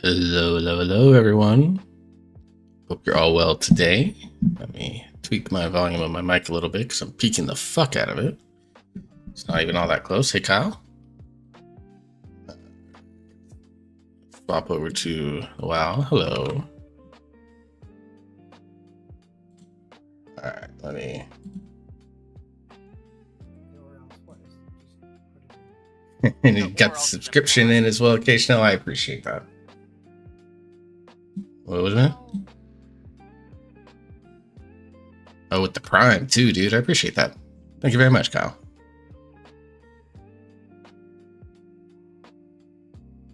Hello, everyone. Hope you're all well today. Let me tweak my volume of my mic a little bit because I'm peeking the fuck out of it. It's not even all that close. Hey, Kyle. Swap over to wow. Hello. All right, let me. And you got the subscription in as well, occasional. I appreciate that. What was it? Oh, with the Prime too, dude. I appreciate that. Thank you very much, Kyle.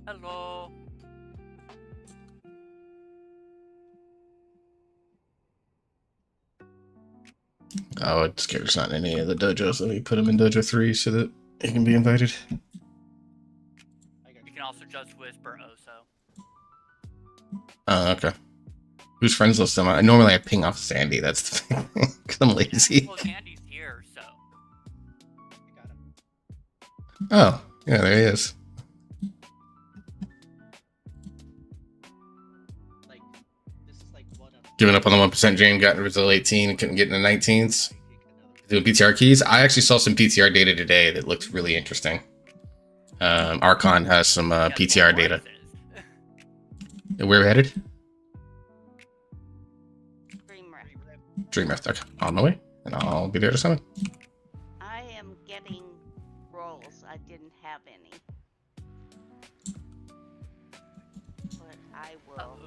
Hello. Oh, it's scared it's not in any of the dojos. Let me put him in Dojo 3 so that he can be invited. You can also just whisper Oso. Oh, okay. Who's friends list am I? Normally I ping off Sandy. That's the thing. Because I'm lazy. Well, Sandy's here, so. I got him. Oh, yeah, there he is. Like, this is like one of. Giving up on the 1% James, got to Brazil 18, couldn't get in the 19s. Doing PTR keys. I actually saw some PTR data today that looks really interesting. Archon has some PTR data. Where are we headed? Dream Rift. Okay, on my way, and I'll be there to summon. I am getting rolls. I didn't have any. But I will.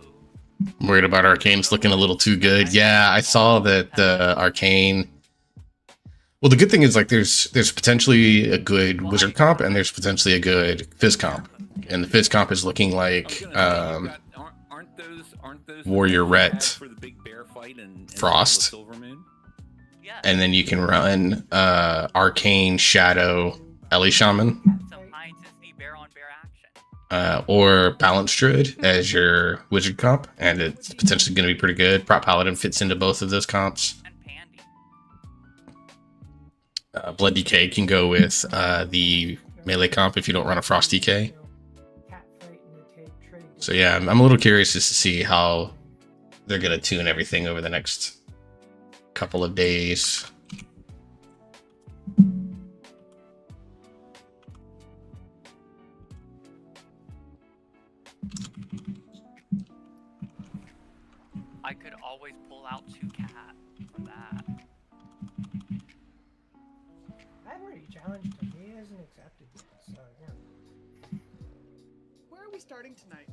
I'm worried about Arcane's looking a little too good. Yeah, I saw that Arcane. Well, the good thing is like there's potentially a good Wizard comp and there's potentially a good Fizz comp, and the Fizz comp is looking like Warrior Ret Frost, and then you can run Arcane Shadow Ellie Shaman, or Balance Druid as your Wizard comp, and it's potentially going to be pretty good. Prop Paladin fits into both of those comps. Blood DK can go with the melee comp if you don't run a Frost DK. So yeah, I'm a little curious just to see how they're going to tune everything over the next couple of days. I could always pull out 2 cat for that. Rivalry challenge to me isn't accepted yet, so yeah. Where are we starting tonight?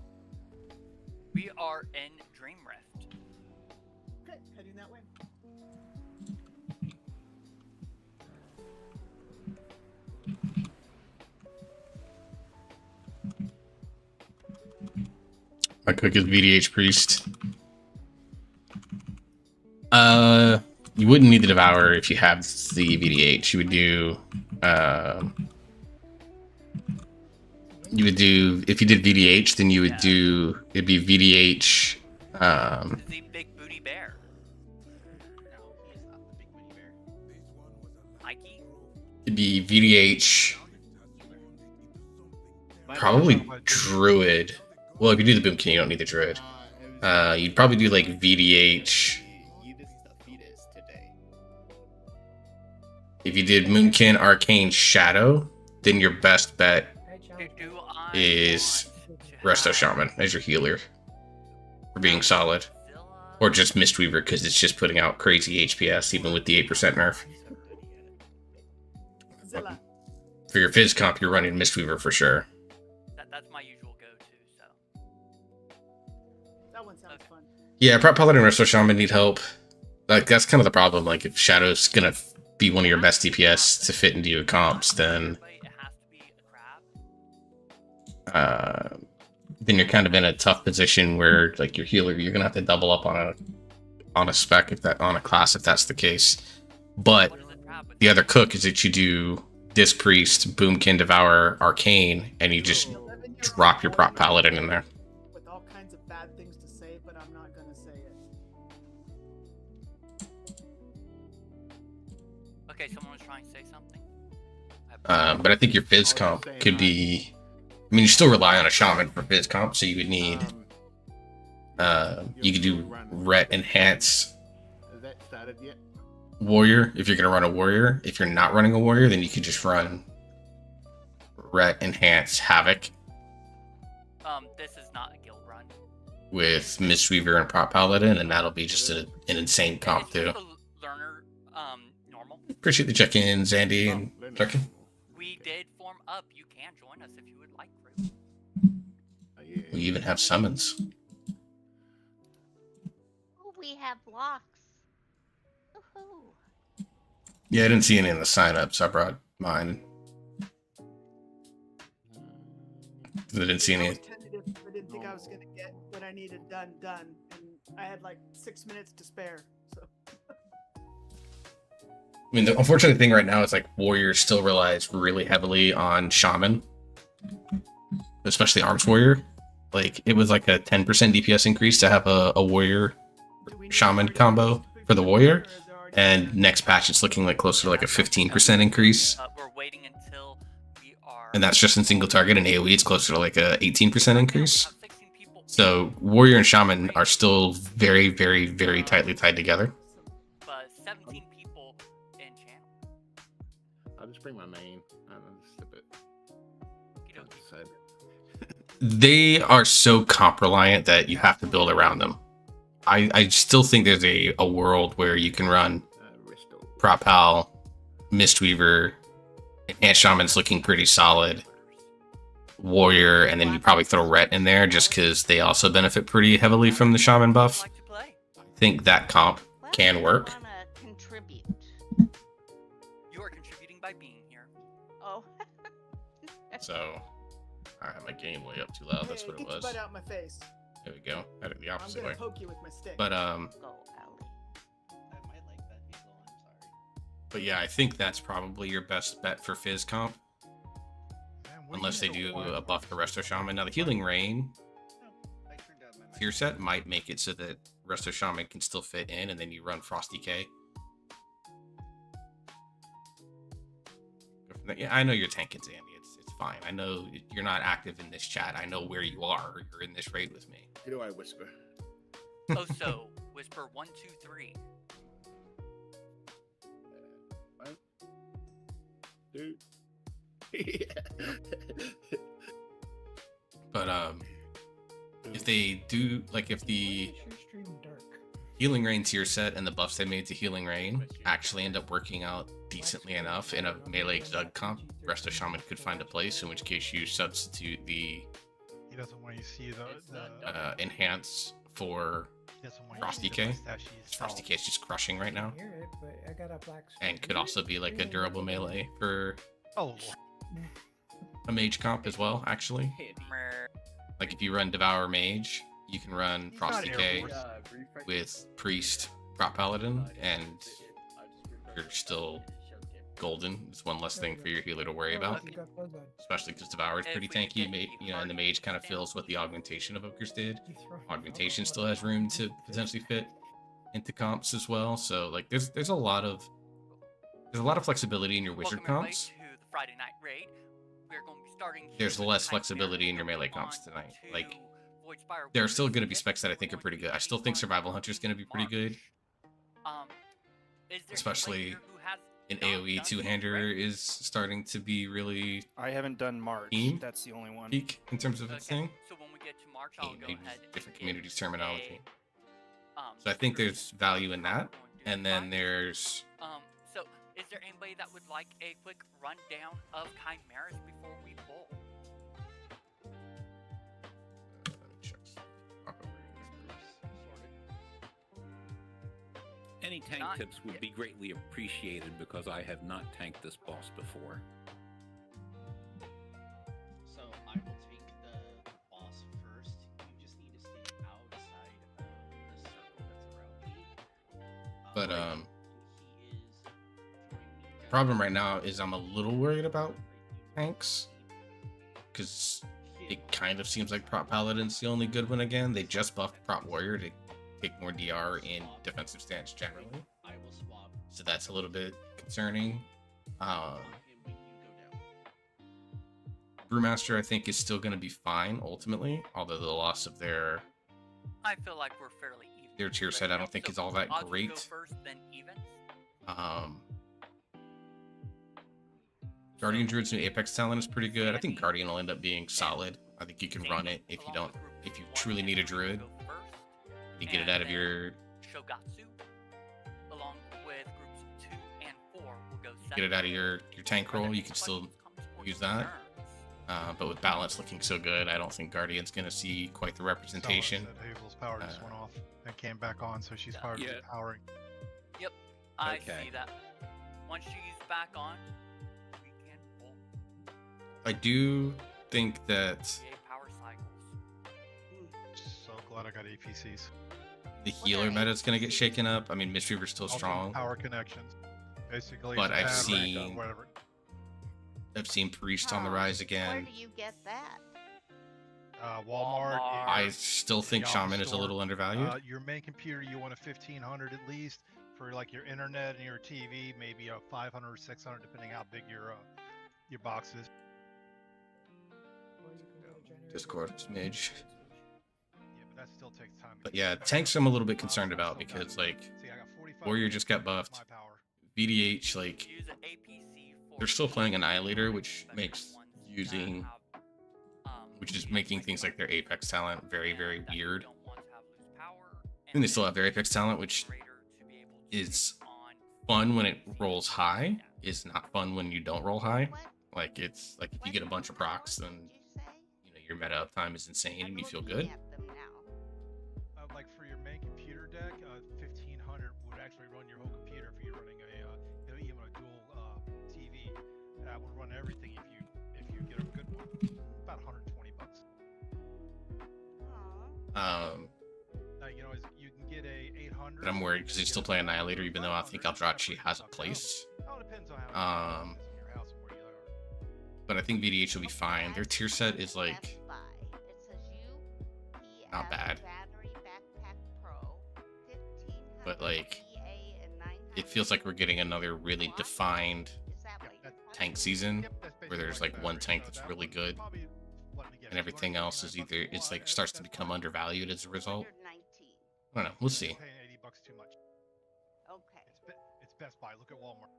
We are in Dream Rift. Okay, heading that way. My cook is VDH Priest. You wouldn't need the Devour if you have the VDH. You would do if you did VDH, then you would do it'd be VDH. The big booty bear. No, he is not the big witty bear. Mikey? It'd be VDH. Probably Druid. Well, if you do the Boomkin, you don't need the Druid. You'd probably do like VDH. If you did Moonkin, Arcane, Shadow, then your best bet is Resto Shaman as your healer for being solid. Or just Mistweaver because it's just putting out crazy HPS even with the 8% nerf. For your Fizz comp, you're running Mistweaver for sure. That's my usual go-to, so. That one sounds fun. Yeah, Prop Paladin and Resto Shaman need help. Like, that's kind of the problem. Like, if Shadow's gonna be one of your best DPS to fit into your comps, then then you're kind of in a tough position where like your healer, you're gonna have to double up on a spec if that on a class if that's the case. But the other cook is that you do Disc Priest, Boomkin, Devour, Arcane, and you just drop your Prop Paladin in there. With all kinds of bad things to say, but I'm not gonna say it. Okay, someone was trying to say something. But I think your Fizz comp could be. I mean, you still rely on a Shaman for Fizz comp, so you would need You could do Ret Enhance Has that started yet? Warrior if you're gonna run a Warrior. If you're not running a Warrior, then you could just run Ret Enhance Havoc This is not a guild run. with Mistweaver and Prop Paladin, and that'll be just an insane comp Is too. the learner normal? Appreciate the check-ins, Andy and Chucky. We did form up. You can join us if you would like, Chris. Oh, yeah. We even have summons. Oh, we have locks. Woohoo. Yeah, I didn't see any in the sign-up, so I brought mine. I didn't see I any. was tentative. I didn't think I was gonna get what I needed done, and I had like 6 minutes to spare. So I mean, the unfortunate thing right now is like Warrior still relies really heavily on Shaman, especially Arms Warrior. Like it was like a 10% DPS increase to have a Warrior do we need Shaman to combo for the Warrior, or is there already- and next patch it's looking like closer to like a 15% increase, We're waiting until we are. and that's just in single target. And AOE it's closer to like a 18% increase. We have 16 people. So Warrior and Shaman are still very, very, very tightly tied together. But 17 people in channel. I'll just bring my main. I'll just sip it. Okey dokey. Side. They are so comp reliant that you have to build around them. I still think there's a world where you can run Resto. Prop Pal, Mistweaver, Enhanced Shaman's looking pretty solid, Warrior, and then you probably throw Ret in there just because they also benefit pretty heavily from the Shaman buff. Like to play. I think that comp Let's can work. wanna contribute. You are contributing by being here. Oh. So, alright, my game way up too loud. That's Hey, what it get your was. butt out my face. There we go. I did it the I'm opposite gonna way. poke you with my stick. But Go, Ellie. I might like that Hazel, I'm sorry. But yeah, I think that's probably your best bet for Fizz comp, unless they do a buff to Resto Shaman. Now the Healing Rain I turned out my tier set might make it so that Resto Shaman can still fit in, and then you run Frosty K. Go from there. Yeah, I know you're tanking, Zandy. It's fine. I know you're not active in this chat. I know where you are. You're in this raid with me. Who do I whisper? Oh, so whisper 1, 2, 3. One, two. But if they do, like, if the Why is your stream dark? Healing Rain tier set and the buffs they made to Healing Rain actually end up working out decently enough in a melee Zug comp, Resto Shaman could find a place, in which case you substitute the He doesn't want you to see the enhance for he doesn't want Frosty you to see K. the mustaches. Frosty K is just crushing right now, I hear it, but I got a black and could screen. also be like a durable melee for Oh, a mage comp as well, actually. Like if you run Devour Mage, you can run He's not Frosty Air K Force. with Priest, Prop Paladin, and you're still golden. It's one less thing for your healer to worry about, You got those on. especially because Devour is pretty tanky. And the mage kind of fills what the augmentation of Ogres did. You throw- Augmentation still has room to potentially fit into comps as well. So like there's a lot of flexibility in your wizard Welcome everybody comps. to the Friday night raid. We're going to be starting here There's with less Nightmare, flexibility in your then melee move comps on tonight. to Like Void Spire there are still Wizards. going to be specs that I think are pretty good. I still think Survival Hunter is going to be pretty good. Is there Especially anybody here who has An not AoE done two-hander raid? is starting to be really I haven't done March. Team? That's the only one. peak in terms of its Okay, thing. so when we get to March, I'll Team, go maybe ahead and different give communities terminology. a, So I think there's value in that. We're gonna do And then fine. there's So is there anybody that would like a quick rundown of Chimeras before we pull? let me check some- Any tank Not tips would yet. be greatly appreciated because I have not tanked this boss before. So I will take the boss first. You just need to stay outside of the circle that's around me. But he is throwing me problem right now is I'm a little worried about tanks because it kind of seems like Prop Paladin's the only good one again. They just buffed Prop Warrior to take more DR in defensive stance generally, I will swap so that's a little bit concerning. on him when you go down. Brewmaster I think is still going to be fine ultimately, although the loss of their I feel like we're fairly even. Their tier set I don't think is all that odds would go great. first, then evens. Guardian Druid's new Apex talent is pretty good. I think Guardian will end up being solid. I think you can run it if you truly need a Druid. You get it out of your Shogatsu, along with groups 2 and 4, will go get it out of your tank roll. You can still use that. But with balance looking so good, I don't think Guardian's gonna see quite the representation. Hazel's power just went off and came back on, so she's powered powering. Yep, I see that. Once she's back on, we can pull. I do think that Power cycles. So glad I got APCs. the healer meta is gonna get shaken up. I mean, Mistweaver's still strong, Power connections, basically. but I've battery, seen whatever. Priest on the rise Where again. do you get that? Walmart. I still think Shaman is a little undervalued. Your main computer, you want a 1500 at least for like your internet and your TV, maybe a 500 or 600, depending how big your box is. Or you can go to generator Discord and smidge. Yeah, but that still takes time. to But get yeah, back. tanks I'm a little bit concerned about because like See, I got 45 Warrior just got buffed. my power. VDH like Use an APC for they're still playing Annihilator, which special makes ones that using which is making things like their Apex talent very, very weird. And they still have their Apex talent, which is fun when it rolls high, is not fun when you don't roll high. What? Like it's like if you get a bunch of procs, then Did you say? you know your meta uptime is insane and you feel looking good. at them now. Like for your main computer deck, 1500 would actually run your whole computer if you're running even a dual TV. That would run everything if you get a good one. About 120 bucks. Aw. Now you can get a 800. But I'm worried because they still play Annihilator, even though I think Eldrachi has a place. Oh, it depends on how it depends on your house and where you are. But I think VDH will be fine. Their tier set is like Best Buy. It says not bad. Battery Backpack Pro, 1500 But, like, EA and 900 it feels like we're getting another really defined Is that what you're tank season Yep, that's where there's basically like one battery, tank so that's that really would good probably let me guess, and everything else is either it's like starts to become undervalued as a result. 119. I don't know. We'll see. Paying 80 bucks too much. Okay. It's Best Buy. Look at Walmart.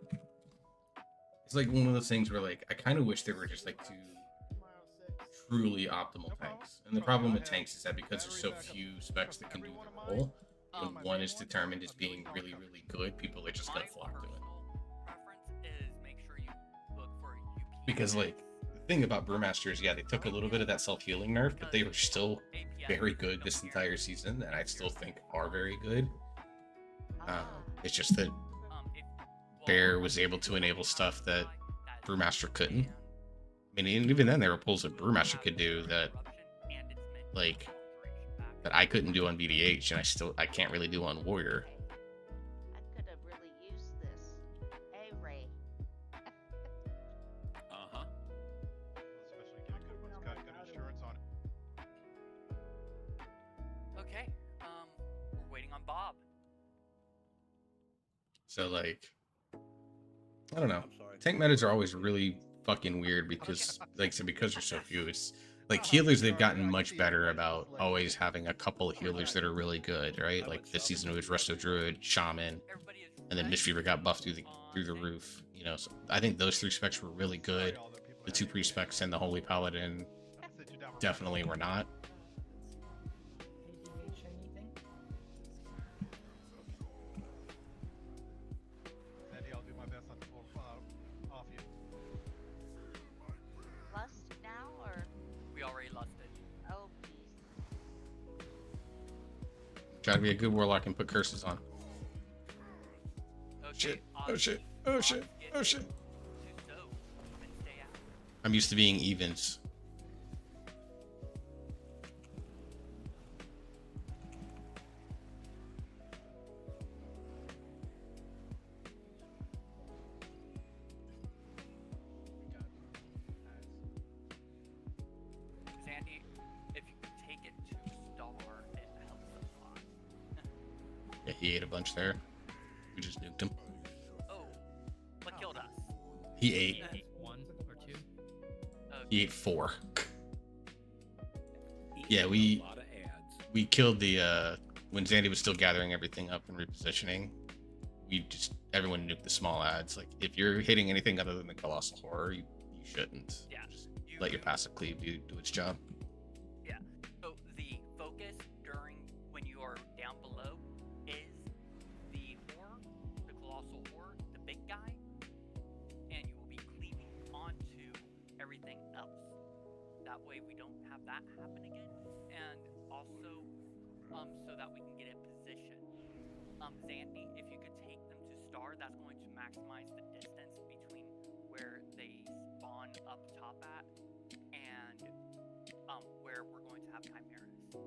Okay. It's like one of those things where like I kind of wish there were just like two Tomorrow 6. truly optimal tanks. And the problem with tanks is that because there's so few specs that can do the role, when one is determined as being really, really good, people are just gonna flock to it. Preference is make sure you look for UPS. Because like the thing about Brewmasters, yeah, they took a little bit of that self-healing nerf, but they were still very good this entire season, and I still think are very good. It's just that Bear was able to enable stuff that Brewmaster couldn't. I mean, and even then, there were pulls that Brewmaster could do that, like, that I couldn't do on BDH, and I can't really do on Warrior. I could have really used this. Hey, Ray. Uh-huh. Especially get a good one. It's got good insurance on it. Okay. We're waiting on Bob. So, like, I don't know. Tank metas are always really fucking weird because, like I said, because there's so few. It's like healers, they've gotten much better about always having a couple of healers that are really good, right? Like this season it was Resto Druid, Shaman, and then Mistweaver got buffed through the roof. You know, so I think those three specs were really good. The two pre-specs and the Holy Paladin definitely were not. ADH anything? Sandy, I'll do my best not to pull off you. Lust now or? We already lusted. Oh, please. Try to be a good warlock and put curses on. Okay, Shit. Oh Ozzy. shit. Oh shit. Oh shit. So, and stay out. I'm used to being evens. Sandy, if you could take it to star, it helps a lot. Yeah, he ate a bunch there. We just nuked him. Oh, what killed us? He ate. One or two. He ate 4. Yeah, A we lot of ads. we killed the when Zandy was still gathering everything up and repositioning. We just everyone nuked the small ads. Like if you're hitting anything other than the colossal horror, you shouldn't. Yeah. Just let your passive cleave do its job. Yeah. So the focus during when you are down below is the horror, the colossal horror, the big guy, and you will be cleaving onto everything else. That way we don't have that happen again, and also so that we can get in position. Zandy, if you could take them to star, that's going to maximize the distance between where they spawn up top at and where we're going to have chimeras.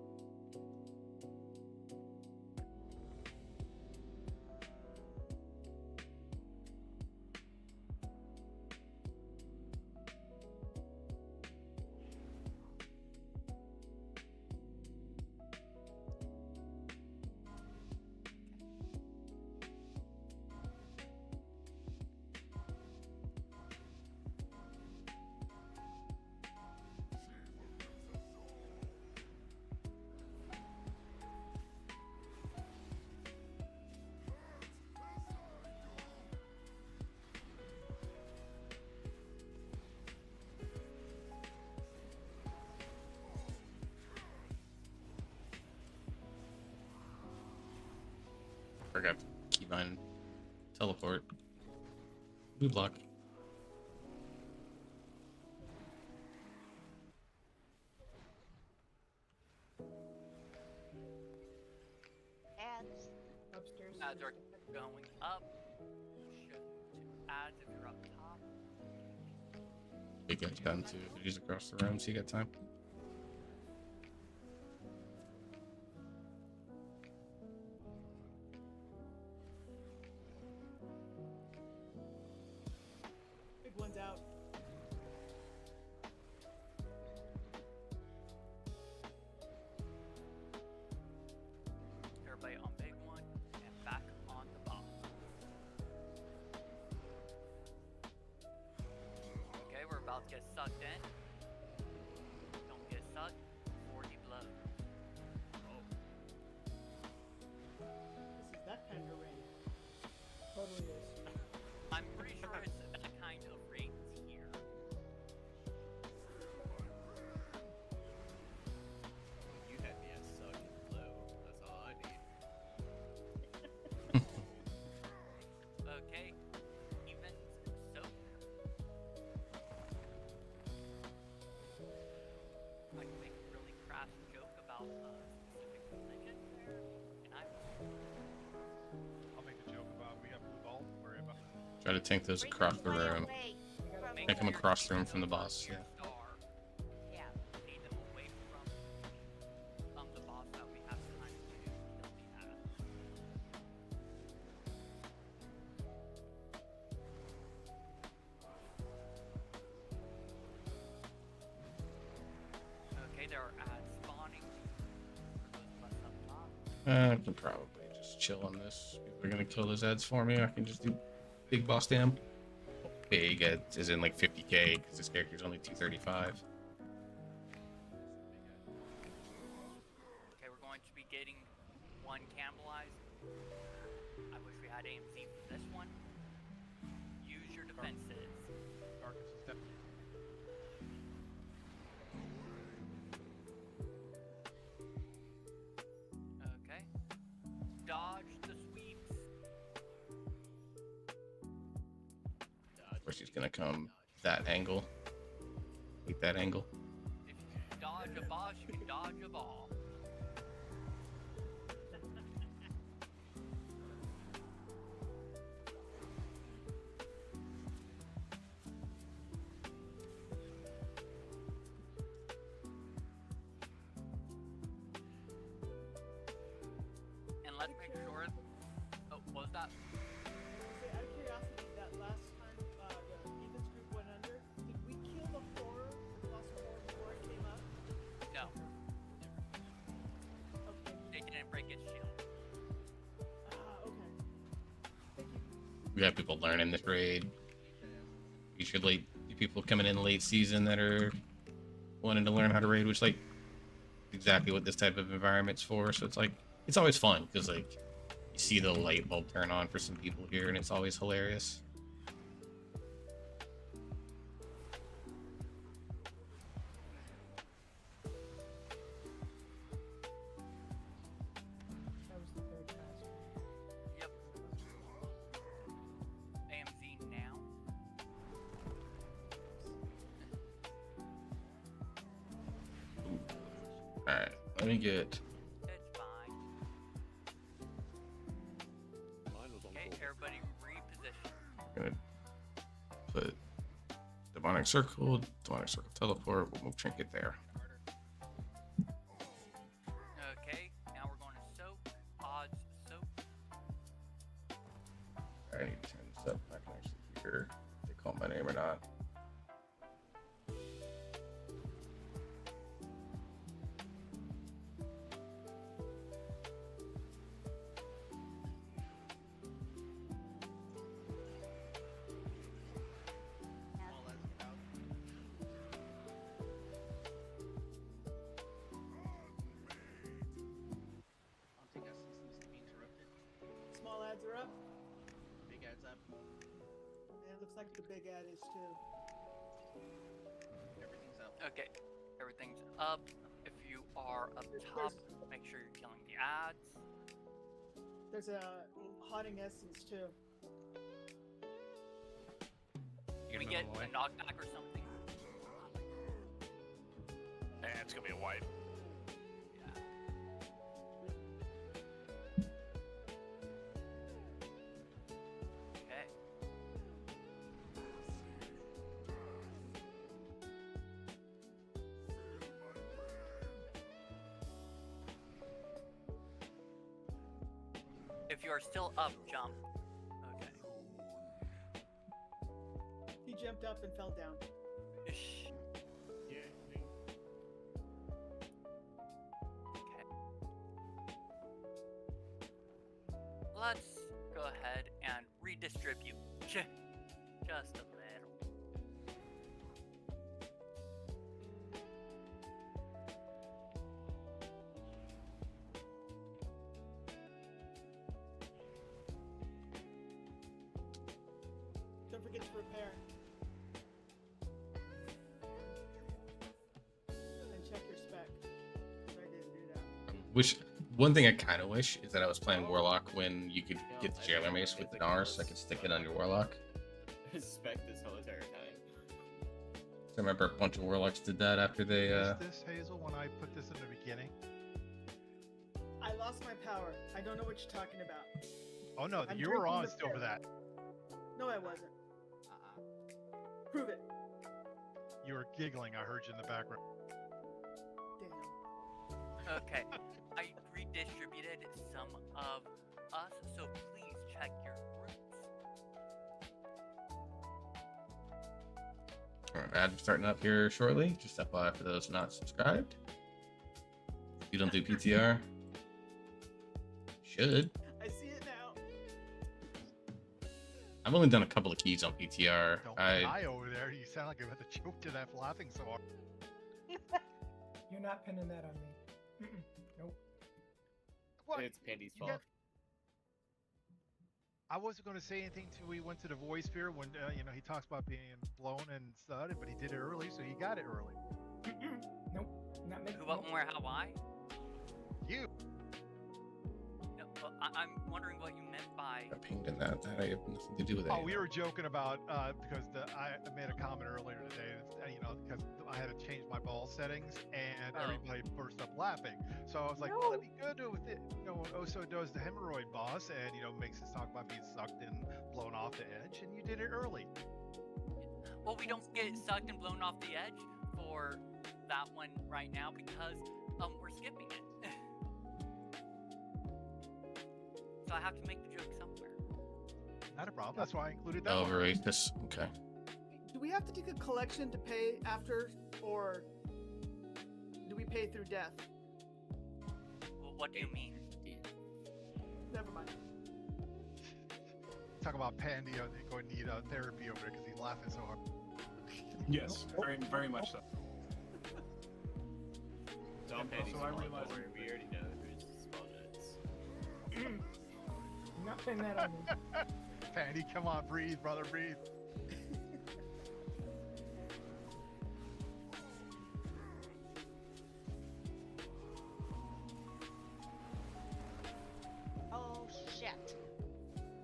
Forgot keybind teleport. Blue block. Ads. Upstairs. Ads are going up. Shift to ads if you're up top. Big guy's gotten two videos across the room, so you got time. Big one's out. Everybody on big one and back on the box. Okay, we're about to get sucked in. Don't get sucked. 40 blood. This is that kind of rain. Totally is. I'm pretty sure it's that kind of rate here. You had me at suck and blow. That's all I need. Okay, even soak. I can make a really crass joke about a specific religion there, and I'll make a joke about we have blue ball. Worry about Try to tank those Bring across the the player room. away from Tank them the- across the room from the boss. Yeah. star. Yeah. Lead them away from the boss that we have time to kill the ads. Okay, there are ads spawning. For those of us up top. I can probably just chill on this. People are gonna kill those ads for me. I can just do big boss dam. Big ads is in like 50k because this character's only 235. Okay, we're going to be getting one cannibalized. I wish we had AMC for this one. Use your defenses. darkness is definitely. Okay. Dodge the sweeps. Of course, he's gonna come that angle. Like that angle. If you can dodge a boss, you can dodge a ball. And let's make sure. Oh, what was that? Say, out of curiosity, that last time the Ethan's group went under, did we kill the horror, the colossal horror, before it came up? No, Okay. they didn't break its shield. Okay. Thank you. We got people learning this raid. You should late people coming in late season that are wanting to learn how to raid, which like exactly what this type of environment's for. So it's like it's always fun because like you see the light bulb turn on for some people here, and it's always hilarious. That was the third task. Yep. AMZ now. All right, let me get. It's fine. Okay, everybody reposition. Gonna put demonic circle teleport. We'll move trinket there. Okay, now we're going to soak. Odds soak. I need to turn this up. I can actually hear if they call my name or not. Small lads get out. Hunting essence needs to be interrupted. Small ads are up, Big ads up. and it looks like the big ad is too. Everything's up. Okay, everything's up. If you are up top, make sure you're killing the ads. There's a haunting essence too. Can we get a knockback or something? It's gonna be a wipe. Yeah. Okay. If you are still up, jump. Okay. He jumped up and fell down. Shh. Yeah. Okay. Let's go ahead and redistribute. Just a little. Don't forget to repair. And check your spec. I didn't do that. Wish one thing I kind of wish is that I was playing Warlock when you could get the Jailer Mace with Dinar, so I could stick it on your Warlock. Respect this whole entire time. I remember a bunch of Warlocks did that after they. Is this Hazel when I put this in the beginning? I lost my power. I don't know what you're talking about. Oh no, I'm you were drinking on the still for pill. that. No, I wasn't. Prove it. You were giggling. I heard you in the background. Damn. Okay. I redistributed some of us, so please check your groups. Alright, ad starting up here shortly. Just FYI for those not subscribed. If you don't do PTR, should. I see it now. I've only done a couple of keys on PTR. Don't lie over there. You sound like I'm about to choke to death laughing so hard. You're not pinning that on me. Mm-mm. Nope. What? It's Pandy's You fault. got- I wasn't going to say anything till we went to the voice sphere when he talks about being blown and stuff, but he did it early, so he got it early. Nope. Not me. Who, what, where, how, why? You. No, well, I'm wondering what you meant by. Got pinged in that. That I have nothing to do with it. Oh, we were joking about because I made a comment earlier today. Because I had to change my ball settings, and Oh. everybody burst up laughing. So I was like, "Well, that'd be good with it." When Oso does the hemorrhoid boss, and makes us talk about being sucked and blown off the edge, and you did it early. Well, we don't get sucked and blown off the edge for that one right now because we're skipping it. So I have to make the joke somewhere. Not a problem. That's why I included that. Oh, one. overrate this. Okay. Do we have to take a collection to pay after, or do we pay through death? Well, what do you mean? Never mind. Talk about Pandy going to need therapy over there because he's laughing so hard. Yes, very, very much so. Don't Penny's so I small realize door. We already know who's small nuts. Not putting that on me. Patty, come on, breathe, brother, breathe. Oh shit.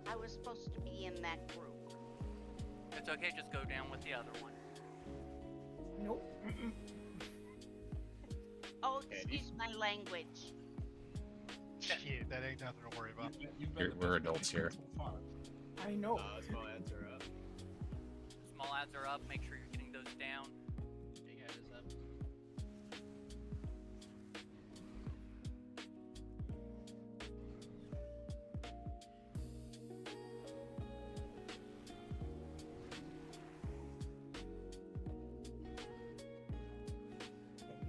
I was supposed to be in that group. It's okay, just go down with the other one. Nope. Oh, excuse my language. Shit, that ain't nothing to worry about. We're adults here. I know. Small ads are up. Small ads are up, make sure you're getting those down. Big ad is up.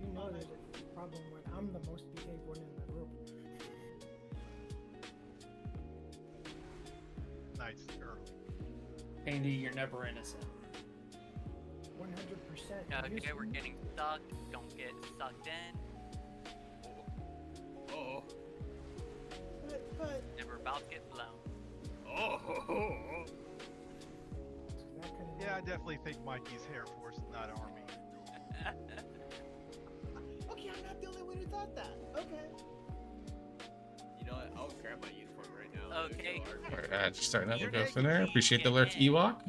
You know there's a problem when I'm the most behaved one in the group. Nice, early. Andy, you're never innocent. 100%. Okay, we're getting sucked. Don't get sucked in. Oh. But And we're about to get blown. Oh. Yeah, I definitely think Mikey's Air Force, not Army. okay, I'm not the only one who thought that. Okay. You know what? I'll grab my uniform right now. Okay. Alright, just starting out. We'll go from there. Appreciate the alert, Ewok.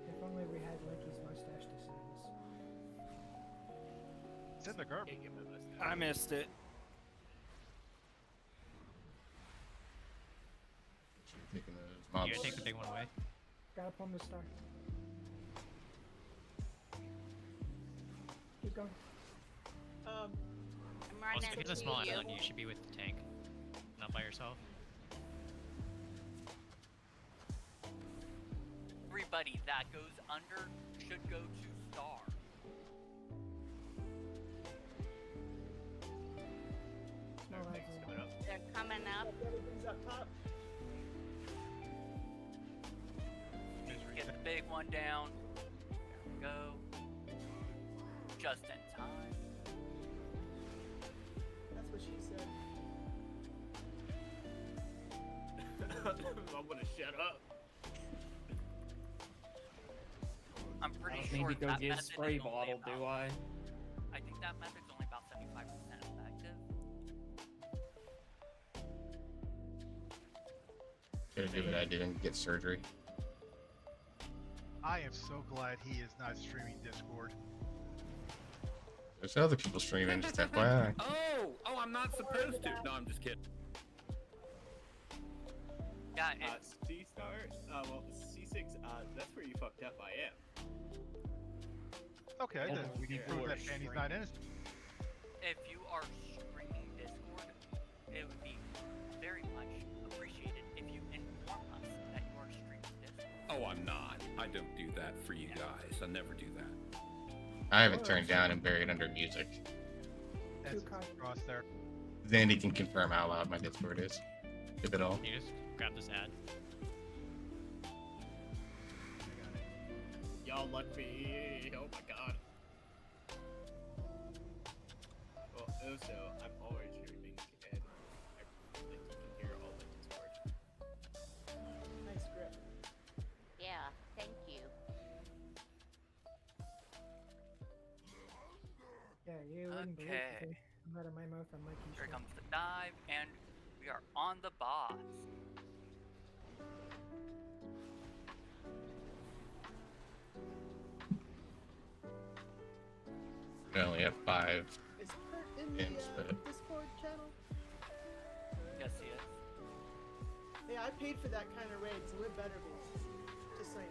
If only we had Lucky's mustache to see this. It's in the garbage. I missed it. Taking those mobs. Yeah, take the big one away. Got up on the star. Keep going. I'm Also, right if you have next a small to you. island, you should be with the tank, not by yourself. Everybody that goes under should go to star. Small eyes Coming up. They're coming up. Everything's up top. Get the big one down. There we go. Just in time. That's what she said. I'm gonna shut up. I'm I pretty don't sure need to go that get a method spray is only bottle, about, do I? I think that method's only about 75% effective. Gonna do what I did and get surgery. I am so glad he is not streaming Discord. There's other people streaming, just FYI. Oh, I'm not supposed to. No, I'm just kidding. Yeah, C-Star, well, C6, that's where you fucked up, I am. Okay, Oh, then we can you prove are that Penny's not innocent. if you are streaming Discord, it would be very much appreciated if you inform us that you are streaming Discord. Oh, I'm not. I don't do that for you guys. I never do that. I have it turned down and buried under music. That's cross there. Zandy can confirm how loud my Discord is, if at all. You just grab this ad. Y'all lucky. Oh my god. Well, also, I'm always streaming, and I like you can hear all the Discord. Nice grip. Yeah, thank you. Yeah, you wouldn't believe Okay. the things come out of my mouth on Mikey's Here show. comes the dive, and we are on the boss. We only have 5. Is Kurt in the Games, but- Discord channel? Yes, he is. Hey, I paid for that kind of raid, so it better be. Just saying.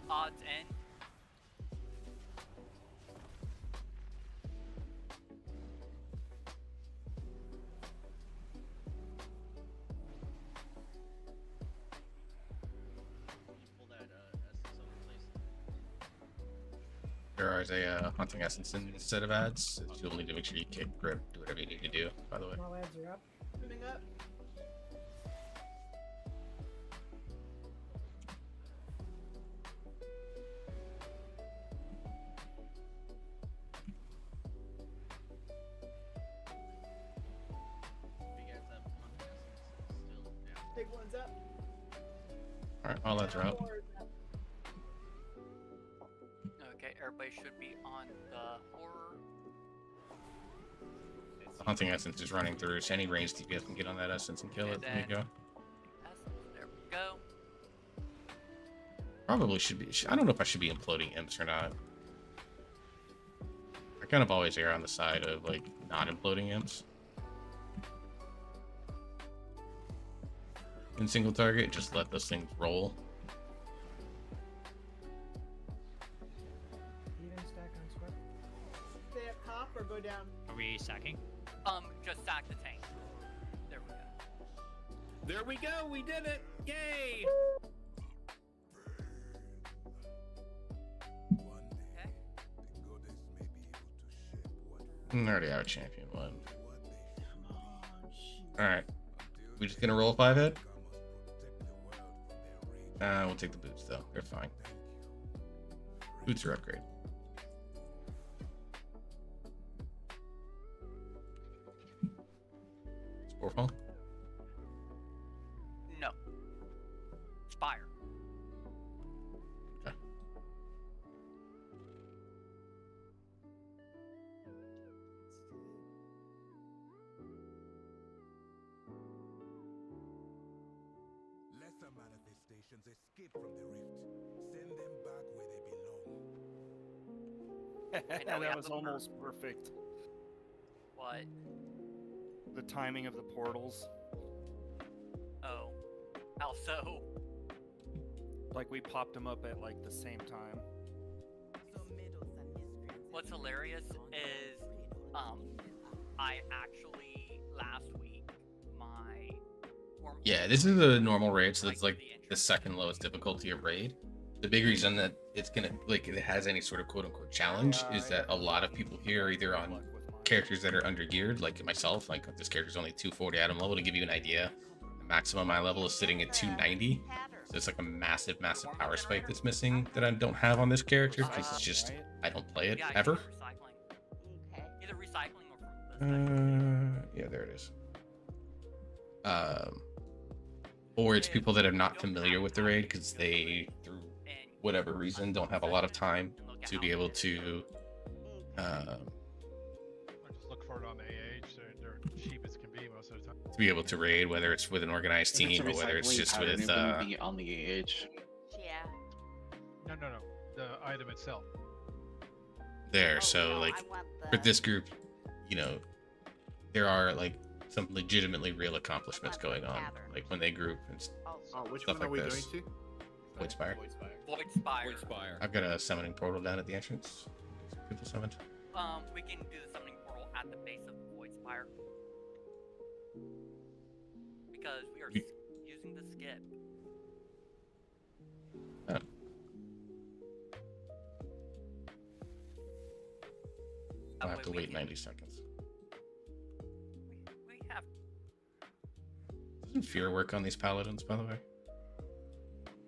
Odds in. Pull that SSO place. There is a hunting essence instead of ads. You'll need to make sure you kick, grip, do whatever you need to do, by the way. Small ads are up. Coming up. big one's up. Alright, I'll let her up. Okay, everybody should be on the horror. The hunting essence is running through, so any ranged DPS can get on that essence and kill it. There you go. There we go. Probably should be. I don't know if I should be imploding imps or not. I kind of always err on the side of like not imploding imps. In single target, just let those things roll. Even stack on sweat. Stay up top or go down? Are we stacking? Just sack the tank. There we go. There we go. We did it. Yay. I already have a champion one. Alright. We just gonna roll a 5-head? We'll take the boots though. They're fine. Boots are upgrade. Sporefall? No. Spire. Okay. Lesser manifestations escape from the rift. Send them back where they belong. now we that have was the almost perfect. What? The timing of the portals. Oh. How so? Like we popped them up at like the same time. What's hilarious is, I actually last week my Yeah, this is a normal raid, so it's like the second lowest difficulty of raid. The big reason that it's gonna like it has any sort of quote unquote challenge is that a lot of people here are either on characters that are under geared, like myself. Like this character's only 240 item level. To give you an idea, the maximum my level is sitting at 290. So it's like a massive power spike that's missing that I don't have on this character because it's just I don't play it ever. Either recycling or from Yeah, there it is. Or it's people that are not familiar with the raid because they, through whatever reason, don't have a lot of time to be able to. I just look for it on the AH. They're cheap as can be most of the time. To be able to raid, whether it's with an organized team or whether it's just with be on the AH. Yeah. No. The item itself. there. So like for this group, you know, there are like some legitimately real accomplishments going on, like when they group and which stuff one are like we this. going to? Void Spire. Void Spire. I've got a summoning portal down at the entrance. People summoned. We can do the summoning portal at the base of Void Spire. Because we are using the skip. Oh. I'll have to wait 90 seconds. We have. Doesn't fear work on these paladins, by the way?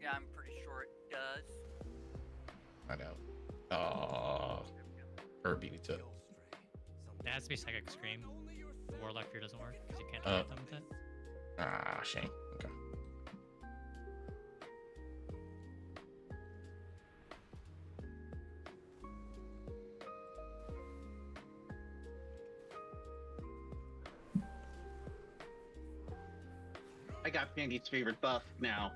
Yeah, I'm pretty sure it does. Find out. Or beat it to. It has to be Psychic Scream. The Warlock Fear doesn't work because you can't Oh. hit them with it. Ah, shame. Okay. I got Pandy's favorite buff now.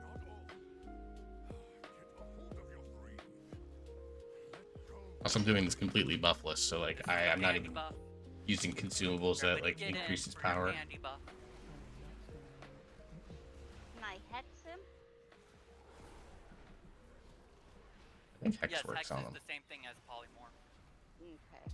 Also, I'm doing this completely buffless, so like I'm not even using consumables that like increases power. Can I hex him? I think Hex Yes, works Hex on is them. the same thing as Polymorph. Okay.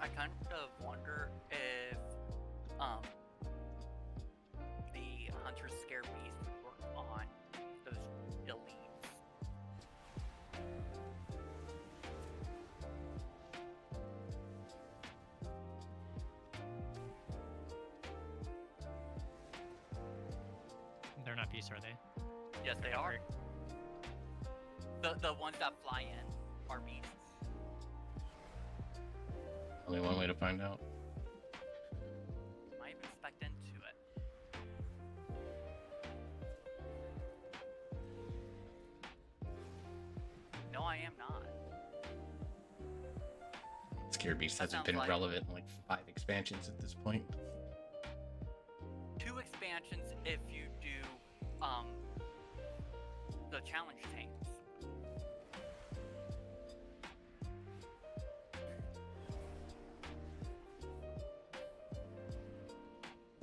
I kind of wonder if the Hunter's Scare Beast would work on those elites. beasts, are they? Yes, they are. The ones that fly in are beasts. Only one way to find out. Might even spec into it. No, I am not. Scare Beast That hasn't sounds been like- relevant in like 5 expansions at this point. 2 expansions if you do the challenge tanks.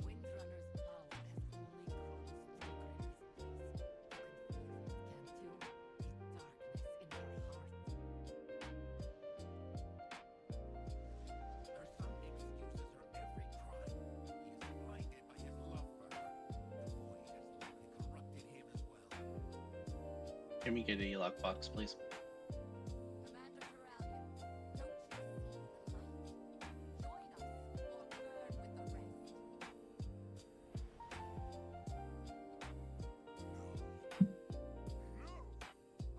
Windrunner's power has only grown stronger these days. You can feel it, can't you? The darkness in her heart. Her son excuses her every crime. He is blinded by his love for her. The void has likely corrupted him as well. Can we get a lockbox, please? Commander Corellian, don't you see the light? Join us or burn with the rest. No!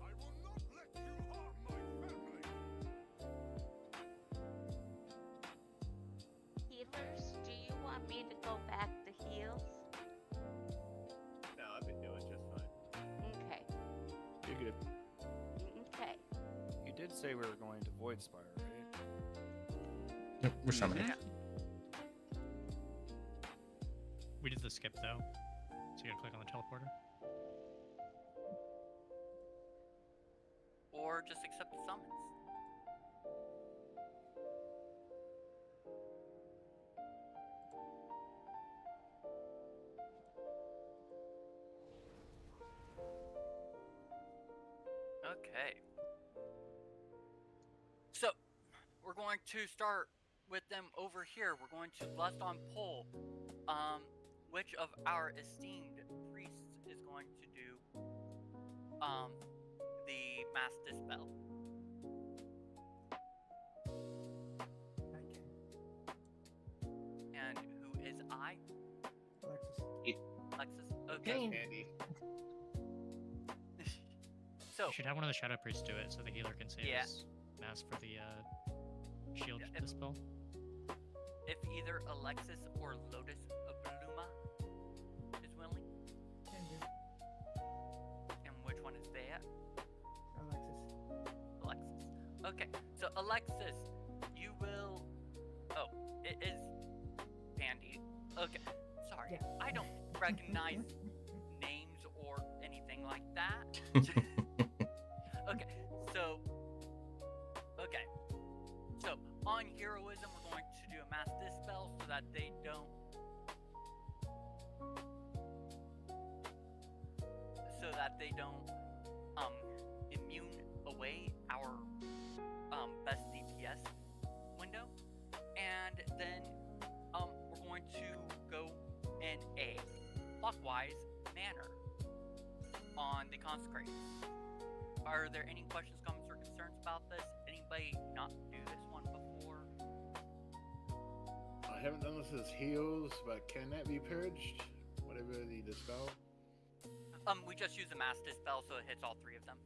I will not let you harm my family! Healers, do you want me to go back to heals? No, I've been doing just fine. Okay. You're good. Okay. You did say we were going to Void Spire, right? Yep, we're summoning. Yeah. We did the skip though, so you gotta click on the teleporter. Or just accept the summons. Okay. So, we're going to start with them over here. We're going to left on poll. Which of our esteemed priests is going to do the mass dispel? I can. And who is I? Alexis. Alexis? Okay. Pain. Andy. So, You should have one of the Shadow Priests do it so the healer can save Yeah. his mass for the shield Yeah, if- dispel. if either Alexis or Lotus Obluma is willing, Can do. and which one is that? Alexis. Alexis. Okay, so Alexis, you will. Oh, it is Andy. Okay, sorry, Yeah. I don't recognize names or anything like that. Okay, so. Okay, so on heroism, we're going to do a mass dispel so that they don't. So that they don't immune away our best DPS window, and then we're going to go in a clockwise manner on the consecrated. Are there any questions, comments, or concerns about this? Anybody not do this one before? I haven't done this as heals, but can that be purged? Whatever the dispel. We just use the mass dispel, so it hits all 3 of them.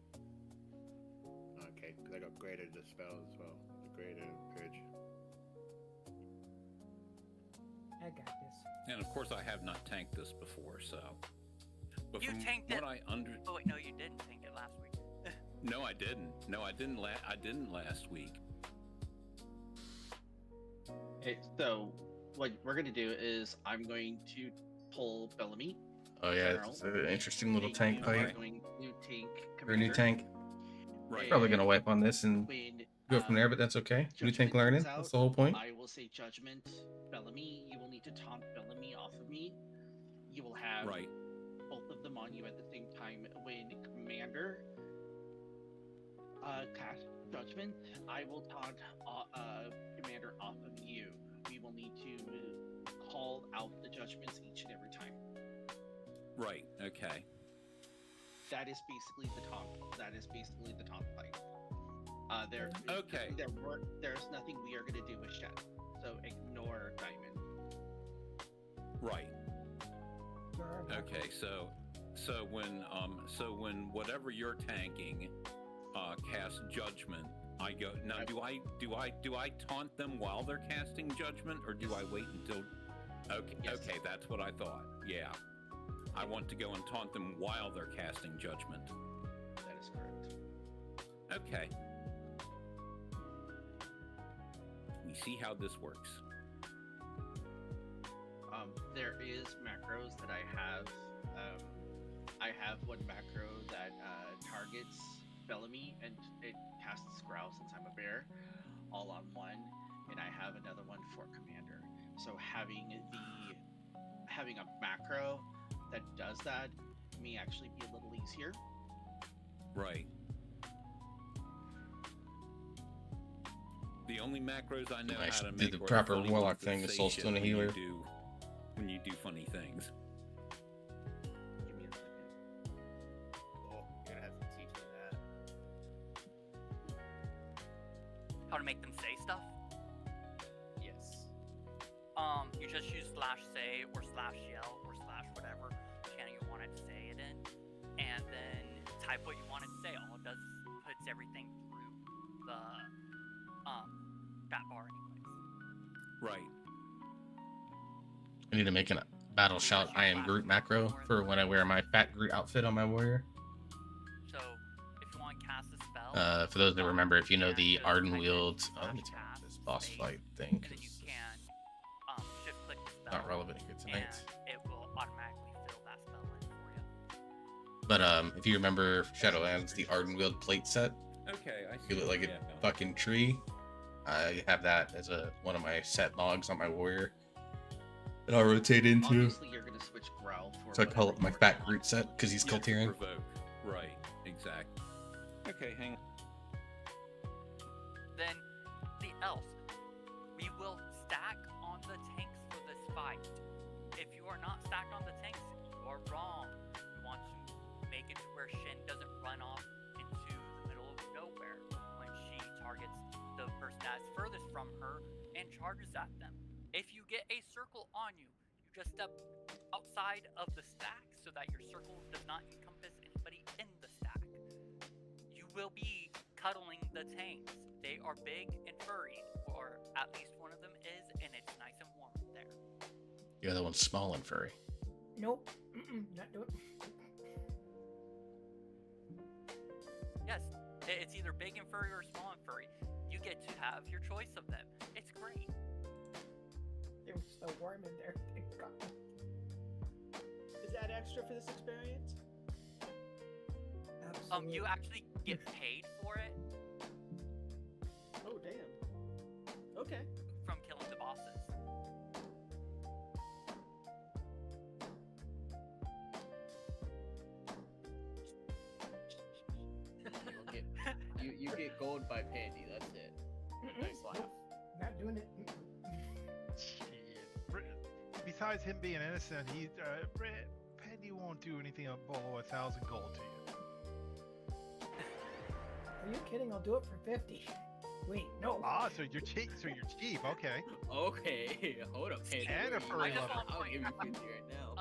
Okay, because I got greater dispel as well. The greater purge. I got this. And of course, I have not tanked this before, so. But You from tanked what it. I under. Oh wait, no, you didn't tank it last week. No, I didn't. No, I didn't. I didn't last week. Okay, so what we're gonna do is I'm going to pull Bellamy. Oh yeah, General. it's an interesting little And tank you are fight. going to tank Or a new Commander. tank. Right. Probably gonna wipe on this and When go from there, but that's okay. New Judgment tank learning. comes That's out, the whole point. I will say Judgment, Bellamy. You will need to taunt Bellamy off of me. You will have Right. both of them on you at the same time. When Commander cast Judgment, I will taunt Commander off of you. We will need to call out the judgments each and every time. Right. Okay. That is basically the taunt. That is basically the taunt fight. Okay. There's nothing we are gonna do with Shed, so ignore Diamond. Right. There are no- Okay. So So when whatever you're tanking casts judgment, I go now. Do I taunt them while they're casting judgment, or do I wait until? Okay, Yes. okay, that's what I thought. Yeah, I want to go and taunt them while they're casting judgment. That is correct. Okay. We see how this works. There is macros that I have. I have one macro that targets Bellamy and it casts Growl since I'm a bear, all on one, and I have another one for Commander. So having a macro that does that may actually be a little easier. Right. The only macros I know I how should to do make the are proper funny warlock ones that thing, the say Soul shit Stone when healer. when you do funny things. Give me a second. Oh, you're gonna have to teach me that. How to make them say stuff? Yes. You just use /say or /yell or /whatever channel you want it to say it in, and then type what you want it to say. All it does is puts everything through the chat bar anyways. Right. I need to make a battle shout I am Groot macro for when I wear my fat Groot outfit on my warrior. So if you want to cast a spell, For those that remember, if you know the just Arden type in Wield, let me /cast tap this boss space, fight thing. and then you 'Cause can shift click the spell. not relevant here tonight. And it will automatically fill that spell in for you. But if you remember Shadowlands, the Arden Wield plate set, Okay, I you see. look like a Yeah. fucking tree. I have that as one of my set logs on my warrior that I'll rotate into. Obviously, you're gonna switch Growl for. So I call it my whatever fat you Groot want. set because he's Yeah, to Kultirian. provoke. Right. Exactly. Okay, hang on. Then the elf. We will stack on the tanks for this fight. If you are not stacked on the tanks, you are wrong. We want to make it to where Shin doesn't run off into the middle of nowhere when she targets the person that's furthest from her and charges at them. If you get a circle on you, you just step outside of the stack so that your circle does not encompass anybody in the stack. You will be cuddling the tanks. They are big and furry, or at least one of them is, and it's nice and warm in there. The other one's small and furry. Nope. Not doing. Yes, it's either big and furry or small and furry. You get to have your choice of them. It's great. It was so warm in there. Thank God. Is that extra for this experience? Absolutely. You actually get paid for it Oh damn. Okay. from killing the bosses. You'll get, you get gold by Pandy. That's it. Nice laugh. Not doing it. Besides him being innocent, Pandy won't do anything below 1,000 gold to you. Are you kidding? I'll do it for 50. Wait, no. Ah, so you're cheap. So you're cheap. Okay. Okay, hold up, Pandy. And a furry I just lover. want to I'll point give you out, 50 right now.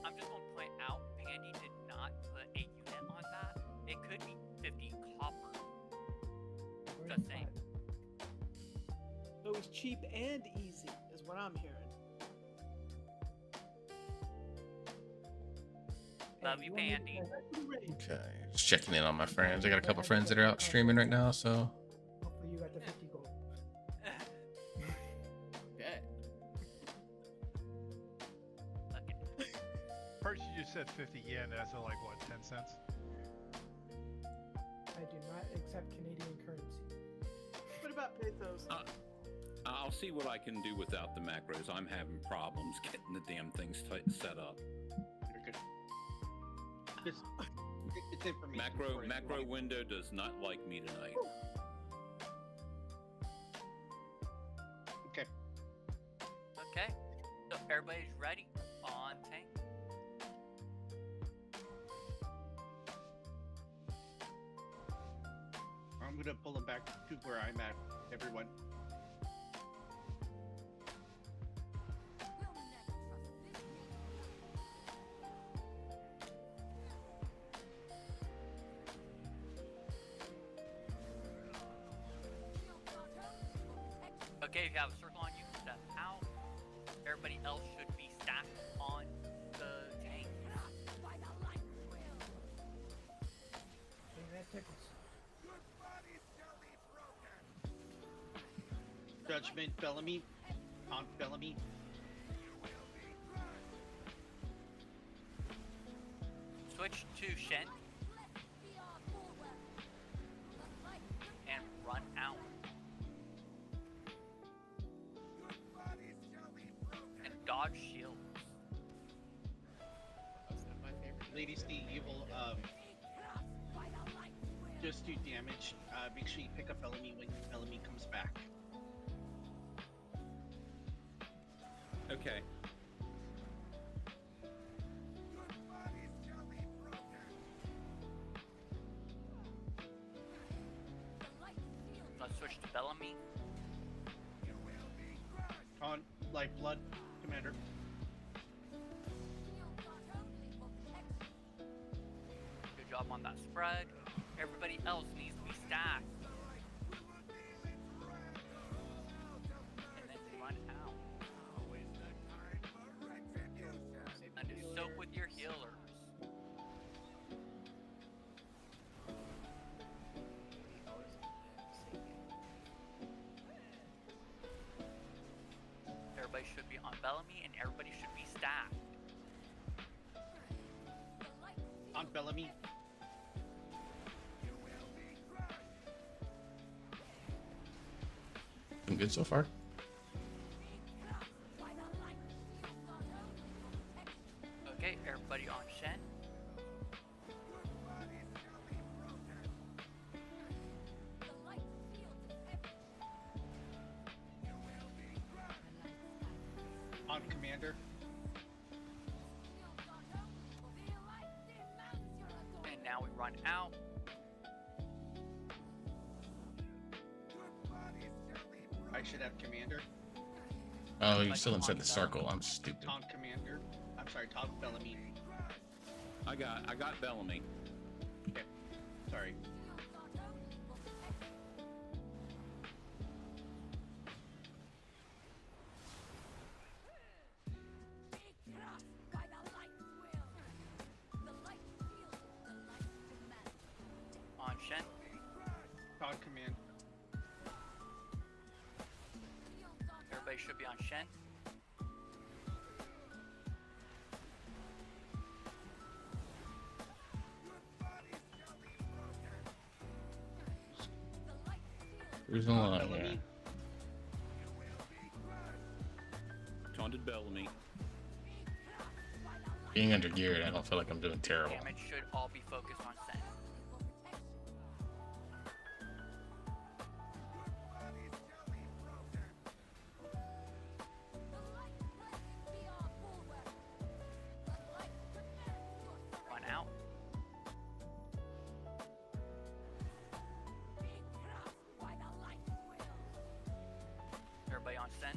I'm just going to point out, Pandy did not put a unit on that. It could be 50 copper. Just saying. So he's cheap and easy, is what I'm hearing. Love you, Pandy. Okay, just checking in on my friends. I got a couple friends that are out streaming right now, so Hopefully you got the 50 gold. Okay. Okay. First, you just said 50 yen. That's like what, 10 cents? I do not accept Canadian currency. What about Pathos? I'll see what I can do without the macros. I'm having problems getting the damn things set up. You're good. Just, it's information. for you. Macro window does not like me tonight. Okay. Okay. So everybody's ready on tank. I'm gonna pull them back to where I'm at, everyone. We'll never trust this Okay, if you have a circle on you, step out. Everybody else should be stacked on the tank. See, that took us. Judgment, Bellamy. On Bellamy. Switch to Shen. And run out. And dodge shields. Lady Steve, you will just do damage. Make sure you pick up Bellamy when Bellamy comes back. Okay. Let's switch to Bellamy. On Lifeblood, Commander. Good job on that spread. Everybody else needs to be stacked. And then run out. And do soak with your healers. Everybody should be on Bellamy and everybody should be stacked. On Bellamy. Been good so far. Okay, everybody on Shen. On Commander. And now we run out. I should have Commander. Oh, you're still inside the circle. I'm stupid. Taunt Commander. I'm sorry, Taunt Bellamy. I got Bellamy. Okay. Sorry. On Shen. Taunt Command. Everybody should be on Shen. Cruising along, yeah. Taunted Bellamy. Being under geared, I don't feel like I'm doing terrible. Damage should all be focused on Sen. Run out. Everybody on Sen.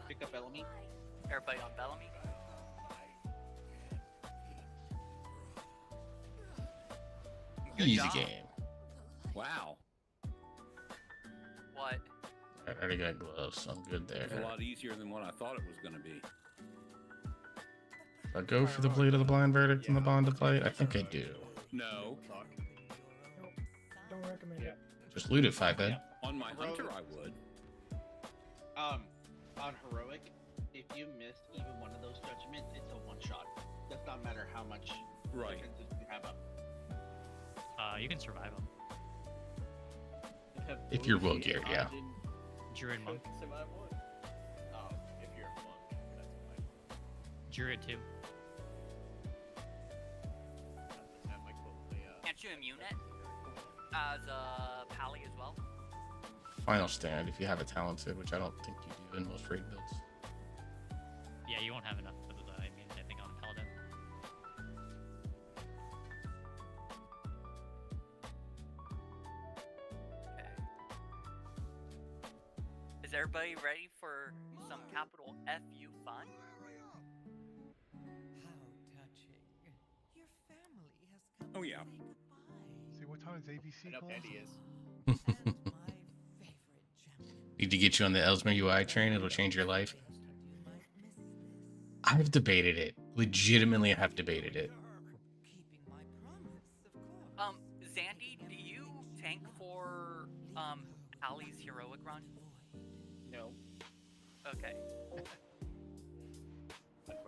Pick up Bellamy. Everybody on Bellamy. Good Easy job. game. Wow. What? I already got gloves, so I'm good there. It's a lot easier than what I thought it was going to be. If I go for the Blade of the Blind Verdict and the Bond of Light, I think I do. No. Nope. Don't recommend it. Just loot it, 5-head. On my hunter, I would. On Heroic, if you miss even one of those judgments, it's a one-shot. Does not matter how much defenses you have up. You can survive them. If you're well geared, yeah. Druid monk. Survive what? Oh, if you're a monk, that's fine. Druid too. Can't you immune it as a pally as well? Final stand, if you have it talented, which I don't think you do in most raid builds. Yeah, you won't have enough for the immune, I think, on Paladin. Is everybody ready for some capital FU fun? Oh yeah. See what time is ABC I know close? Pendy is. Need to get you on the Elsmer UI train. It'll change your life. I've debated it. Legitimately, have debated it. Zandy, do you tank for Ali's heroic run? No. Okay.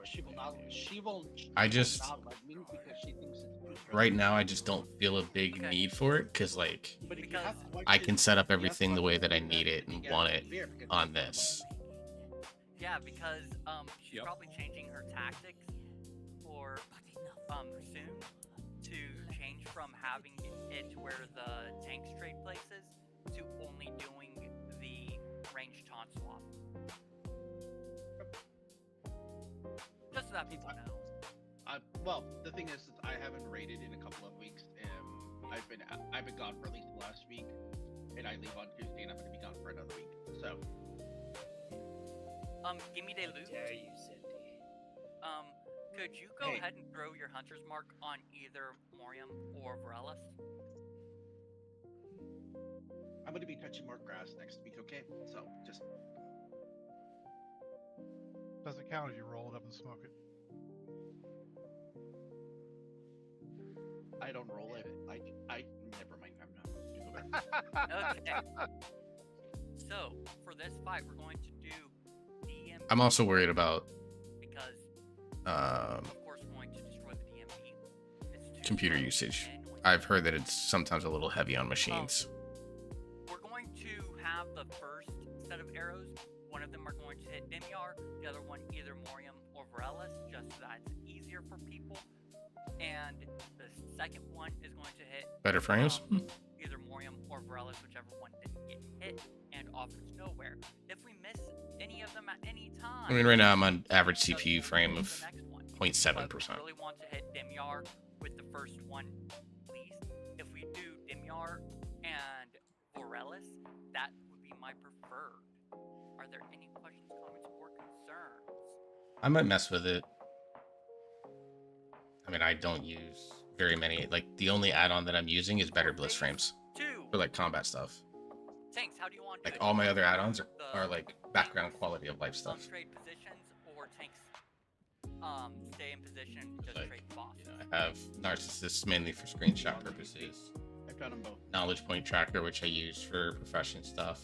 She will not. She will. I just- not let me because she thinks it's bootstrap. Right now, I just don't feel a big need for it because, like, But if you have to watch I this- can set up you have to everything the watch way this that I video, need it then you and get want a it beer because on it's this. Yeah, because she's Yep. probably changing her tactics for soon to change from having it to where the tanks trade places to only doing the range taunt swap. Just so that people know. Well, the thing is, I haven't raided in a couple of weeks. I've been gone for at least the last week, and I leave on Tuesday, and I'm going to be gone for another week. So, Give me the loot. Dare you, Cindy? Could you go Hey. ahead and throw your hunter's mark on either Morium or Varellis? I'm going to be touching more grass next week. Okay, so just Doesn't count if you roll it up and smoke it. I don't roll it. I never mind. I'm not. Okay. So, for this fight, we're going to do DMP I'm also worried about because, um, of course, we're going to destroy the DMP. It's two computer sides, usage. and I've heard that it's sometimes a little heavy on machines. we're going to have the first set of arrows. One of them are going to hit Demiar, the other one either Morium or Varellis, just so that it's easier for people. And the second one is going to hit Better frames? either Morium or Varellis, whichever one didn't get hit, and offers nowhere. If we miss any of them at any time, I mean, right now I'm on average doesn't CPU frame of the next one. 0.7%. But we really want to hit Demiar with the first one, please. If we do Demiar and Varellis, that would be my preferred. Are there any questions, comments, or concerns? I might mess with it. I mean, I don't use very many. Like, the only add-on that I'm using is better bliss frames Two. for, like, combat stuff. Tanks, how do you want to do Like, it? all my Do other you want add-ons the are like, background quality of life stuff. trade positions, or tanks stay in position, just Like, trade bosses? I have Narcissus mainly for screenshot purposes. I've done them both. Knowledge Point Tracker, which I use for profession stuff.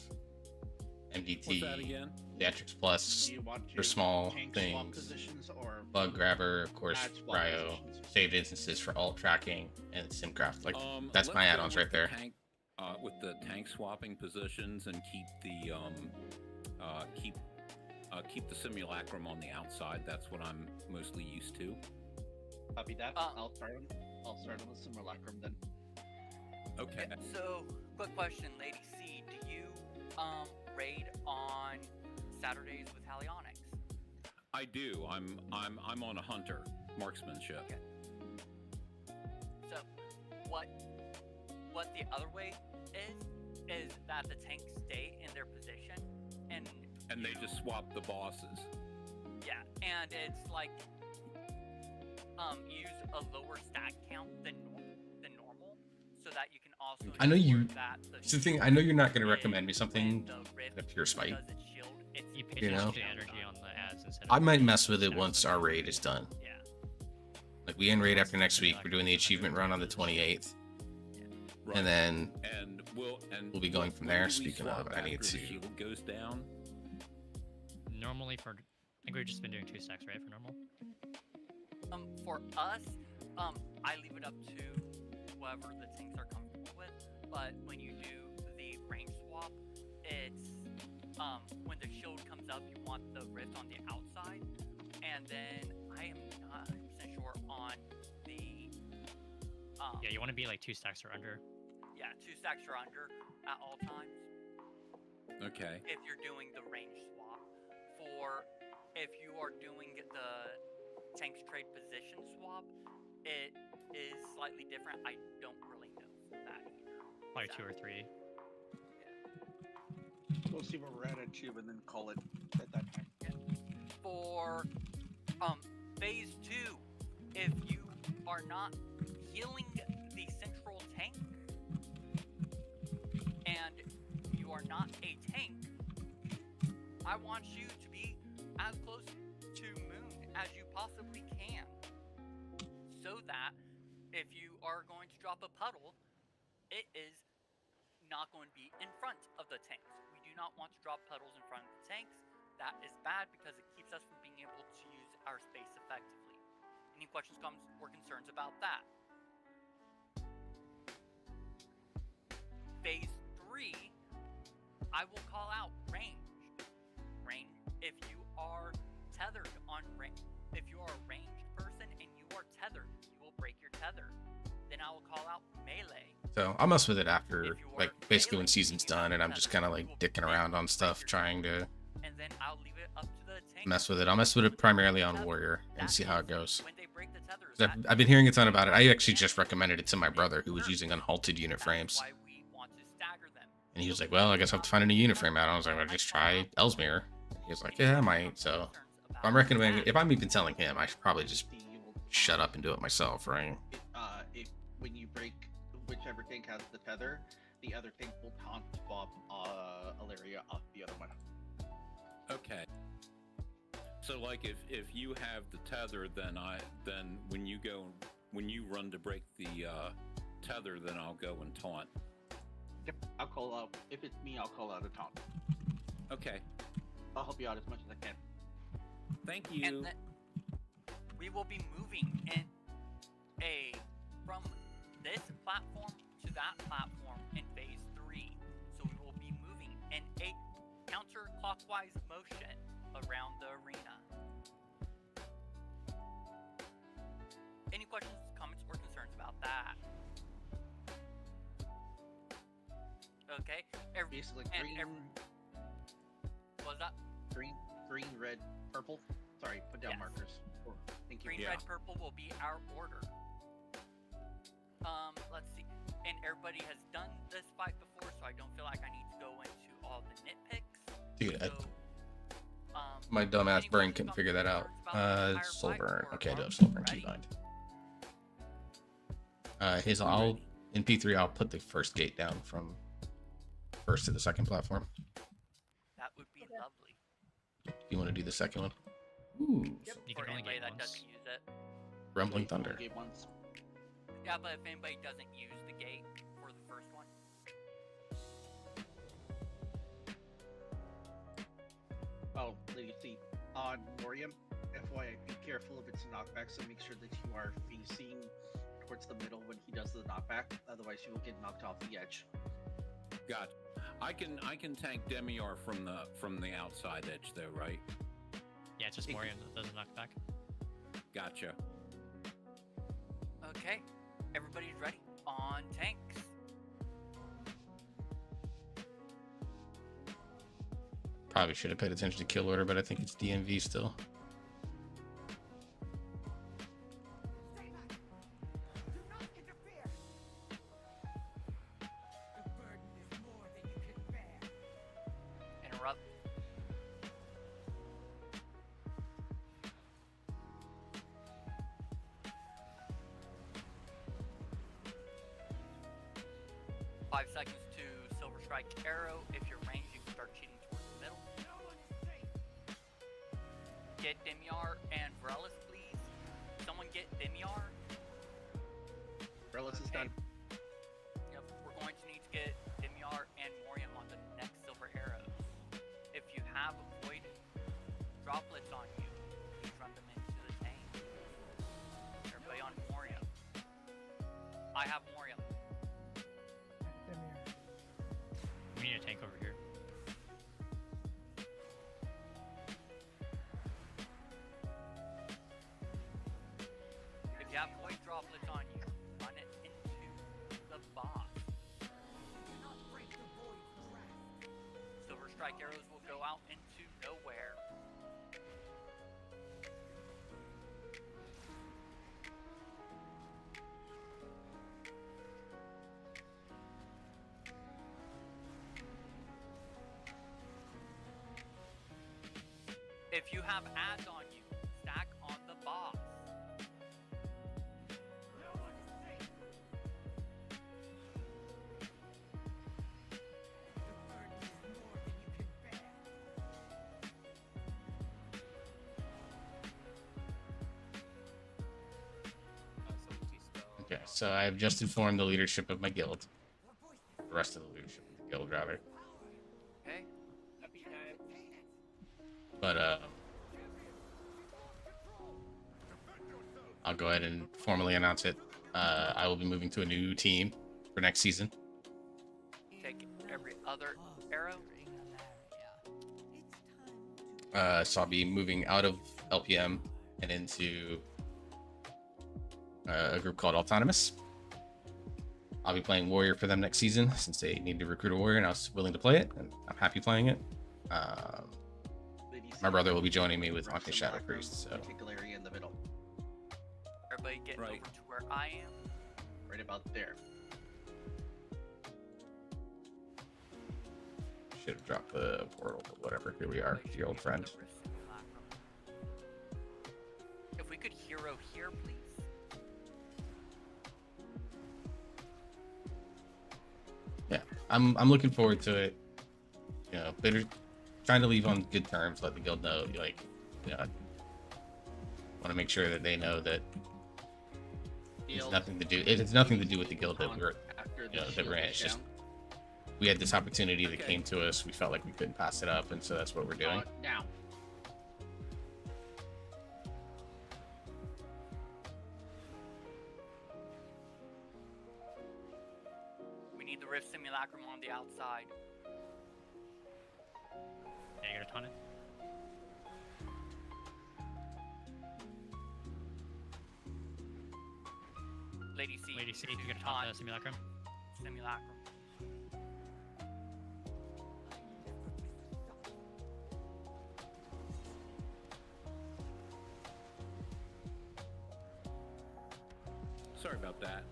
What's that MDT, again? Theatrics Plus Do you want to for small tank swap things. positions or Bug Grabber, of course, Add swap Ryo, positions. saved instances for alt tracking, and SimCraft. Like, that's Let's my go add-ons with right the there. Tank, with the tank swapping positions and keep the simulacrum on the outside. That's what I'm mostly used to. copy that? I'll start on the simulacrum then. Okay. So, quick question, Lady C, do you raid on Saturdays with Halionics? I do. I'm on a hunter marksmanship. Okay. So, what the other way is that the tanks stay in their position, and they just swap the bosses. yeah, and it's like use a lower stat count than normal, so that you can also. I know you. ensure that It's the thing. I know you're not going to recommend me something at pure spite. You pay You know? attention to energy on the ads instead of I might mess with it once our raid is done. Yeah. Like, we end raid after next week. We're doing the achievement run on the 28th. And then we'll be going from there. Speaking of, I need to. The shield goes down. normally for. I think we've just been doing 2 stacks, right? For normal. For us, I leave it up to whoever the tanks are comfortable with. But when you do the range swap, it's when the shield comes up, you want the rift on the outside, and then I am not 100% sure on the. Yeah, you want to be like 2 stacks or under. Yeah, 2 stacks or under at all times. Okay. If you're doing the range swap, for if you are doing the tanks trade position swap, it is slightly different. I don't really know that either. Probably 2 or 3. We'll see where we're at 2 and then call it at that time. For phase 2, if you are not healing the central tank and you are not a tank, I want you to be as close to Moon as you possibly can, so that if you are going to drop a puddle, it is not going to be in front of the tanks. We do not want to drop puddles in front of the tanks. That is bad because it keeps us from being able to use our space effectively. Any questions, comments, or concerns about that? Phase 3, I will call out ranged. If you are tethered on range, if you are a ranged person and you are tethered, you will break your tether. Then I will call out melee. So I'll mess with it after, like, basically when season's done, and I'm just kind of like dicking around on stuff, trying to And then I'll leave it up to the tank. mess with it. I'll mess with it primarily on Warrior and see how it goes. When they break the tethers, 'Cause I've been hearing a ton about it. I actually just recommended it to my brother who was using unhalted unit frames. why we want to stagger them. And he was like, well, I guess I'll have to find a new unit frame out. I was like, well, just try Ellesmere. He was like, yeah, I might. So I'm recommending, if I'm even telling him, I should probably just shut up and do it myself, right? If when you break whichever tank has the tether, the other tank will taunt swap Alaria off the other one. Okay. So like if you have the tether, then when you run to break the tether, then I'll go and taunt. Yep, I'll call out. If it's me, I'll call out a taunt. Okay. I'll help you out as much as I can. Thank you. And then we will be moving from this platform to that platform in phase 3. So we will be moving in a counterclockwise motion around the arena. Any questions, comments, or concerns about that? Okay. Basically, What's that? Green, red, purple. Sorry, put down markers. Thank you. Green, red, purple will be our order. Let's see. And everybody has done this fight before, so I don't feel like I need to go into all the nitpicks. Dude, my dumbass brain couldn't figure that out. Soulburn. Okay, I do have Soulburn. Keep mind. In P3, I'll put the first gate down from first to the second platform. That would be lovely. You want to do the second one? Ooh. You For can only anybody get that once. doesn't use it. Rumbling Thunder. Yeah, but if anybody doesn't use the gate for the first one. Oh, lady, see, on Morium, FYI, be careful if it's a knockback, so make sure that you are facing towards the middle when he does the knockback, otherwise you will get knocked off the edge. Gotcha. I can tank Demiar from the outside edge though, right? Yeah, it's just Morium that doesn't knock back. Gotcha. Okay, everybody's ready. On tanks. Probably should have paid attention to kill order, but I think it's DMV still. Interrupt. Five seconds to Silver Strike Arrow. If you're ranged, you can start cheating towards the middle. Get Demiar and Varellis, please. Someone get Demiar. Varellis is done. Yep, we're going to need to get Demiar and Morium on the next Silver Arrows. If you have Void droplets on you, please run them into the tank. Everybody on Morium. I have Morium. We need a tank over here. If you have Void droplets on you, run it into the boss. Silver Strike Arrows will go out into nowhere. If you have ads on you, stack on the boss. Okay, so I have just informed the leadership of my guild. The rest of the leadership of the guild, rather. Okay. Happy time. But I'll go ahead and formally announce it. I will be moving to a new team for next season. Take every other arrow. So I'll be moving out of LPM and into a group called Autonomous. I'll be playing Warrior for them next season since they need to recruit a Warrior, and I was willing to play it, and I'm happy playing it. My brother will be joining me with Ante Shadow Priest. So Particularly in the middle, Everybody get over to where I am. right about there. should have dropped the portal, but whatever. Here we are, your old friend. If we could hero here, please. Yeah, I'm looking forward to it. You know, better trying to leave on good terms. Let the guild know, like, you know, I want to make sure that they know that it's nothing to do. It has nothing to do with the guild that we're, you know, that we're in. It's just we had this opportunity that came to us. We felt like we couldn't pass it up, and so that's what we're doing. Now. We need the Rift Simulacrum on the outside. Yeah, you got a ton of. Lady C. Lady C, you got a ton of simulacrum. Simulacrum. Sorry about that.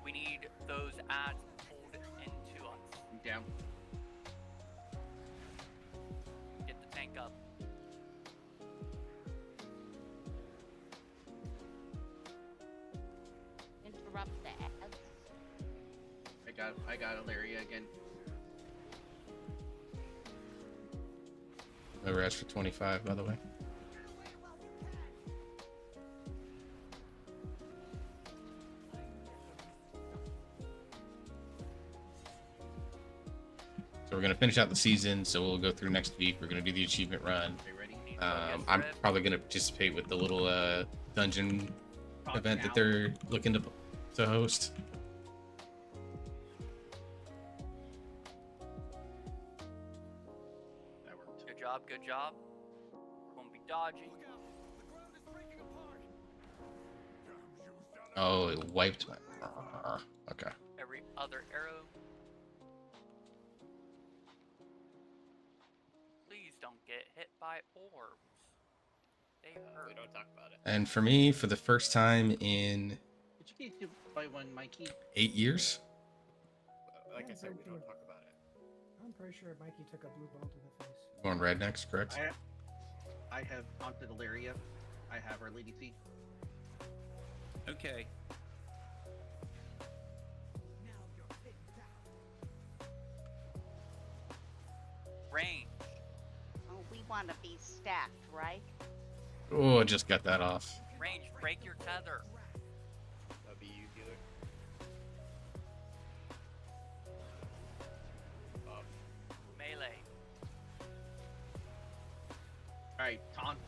We need those ads pulled into us. Down. Get the tank up. Interrupt the ads. I got Ilaria again. Never asked for 25, by the way. So we're gonna finish out the season. So we'll go through next week. We're gonna do the achievement run. I'm probably gonna participate with the little dungeon event that they're looking to host. That worked. Good job, good job. Won't be dodging. Oh, it wiped my. Okay. Every other arrow. Please don't get hit by orbs. They hurt. We don't talk about it. And for me, for the first time in Did you get hit by one, Mikey? 8 years. Like I said, we don't talk about it. I'm pretty sure Mikey took a blue bolt in the face. Going red next, correct? I have haunted Ilaria. I have our Lady C. Okay. Range. Oh, we want to be stacked, right? Oh, I just got that off. Range, break your tether. That'll be you, dealer. Melee. Alright, taunt.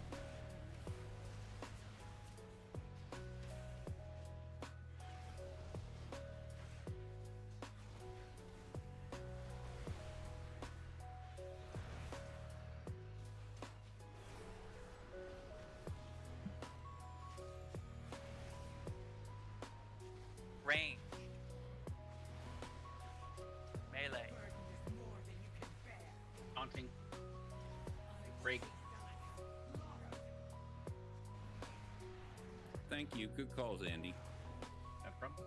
Range. Melee. Taunting. Break. Thank you. Good calls, Andy. No problem.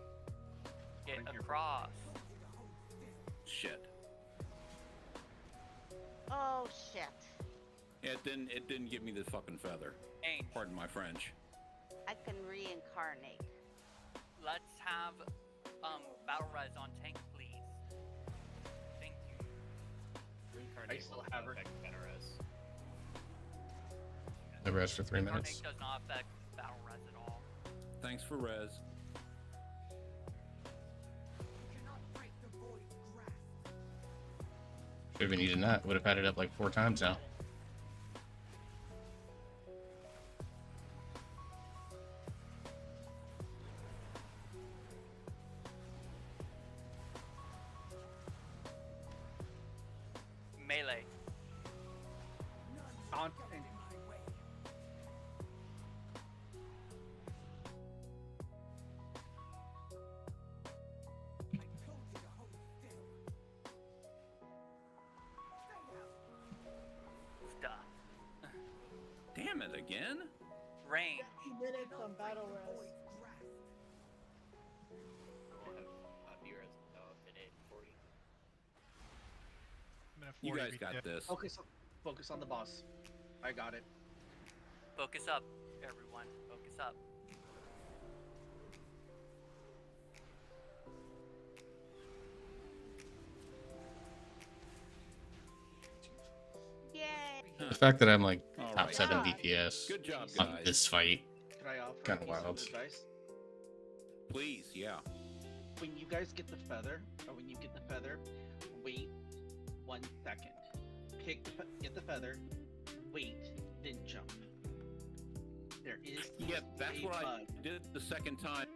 Get across. Shit. Oh shit. It didn't give me the fucking feather. Ainge, Pardon my French. I can reincarnate. let's have battle res on tank, please. Thank you. Reincarnate still will have her. affect better res. The rest for 3 Incarnate minutes. does not affect battle res at all. Thanks for res. Should have been using that. Would have had it up like 4 times now. Melee. On. Duh. Damn it again. Range. 50 minutes on battle res. We'll have B-res at 40. I'm at You 40 guys got BTM. this. Focus on the boss. I got it. Focus up, everyone. Focus up. Yay. The fact that I'm like All top right. 7 God. DPS Good job, on guys. this fight. Could I offer Kinda a piece wild. of advice? Please, yeah. When you guys get the feather, wait 1 second. Get the feather, wait, then jump. There is Yeah, that's a what I bug. did the second time.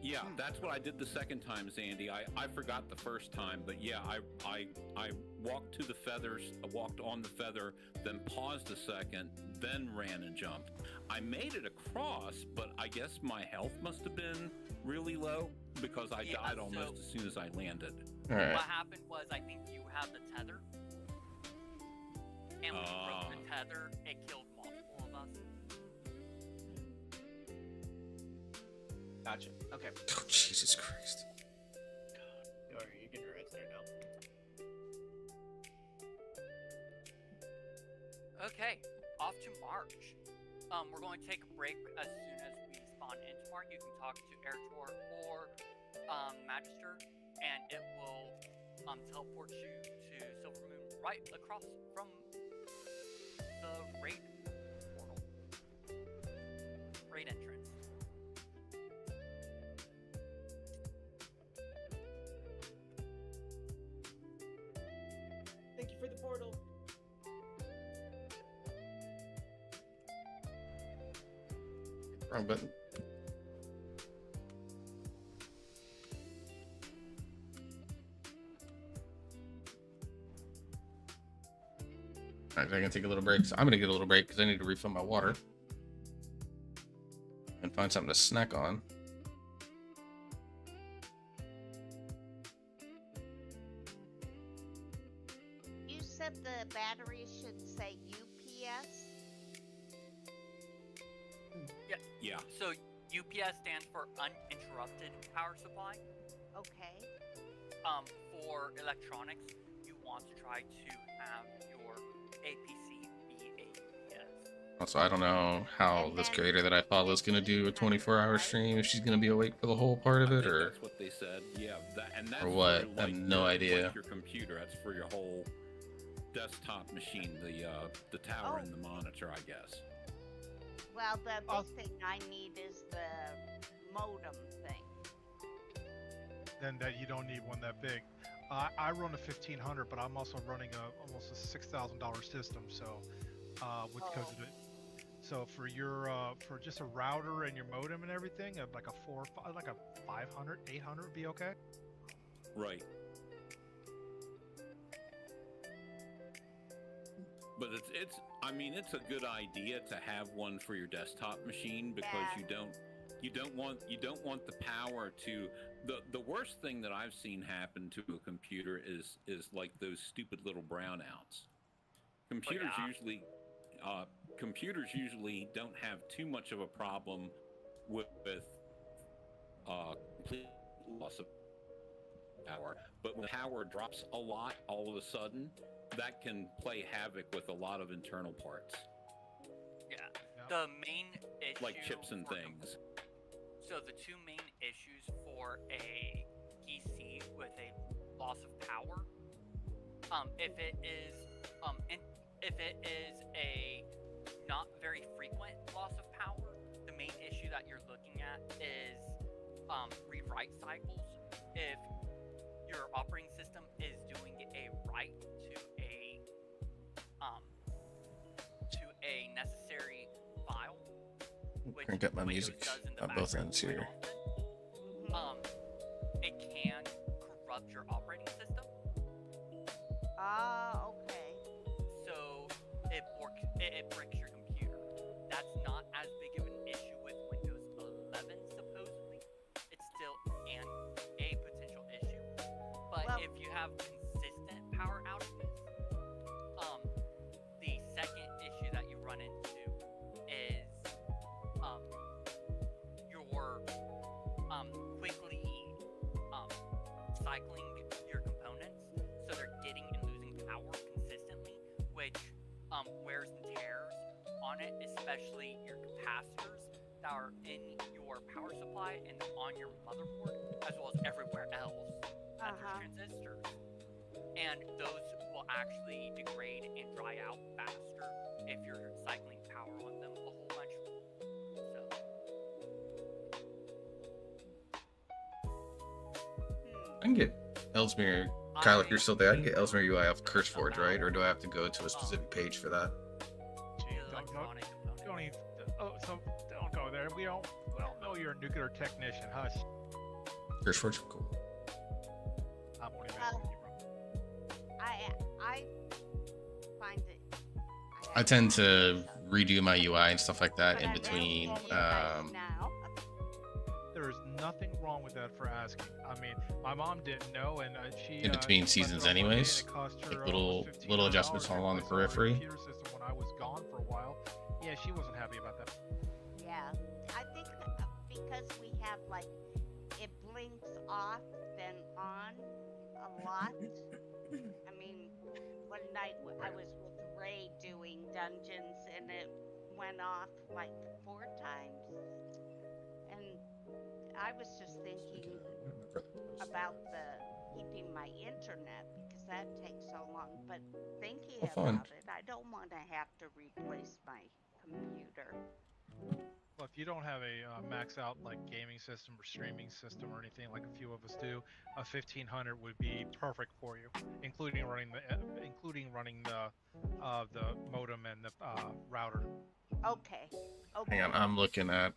Yeah, that's what I did the second time, Zandy. I forgot the first time, but yeah, I walked to the feathers, I walked on the feather, then paused a second, then ran and jumped. I made it across, but I guess my health must have been really low because I Yeah, died so- almost as soon as I landed. Alright. What happened was, I think you have the tether. And when you broke the tether, it killed multiple of us. Gotcha. Okay. Oh, Jesus Christ. Or you can res there now. Okay, off to March. We're going to take a break as soon as we spawn into March. You can talk to Airtor or Magister, and it will teleport you to Silver Moon right across from the raid portal. Raid entrance. Thank you for the portal. Wrong button. Alright, I can take a little break. So I'm gonna get a little break because I need to refill my water and find something to snack on. You said the battery should say UPS? Yeah. So UPS stands for uninterrupted power supply. Okay. For electronics, you want to try to have your APC be a UPS. Also, I don't know how And this then creator that I follow is gonna do a 24-hour stream. If she's gonna be awake for the whole part of I it, think or that's what they said. Yeah, and that's or what? for, I have like, no your, idea. Like your computer. That's for your whole desktop machine, the tower and the monitor, I guess. Well, the big thing I need is the modem thing. Then that you don't need one that big. I run a 1500, but I'm also running almost a $6,000 system. So, because of it. So for your for just a router and your modem and everything, like a 500, 800 would be okay. Right. But it's I mean it's a good idea to have one for your desktop machine because you don't want the power to the worst thing that I've seen happen to a computer is like those stupid little brownouts. Computers usually don't have too much of a problem with complete loss of power. But when power drops a lot all of a sudden, that can play havoc with a lot of internal parts, Yeah. The main issue like chips and for things. So the two main issues for a PC with a loss of power, if it is a not very frequent loss of power, the main issue that you're looking at is rewrite cycles. If your operating system is doing a write to a necessary file, which Crank up my Windows music does in the on both background ends quite here. often, it can corrupt your operating system. Ah, okay. So it breaks your computer. That's not as big of an issue with Windows 11, supposedly. It's still a potential issue. But Well- if you have consistent power outages, the second issue that you run into is you're quickly cycling your components, so they're getting and losing power consistently, which wears and tears on it, especially your capacitors that are in your power supply and on your motherboard, as well as everywhere else that there's transistors. And those will actually degrade and dry out faster if you're cycling power on them a whole bunch. So. I can get Ellesmere. Kyle, if you're still there, I can get Ellesmere UI off CurseForge, right? Or do I have to go to a specific page for that? Don't even. So don't go there. We don't know you're a nuclear technician. Hush. CurseForge, cool. I'm only messing with you, bro. I find it. I tend to redo my UI and stuff like that in between. Now. There's nothing wrong with that for asking. I mean, my mom didn't know, and she In between seasons, anyways. Like little adjustments all on the periphery. Computer system when I was gone for a while. Yeah, she wasn't happy about that. Yeah, I think because we have like it blinks off then on a lot. I mean, one night I was with Ray doing dungeons and it went off like 4 times, and I was just thinking about keeping my internet because that takes so long. But thinking fun. about it, I don't want to have to replace my computer. Well, if you don't have a max out like gaming system or streaming system or anything like a few of us do, a 1500 would be perfect for you, including running the modem and the router. Okay. Hang on, I'm looking at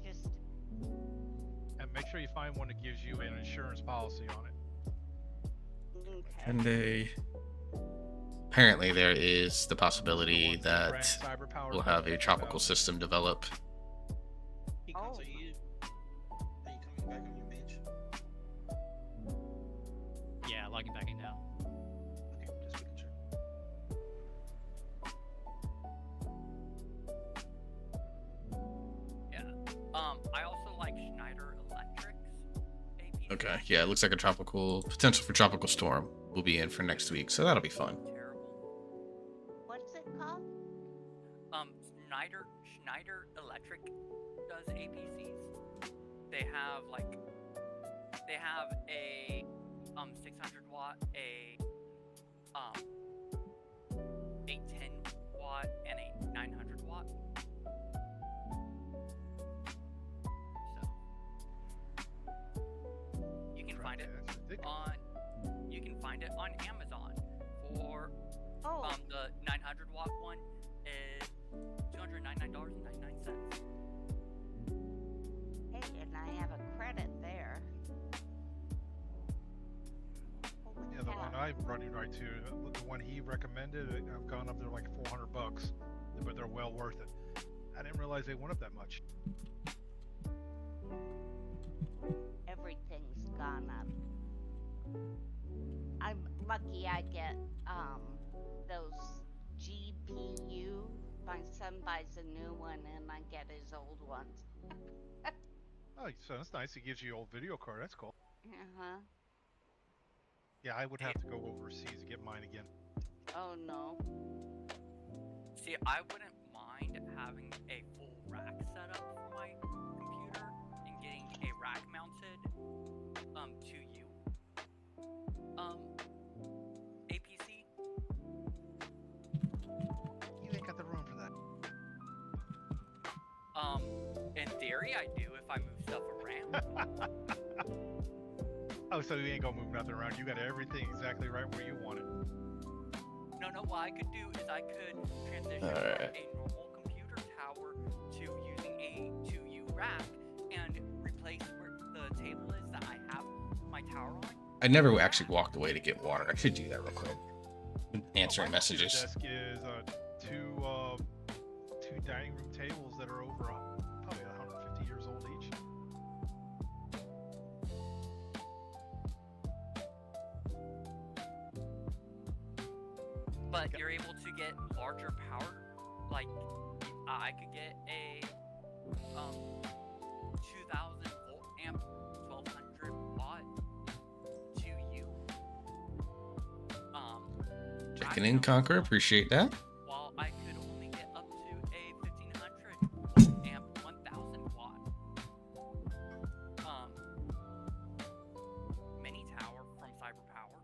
Just And make sure you find one that gives you an insurance policy on it. okay. and apparently there is the possibility that we'll have a tropical system develop. Hey, Cons, are you coming back on your page? Yeah, logging back in now. Okay, just making sure. Yeah. I also like Schneider Electric's AP. Okay, yeah, it looks like a tropical potential for tropical storm will be in for next week, so that'll be fun. What's it called? Schneider Electric does APCs. They have a 600 watt, a 10 watt, and a 900 watt. So you can find it on Amazon for the 900 watt one is $299.99. Hey, and I have a credit there. Yeah, the one I'm running right to, the one he recommended, I've gone up there like $400, but they're well worth it. I didn't realize they went up that much. Everything's gone up. I'm lucky I get those GPU. My son buys a new one and I get his old ones. Oh, so that's nice. It gives you old video card. That's cool. Uh-huh. Yeah, I would have to go overseas to get mine again. Oh no. See, I wouldn't mind having a full rack setup for my computer and getting a rack mounted to you APC. You ain't got the room for that. In theory I do if I move stuff around. Oh, so you ain't gonna move nothing around. You got everything exactly right where you want it. No, what I could do is I could transition from a normal computer tower to using a 2U rack and replace where the table is that I have my tower on. I never actually walked away to get water. I should do that real quick. Answering My messages. desk is two dining room tables that are over probably 150 years old each. But you're able to get larger power. Like I could get a 2000 volt amp 1200 watt 2U. Checking in, Conquer. Appreciate that. While I could only get up to a 1500 amp 1000 watt mini tower from Cyber Power.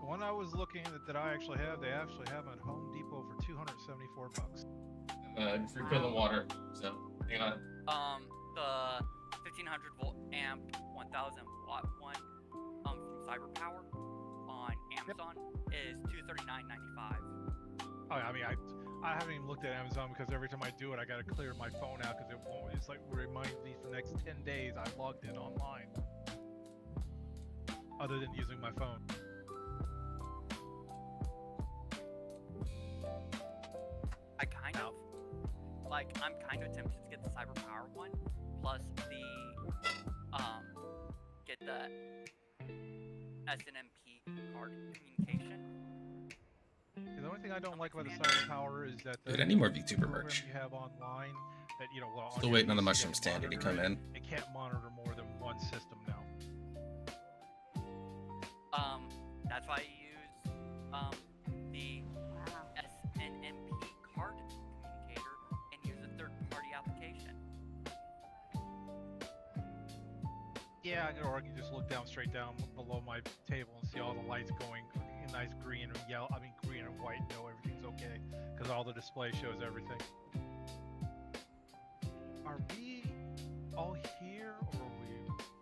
The one I was looking at that I actually have, they actually have at Home Depot for $274. Refill the water. So hang on. The 1500 volt amp 1000 watt one from Cyber Power on Amazon is $239.95. Oh, I mean, I haven't even looked at Amazon because every time I do it, I gotta clear my phone out because it won't. It's like reminds me for the next 10 days I logged in online, other than using my phone. I'm kind of tempted to get the Cyber Power one, plus the get the SNMP card communication. Yeah, the only thing I don't like about the Cyber Power is that Dude, I need more VTuber merch. You have online that well, Still on waiting on the PC mushroom that stand. Did he come monitor in? It can't monitor more than one system now. That's why I use the SNMP card communicator and use a third-party application. Yeah, or I can just look straight down below my table and see all the lights going in nice green and yellow. I mean, green and white. No, everything's okay because all the display shows everything. Are we all here, or are we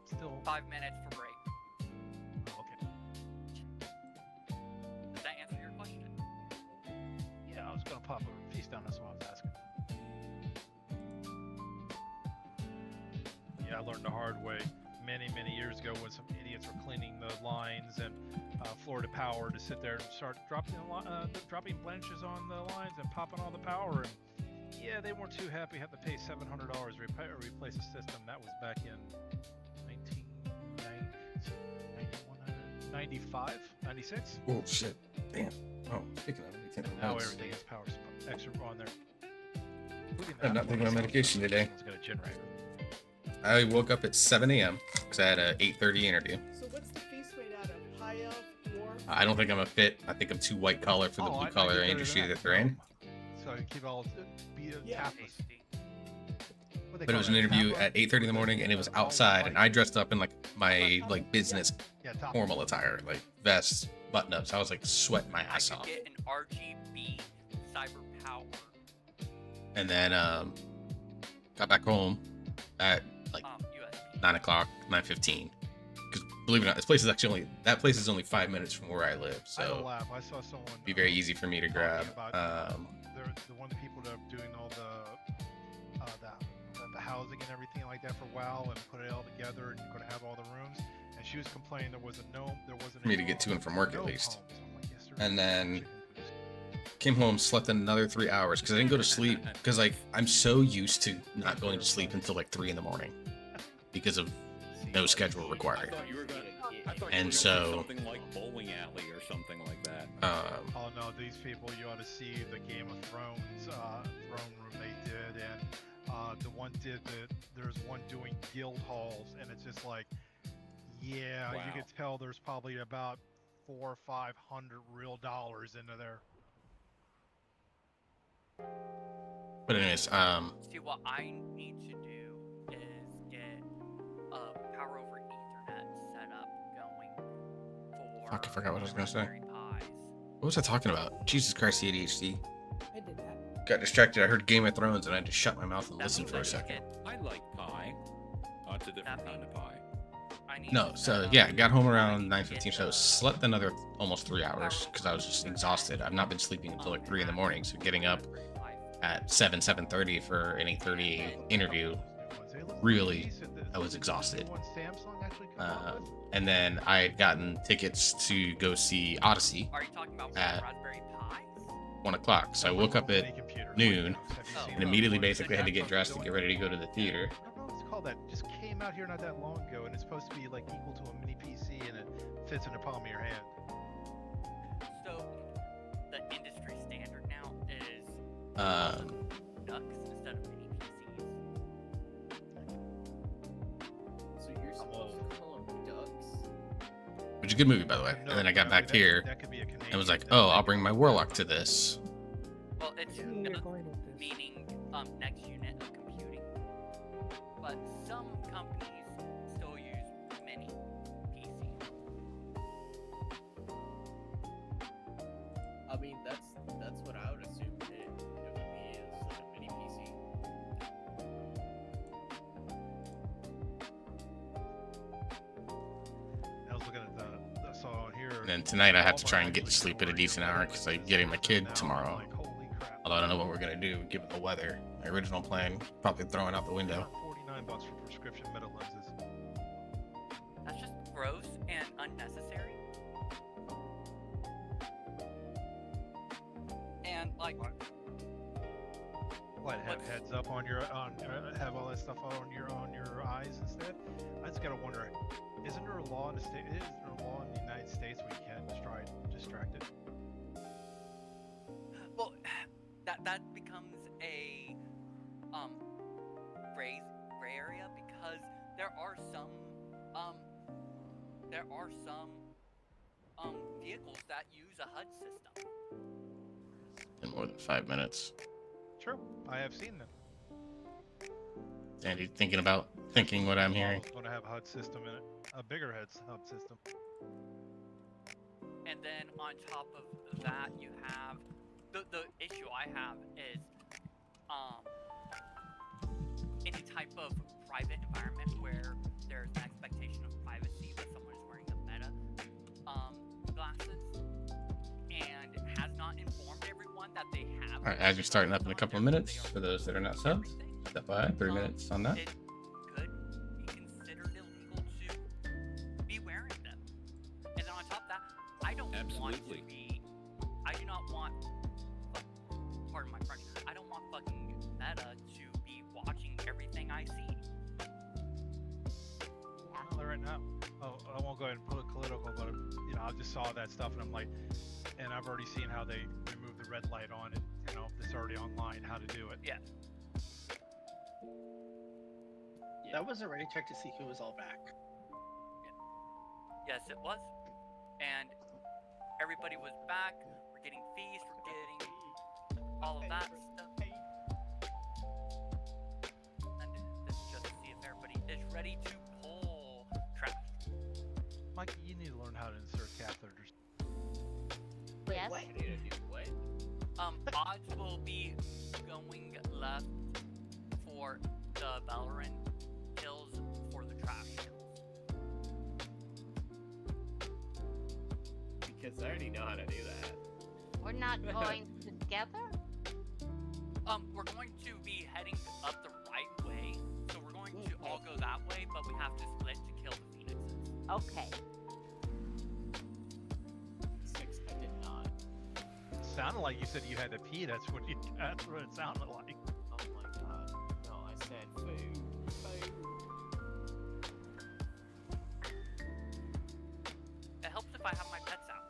still? 5 minutes for break. Okay. Does that answer your question? Yeah, I was gonna pop a piece down. That's what I was asking. Yeah, I learned the hard way many years ago when some idiots were cleaning the lines and Florida Power to sit there and start dropping branches on the lines and popping all the power. And yeah, they weren't too happy. Had to pay $700 to replace a system. That was back in 1995, 96. Oh shit! Damn. Oh, speaking of anything Now else, everything is power extra on there. I'm not taking my medication today. It's got a generator. I woke up at 7 a.m. because I had a 8:30 interview. So what's the face made out of? High elf, dwarf? I don't think I'm a fit. I think I'm too white collar for the blue collar industry that they're in. So I can keep all tapless. But it was an interview at 8:30 in the morning, and it was outside, and I dressed up in like my business formal attire, like vests, button-ups. I was like sweating my ass off. Get an RGB Cyber Power. And then got back home at like 9 o'clock, 9:15. Because believe it or not, this place is actually that place is only 5 minutes from where I live, I so laugh. I saw someone. it'd be very easy for me to grab. The one of the people that are doing all the housing and everything like that for WoW and put it all together, and you're going to have all the rooms. And she was complaining there wasn't For me to get to and from work at least. homes. I'm like, yes, there And is. then came home, slept another 3 hours because I didn't go to sleep because like I'm so used to not going to sleep until like 3 in the morning because of no schedule required. And so something like bowling alley or something like that. Oh no, these people, you ought to see the Game of Thrones throne room they did, and The one there's one doing guild halls, and it's just like, yeah, you Wow. could tell there's probably about $400 or $500 real dollars into there. But anyways, See, what I need to do is get a power over Ethernet setup going for. fuck, I forgot what I was gonna say. Raspberry Pis. What was I talking about? Jesus Christ, ADHD. I did that. Got distracted. I heard Game of Thrones and I had to shut my mouth and listen for a second. I like pie. Oh, it's a different kind of pie. No, so yeah, I got home around 9:15, so slept another almost 3 hours because I was just exhausted. I've not been sleeping until like 3 in the morning, so getting up at 7:30 for an 8:30 interview, really, I was exhausted. And then I had gotten tickets to go see Odyssey Are you talking about at Raspberry Pi? 1 o'clock. So I woke up at noon and immediately basically had to get dressed and get ready to go to the theater. What's it called that just came out here not that long ago, and it's supposed to be like equal to a mini PC, and it fits in the palm of your hand. So the industry standard now is Ducks instead of mini PCs. So you're supposed to call them ducks? Which is a good movie, by the way. And then I got back here and was like, oh, I'll bring my Warlock to this. Well, it's meaning next unit of computing. But some companies still use mini PC. I mean, that's what I would assume it would be, is like a mini PC. I was looking at the song here. And then tonight I have to try and get to sleep at a decent hour because I'm getting my kid tomorrow. Although I don't know what we're gonna do given the weather. My original plan, probably throwing out the window. $49 for prescription meta lenses. That's just gross and unnecessary. And like, What, have heads up on your have all that stuff on your eyes instead? I just gotta wonder, isn't there a law in the state? Is there a law in the United States where you can't distract it? well, that becomes a gray area because there are some vehicles that use a HUD system. In more than 5 minutes. True, I have seen them. Andy, thinking what I'm hearing. It's going to have a HUD system in it, a bigger HUD system. And then on top of that, you have the issue I have is any type of private environment where there's an expectation of privacy, but someone is wearing a meta glasses and has not informed everyone that they have. All right, as you're starting up in a couple of minutes, for those that are not subs, step by 3 minutes on that. It could be considered illegal to be wearing them. And then on top of that, I don't want to be. I do not want. Pardon my French. I don't want fucking Meta to be watching everything I see. Well, right now, I won't go ahead and put it political, but you know, I just saw that stuff and I'm like, and I've already seen how they remove the red light on it. You know, it's already online how to do it. Yeah. That was already checked to see who was all back. Yes, it was. And everybody was back. We're getting fees. We're getting all of that stuff. And this is just to see if everybody is ready to pull trash. Mike, you need to learn how to insert catheters. Yes. I need to do what? Odds will be going left for the Valorant kills for the trash kills. Because I already know how to do that. We're not going together? We're going to be heading up the right way, so we're going to all go that way, but we have to split to kill the phoenixes. Okay. 6, I did not. Sounded like you said you had to pee. That's what it sounded like. Oh my god. No, I said food. Food. It helps if I have my pets out.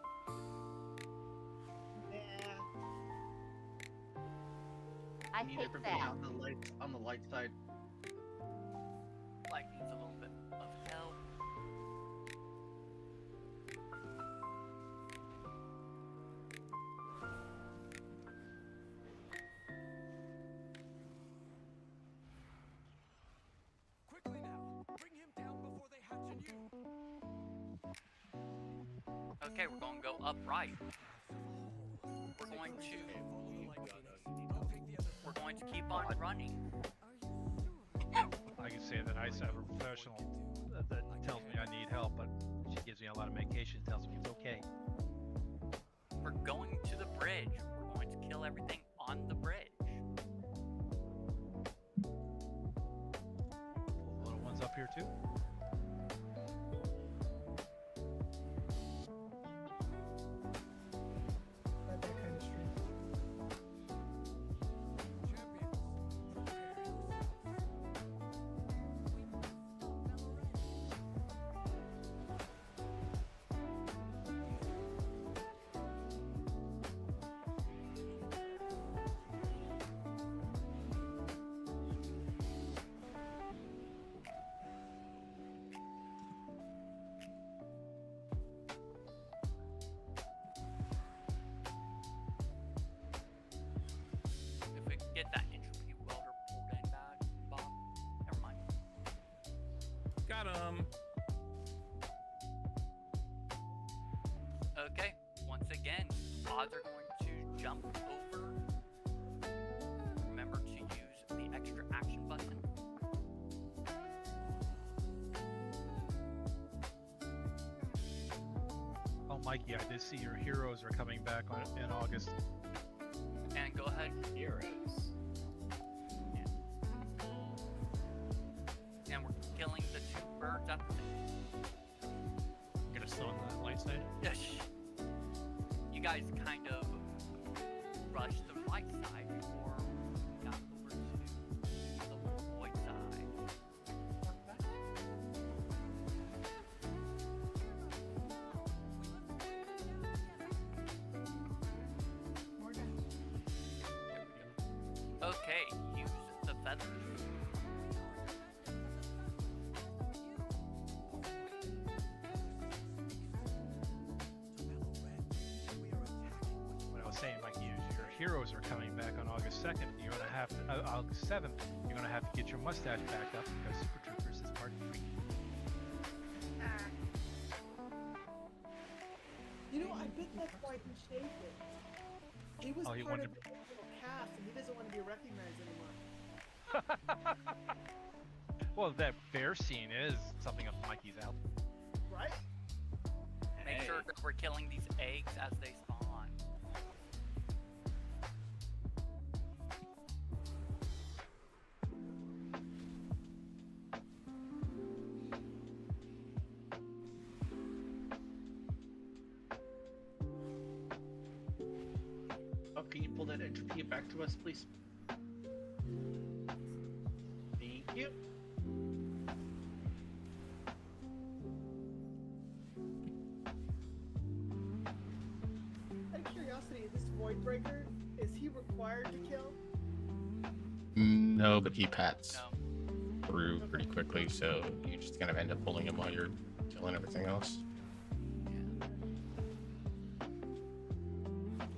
I Need hate everybody that. out in the light on the light side. Light needs a little bit of help. Quickly now, bring him down before they hatch anew. Okay, we're going to go upright. We're going to keep on running. I can say that I have a professional that tells me I need help, but she gives me a lot of medication, tells me it's okay. We're going to the bridge. We're going to kill everything on the bridge. The little ones up here too. Not that kind of strength. If we can get that entropy welder pulled in back, Bob. Never mind. Got him. Okay, once again, odds are going to jump over. Remember to use the extra action button. Oh, Mikey, I did see your heroes are coming back in August. And go ahead. Heroes. And we're killing the two birds at the same Get us still on the light side. Yes. You guys kind of rushed the light side before we got over to the void side. More down. There we go. Okay, use the feathers. What I was saying, Mikey, is your heroes are coming back on August 2nd. You're gonna have to, August 7th. You're gonna have to get your mustache back up because Super Troopers is part 3. You know, I bet that's why he shaved it. He was Oh, he part wanted of the original cast, and he doesn't want to be recognized anymore. Well, that bear scene is something up Mikey's alley. Right? Make sure that we're killing these eggs as they spawn. Oh, can you pull that entropy back to us, please? Thank you. Out of curiosity, this Void Breaker, is he required to kill? No, but he pats No. through pretty quickly, so you just kind of end up pulling him while you're killing everything else.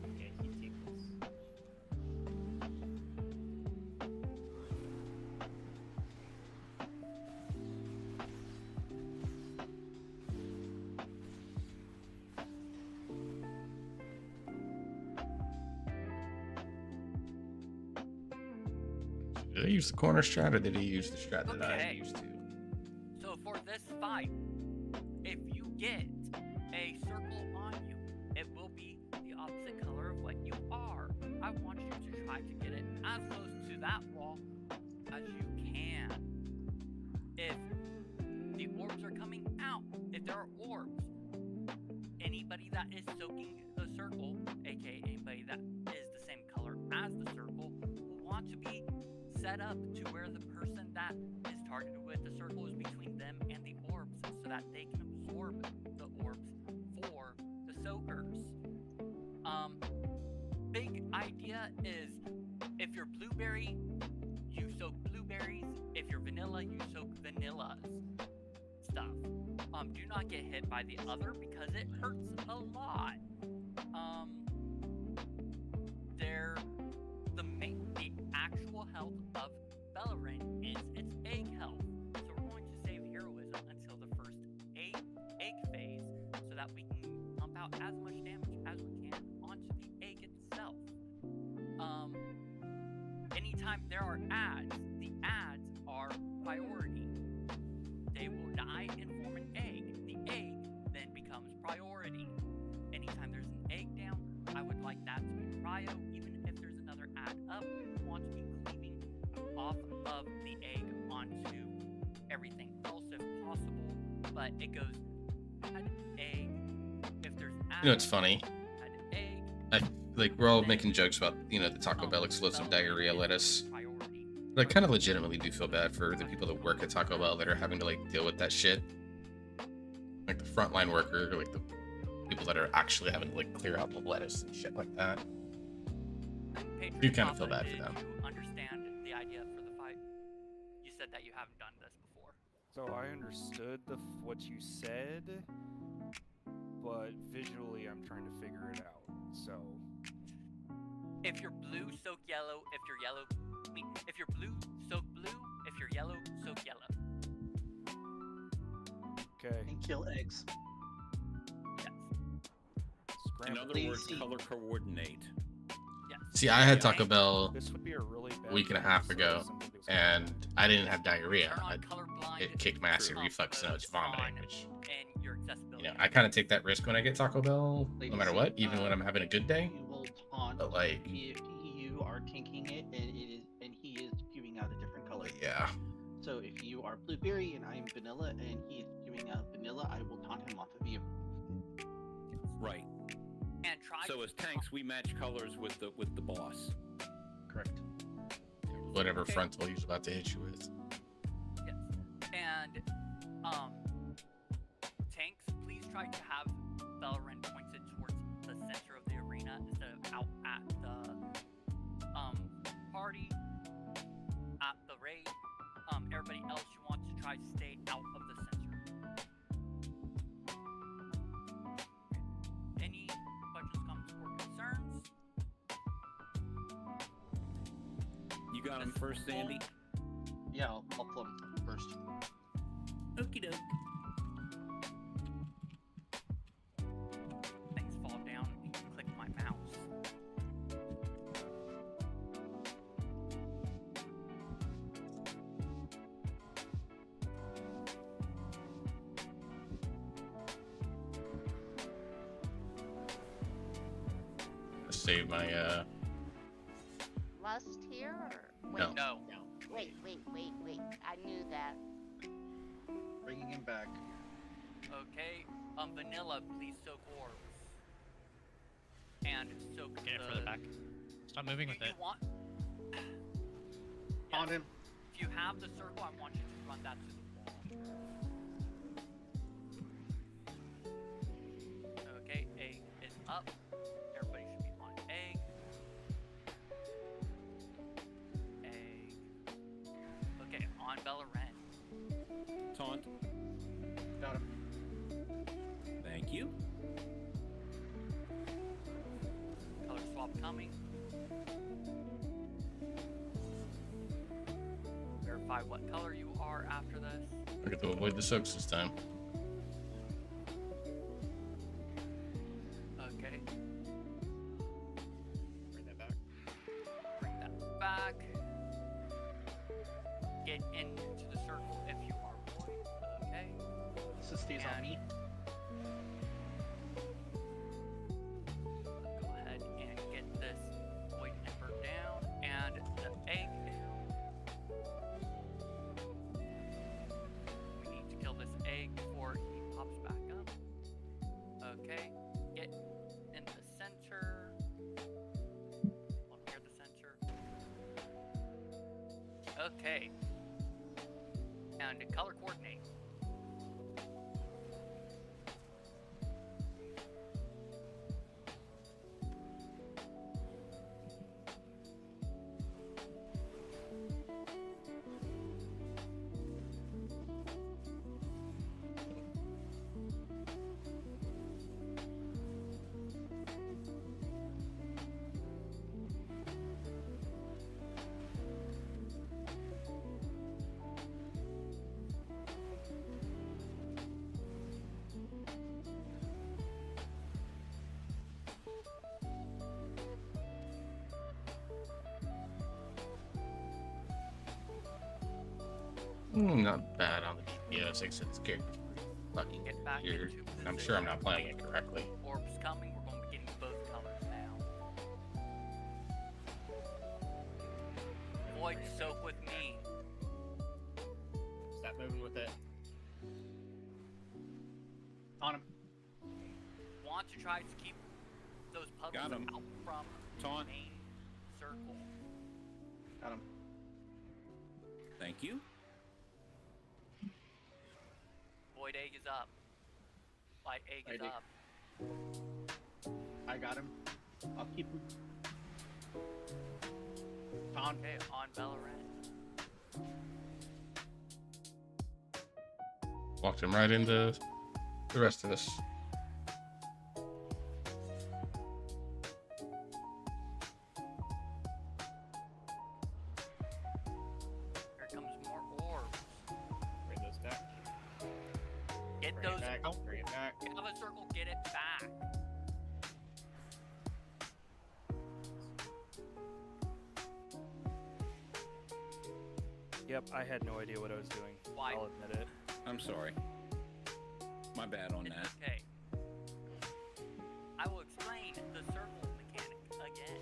Okay, he tickles. Did I use the corner strat or did he use the strat that I Okay. used to? So for this fight, if you get a circle on you, it will be the opposite color of what you are. I want you to try to get it as close to that wall as you can. If the orbs are coming out, if there are orbs, anybody that is soaking the circle, aka anybody that is the same color as the circle, will want to be set up to where the person that is targeted with the circle is between them and the orbs so that they can absorb the orbs for the soakers. Big idea is if you're blueberry, you soak blueberries. If you're vanilla, you soak vanilla stuff. Do not get hit by the other because it hurts a lot. They're the actual health of Bellerin is its egg health. So we're going to save heroism until the first egg phase so that we can pump out as much damage as we can onto the egg itself. Anytime there are ads, the ads are priority. They will die and form an egg. The egg then becomes priority. Anytime there's an egg down, I would like that to be prio. Even if there's another ad up, we want to be cleaving off of the egg onto everything else if possible. But it goes add egg. If there's ad, You know, it's funny. add egg. Like, we're all making jokes about, you know, the Taco Bell explosive diarrhea lettuce. But I kind of legitimately do feel bad for the people that work at Taco Bell that are having to, like, deal with that shit. Like, the frontline worker, or, like, the people that are actually having to, like, clear out the lettuce and shit like that. You kind of feel bad for them. Did you understand the idea for the fight? You said that you haven't done this before. So I understood what you said, but visually I'm trying to figure it out. So If you're blue, soak yellow. If you're yellow, if you're blue, soak blue. If you're yellow, soak yellow. okay. And kill eggs. Yes. In other words, color coordinate. Yes. See, I had Taco Bell This would be a really bad a week and a half ago, and I didn't have diarrhea. It kicked my ass in reflux and I was vomiting, which, And your accessibility. you know, I kind of take that risk when I get Taco Bell, no matter what, even when I'm having a good day. You will taunt But, like, if you are tanking it and he is spewing out a different color. yeah. So if you are blueberry and I am vanilla and he is spewing out vanilla, I will taunt him off of you. Right. And try. So as tanks, we match colors with the boss. Correct. Whatever frontal he's about to hit you with. Yes. And tanks, please try to have Bellerin pointed towards the center of the arena instead of out at the party, at the raid. Everybody else, you want to try to stay out of the center. Okay. Any questions, comments, or concerns? You got him first, Sandy? Yeah, I'll pull him first. Okie doke. Things fall down and click my mouse. Save my, Lust here or wait? No. No. Wait. I knew that. Bringing him back. Okay. Vanilla, please soak orbs. And soak Get it the... further back. Stop moving with you it. want... On him. If you have the circle, I want you to run that to the wall. Okay, egg is up. Everybody should be on egg. Egg. Okay, on Bellerin. Taunt. Got him. Thank you. Color swap coming. Verify what color you are after this. I get to avoid the soaks this time. Okay, Bring that back. bring that back. Get into the circle if you are void. Okay. So stays on me. Go ahead and get this void ember down and the egg down. We need to kill this egg before he pops back up. Okay, get in the center. Well, near the center. Okay. And color coordinate. Not bad on the DPS, except it's getting fucking Get back weird. into I'm sure I'm not playing it correctly. Orbs coming. We're going to be getting both colors now. Void soak with me. Stop moving with it. On him. Want to try to keep those puddles Got him. out from Taunt. the main circle. Got him. Thank you. Void egg is up. Light egg is Light egg. up. I got him. I'll keep him. Taunt. Okay, on Valorant. Walked him right into the rest of us. Here comes more orbs. Bring those back. Get Bring those it back. out. Bring it back. Get out of the circle, get it back. Yep, I had no idea what I was doing. Why? I'll admit it. I'm sorry. My bad on that. Okay. I will explain the circle mechanic again.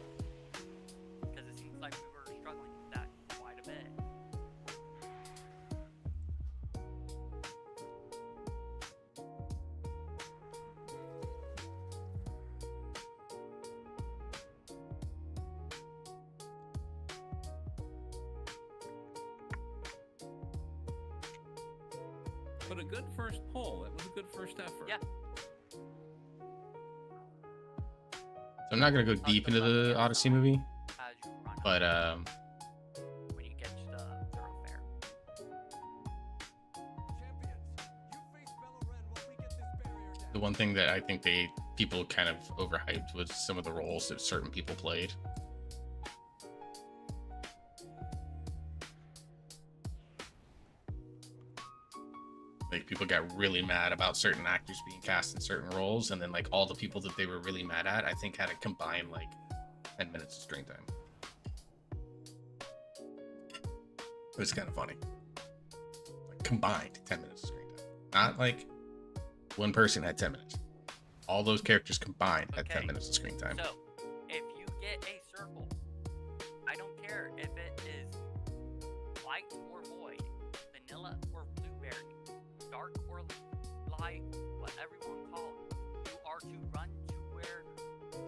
Because it seems like we were struggling with that quite a bit. But a good first poll. It was a good first effort. Yeah. So I'm not gonna go deep into the Odyssey movie, As you run up but when you get to the thoroughfare. the one thing that I think people kind of overhyped was some of the roles that certain people played. Like people got really mad about certain actors being cast in certain roles, and then like all the people that they were really mad at, I think had a combined like 10 minutes of screen time. It was kind of funny. Like combined 10 minutes of screen time. Not like one person had 10 minutes. All those characters combined had 10 minutes of screen time. So, if you get a circle, I don't care if it is light or void, vanilla or blueberry, dark or light, whatever you want to call it, you are to run to where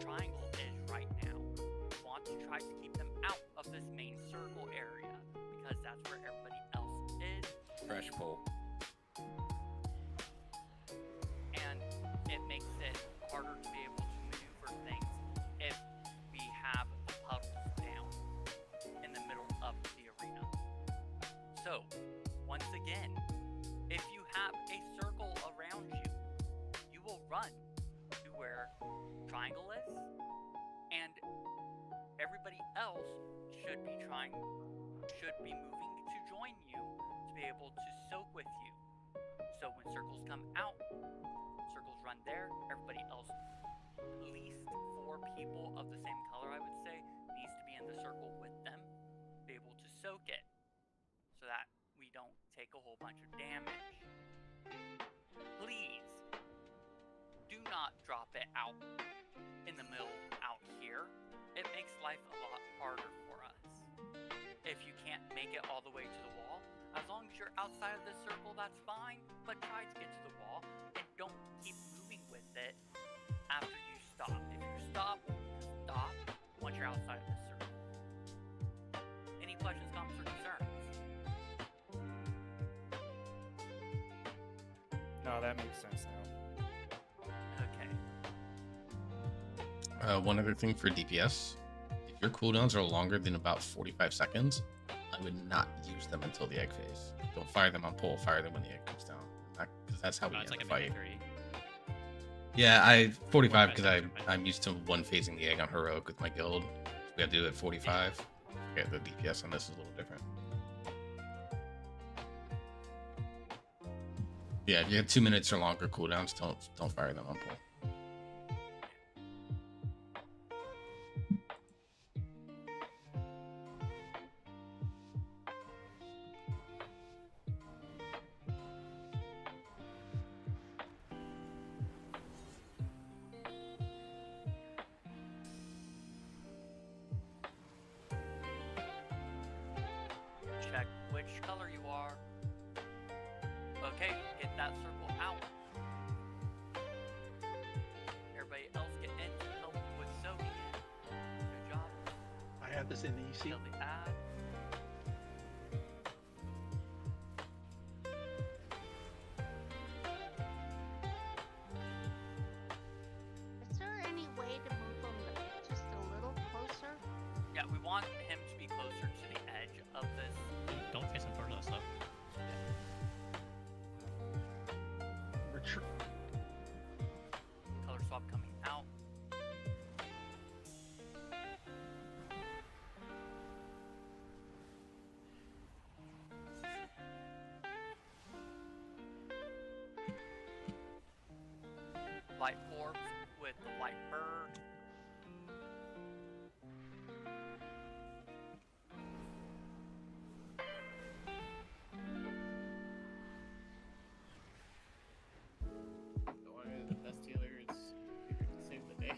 triangle is right now. You want to try to keep them out of this main circle area, because that's where everybody else is. Fresh poll. And it makes it harder to be able to maneuver things if we have the puddles down in the middle of the arena. So, once again, if you have a circle around you, you will run to where triangle is, and everybody else should be moving to join you to be able to soak with you. So when circles come out, circles run there, everybody else, at least 4 people of the same color, I would say, needs to be in the circle with them, be able to soak it, so that we don't take a whole bunch of damage. Please, do not drop it out in the middle out here. It makes life a lot harder for us. If you can't make it all the way to the wall, as long as you're outside of the circle, that's fine, but try to get to the wall, and don't keep moving with it after you stop. If you stop once you're outside of the circle. Any questions, comments, or concerns? No, that makes sense now. Okay. One other thing for DPS, if your cooldowns are longer than about 45 seconds, I would not use them until the egg phase. Don't fire them on pull, fire them when the egg comes down. Because that's how we end It's like the a fight. minute 30. Yeah, 45 because 45 seconds. I'm used to one phasing the egg on heroic with my guild. We have to do it at 45. Yeah, the DPS on this is a little different. Yeah, if you have 2 minutes or longer cooldowns, don't fire them on pull. color you are. Okay, get that circle out. Everybody else get in to help with soaking it. Good job. I have this in EC. Till the add. Is there any way to move them just a little closer? Yeah, we want him to be closer to the edge of this. Don't face him towards us, though. Color swap coming out. Light orbs with the light bird. Don't worry, the best healer is here to save the day.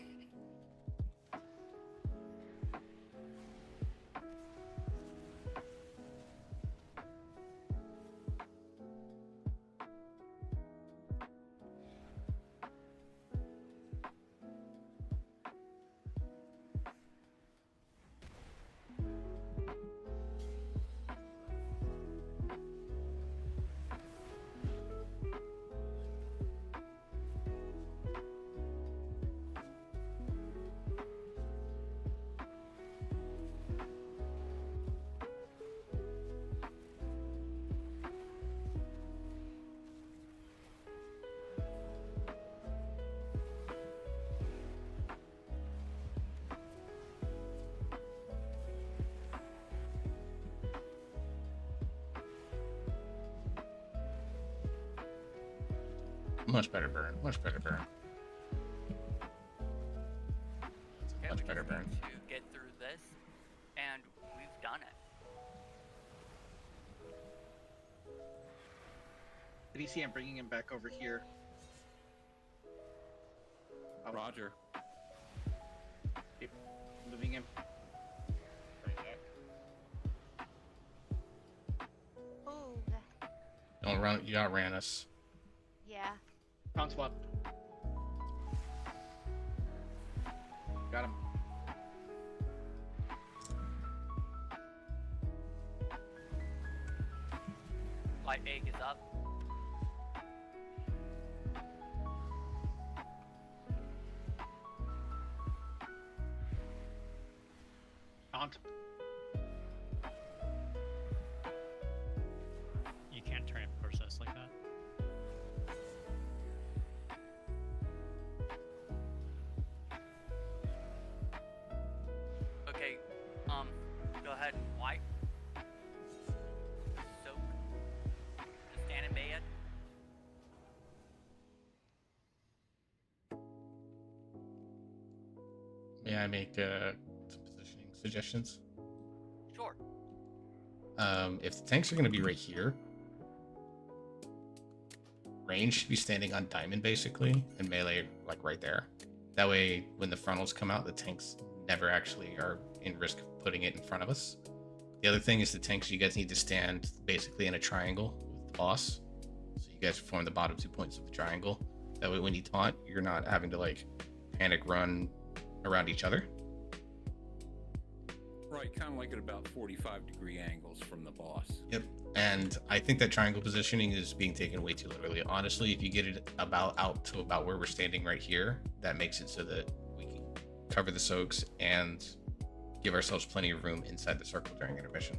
Much better burn. Much better burn. Okay, Much we better just burn. need to get through this, and we've done it. EC, I'm bringing him back over here. Roger. Yep. Moving him. Right back. Ooh, Don't run. You outran us. yeah. Pound swap. Got him. Light egg is up. Aunt. You can't turn it towards us like that. Okay, go ahead and wipe. Soak. Just stand in bed. May I make some positioning suggestions? Sure. If the tanks are going to be right here, range should be standing on diamond basically, and melee like right there. That way, when the frontals come out, the tanks never actually are in risk of putting it in front of us. The other thing is the tanks, you guys need to stand basically in a triangle with the boss. So you guys form the bottom 2 points of the triangle. That way when you taunt, you're not having to like panic run around each other. Right, kind of like at about 45-degree angles from the boss. Yep. And I think that triangle positioning is being taken way too literally. Honestly, if you get it about out to about where we're standing right here, that makes it so that we can cover the soaks and give ourselves plenty of room inside the circle during intermission.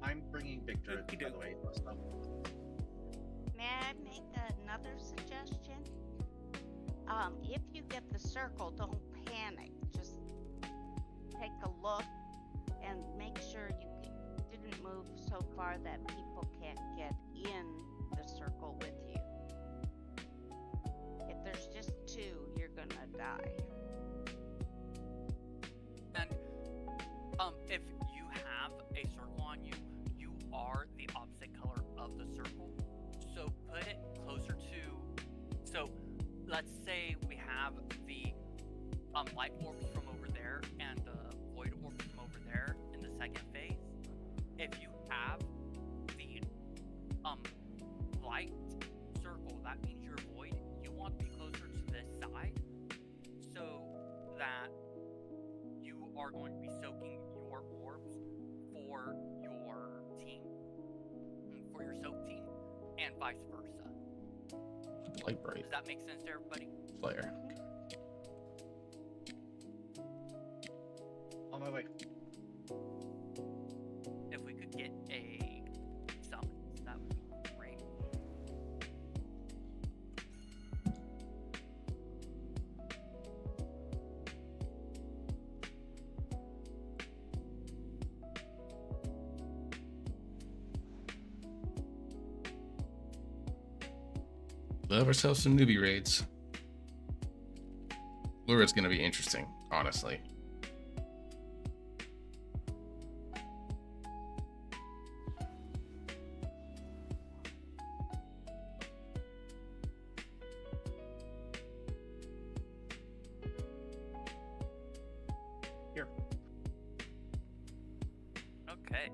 I'm bringing Victor, by the way. So. May I make another suggestion? If you get the circle, don't panic. Just take a look and make sure you didn't move so far that people can't get in the circle with you. If there's just two, you're gonna die. And if you have a circle on you, you are the opposite color of the circle. So put it closer to. So let's say we have the light orbs from over there and the void orbs from over there in the second that means your void, you want to be closer to this side so that you are going to be soaking your orbs for your team, for your soak team, and vice versa. Light bright. Does that make sense to everybody? Flare. On my way. If we could get a summons, that would be great. Love ourselves some newbie raids. Lurid's gonna be interesting, honestly. Here. Okay.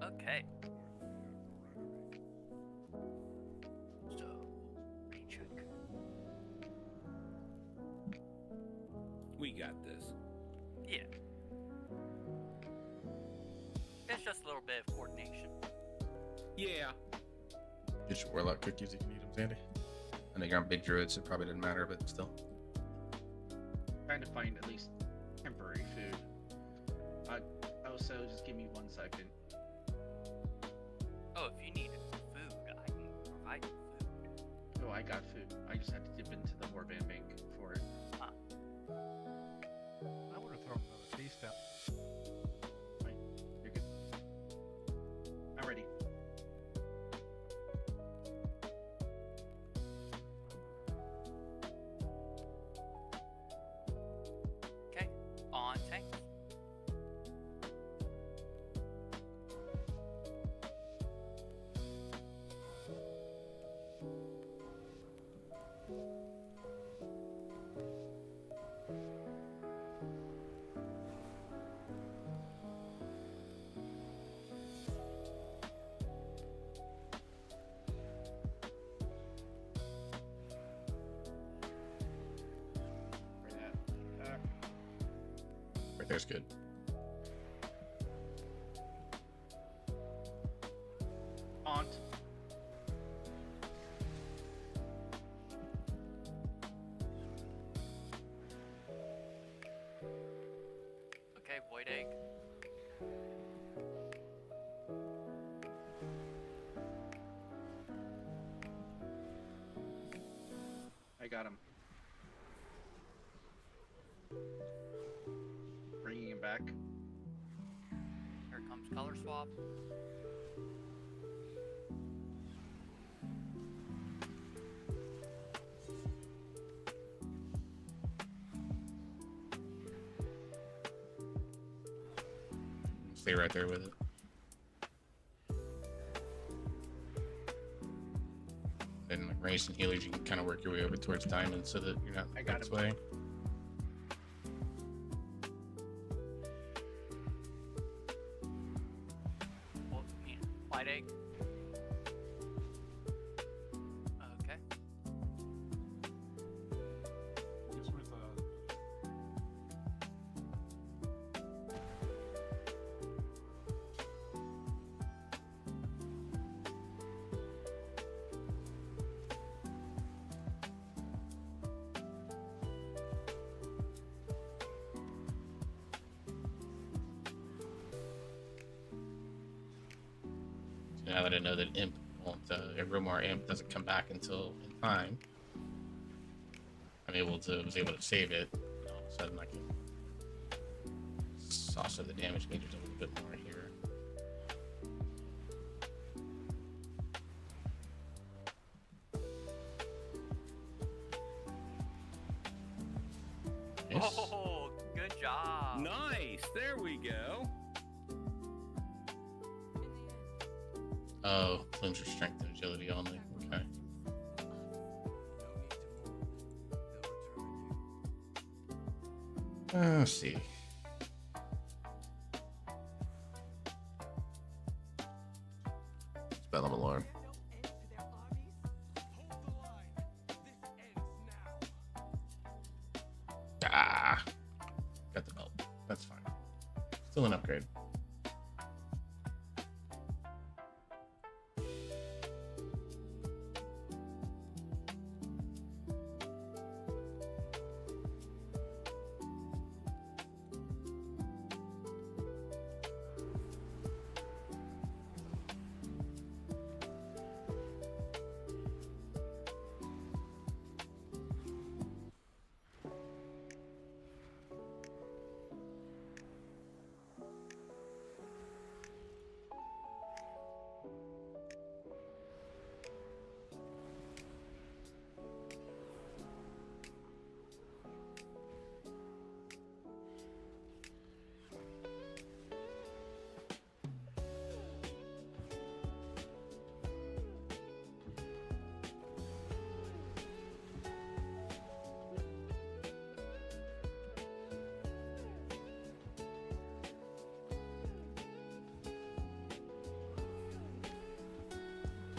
Okay. So, recheck. We got this. Yeah. It's just a little bit of coordination. Yeah. Get your warlock cookies if you need them, Sandy. I know you're on big druid, so it probably doesn't matter, but still. Trying to find at least temporary food. Also, just give me 1 second. Oh, if you need food, I can provide you food. Oh, I got food. I just had to dip into the warband bank for it. Huh. I would have thrown another piece down. Fine. You're good. I'm ready. Okay, on tank. Right there's good. Aunt. Okay, void egg. I got him. Bringing him back. Here comes color swap. Stay right there with it. And like raised and healers, you can kind of work your way over towards diamond so that you're not I got this him. way. Well, yeah, white egg. Okay. Just with So now that I know that imp won't, Romar imp doesn't come back until in time, was able to save it. All of a sudden, I can saucer the damage meters a little bit more here. Yes. Oh, good job. Nice. There we go. Oh, flames are strength and agility only. Okay. Let's see. Spell them alarm. Ah, got the belt. That's fine. Still an upgrade.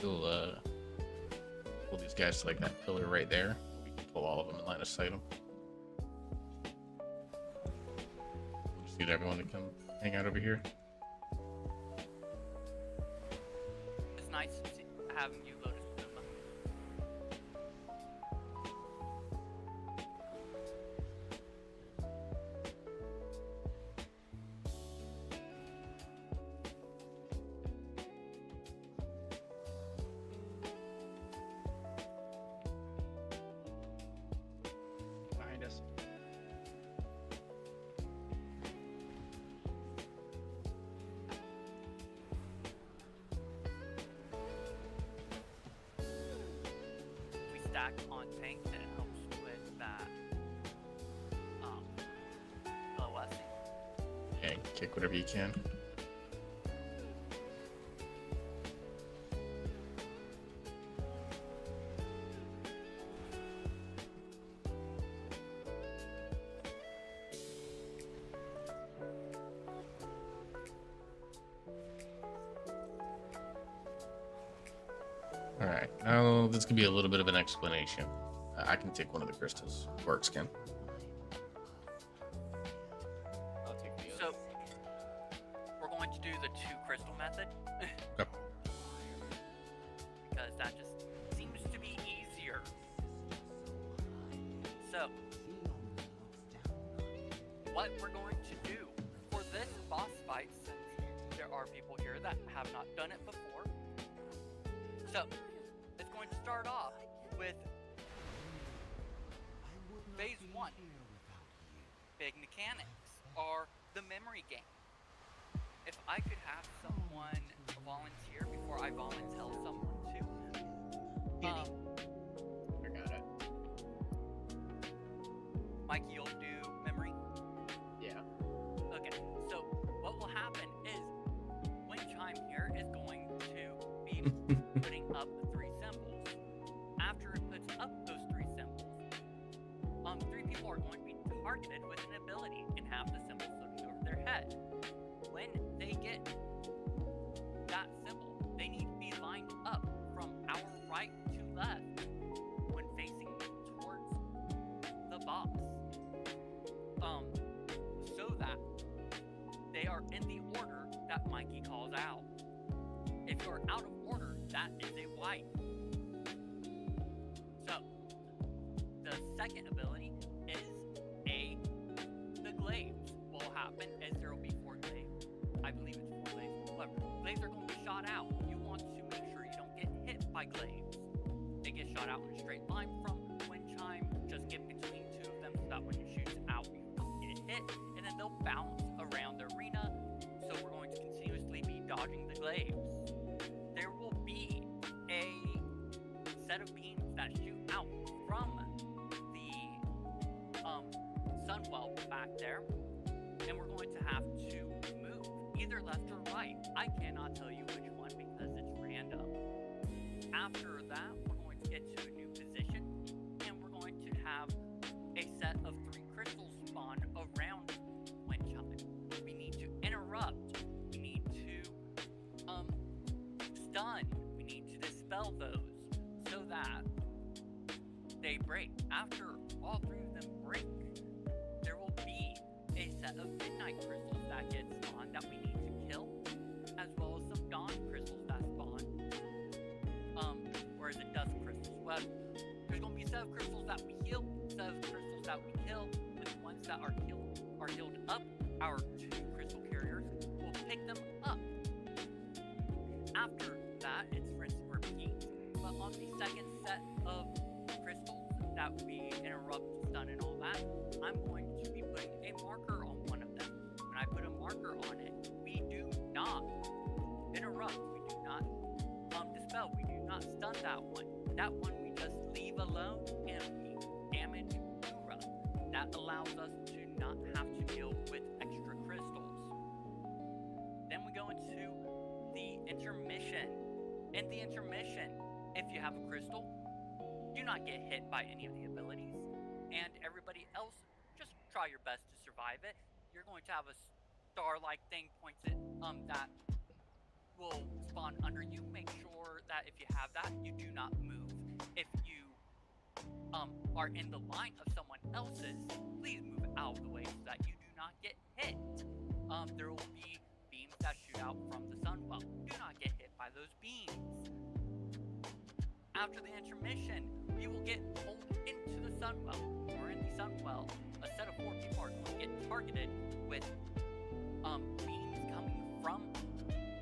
We'll pull these guys to like that pillar right there. We can pull all of them in line of sight them. We just need everyone to come hang out over here. It's nice having you, Lotus Puma. Behind us. We stack on tank and it helps with that LOS. Yeah, kick whatever you can. Alright, now this could be a little bit of an explanation. I can take one of the crystals. Works, Ken. I'll take the So we're going to do the 2 crystal method. Okay. Because that just seems to be easier. So what we're going to do for this boss fight, since there are people here that have not done it before. So it's going to start off with phase 1. Big mechanics are the memory game. If I could have someone volunteer before I volunteer someone too. I got it. Mikey, you'll do memory? Yeah. Okay, so what will happen is Wind Chime here is going to be putting up 3 symbols. After it puts up those 3 symbols, 3 people are going to be targeted with an ability and have the symbol floating over their head. When they get that symbol, they need to be lined up from our right to left when facing towards the boss. So that they are in the order that Mikey calls out. If you're out of order, that is a wipe. So, the second ability is the glaives. What will happen is there will be 4 glaives. I believe it's 4 glaives. However, glaives are going to be shot out. You want to make sure you don't get hit by glaives. They get shot out in a straight line from Wind Chime. Just get between 2 of them so that when you shoot out, you don't get hit. And then they'll bounce around the arena. So we're going to continuously be dodging the glaives. There will be a set of beams that shoot out from the Sunwell back there, and we're going to have to move either left or right. I cannot tell you which one because it's random. random. After that, we're going to get to a new position, and we're going to have a set of 3 crystals spawn around wind chime. We need to interrupt. We need to stun. We need to dispel those so that they break. After all 3 of them break, there will be a set of midnight crystals that get spawned that we need to kill, as well as some dawn crystals that spawn. Or is it dusk crystals? Well, there's going to be a set of crystals that we heal, a set of crystals that we kill, and the ones that are healed up. Our 2 crystal carriers will pick them up. After that, it's rinse and repeat. But on the second set of crystals that we interrupt, stun, and all that, I'm going to be putting a marker on one of them. When I put a marker on it, we do not interrupt, we do not dispel, we do not stun that one. That one we just leave alone and we damage Ura. That allows us to not have to deal with extra crystals. Then we go into the intermission. In the intermission, if you have a crystal, do not get hit by any of the abilities, and everybody else, just try your best to survive it. You're going to have a star-like thing pointed that will spawn under you. Make sure that if you have that, you do not move. If you are in the line of someone else's, please move out of the way so that you do not get hit. There will be beams that shoot out from the sunwell. Do not get hit by those beams. After the intermission, we will get pulled into the sunwell. Or in the sunwell, a set of 4 people are going to get targeted with beams coming from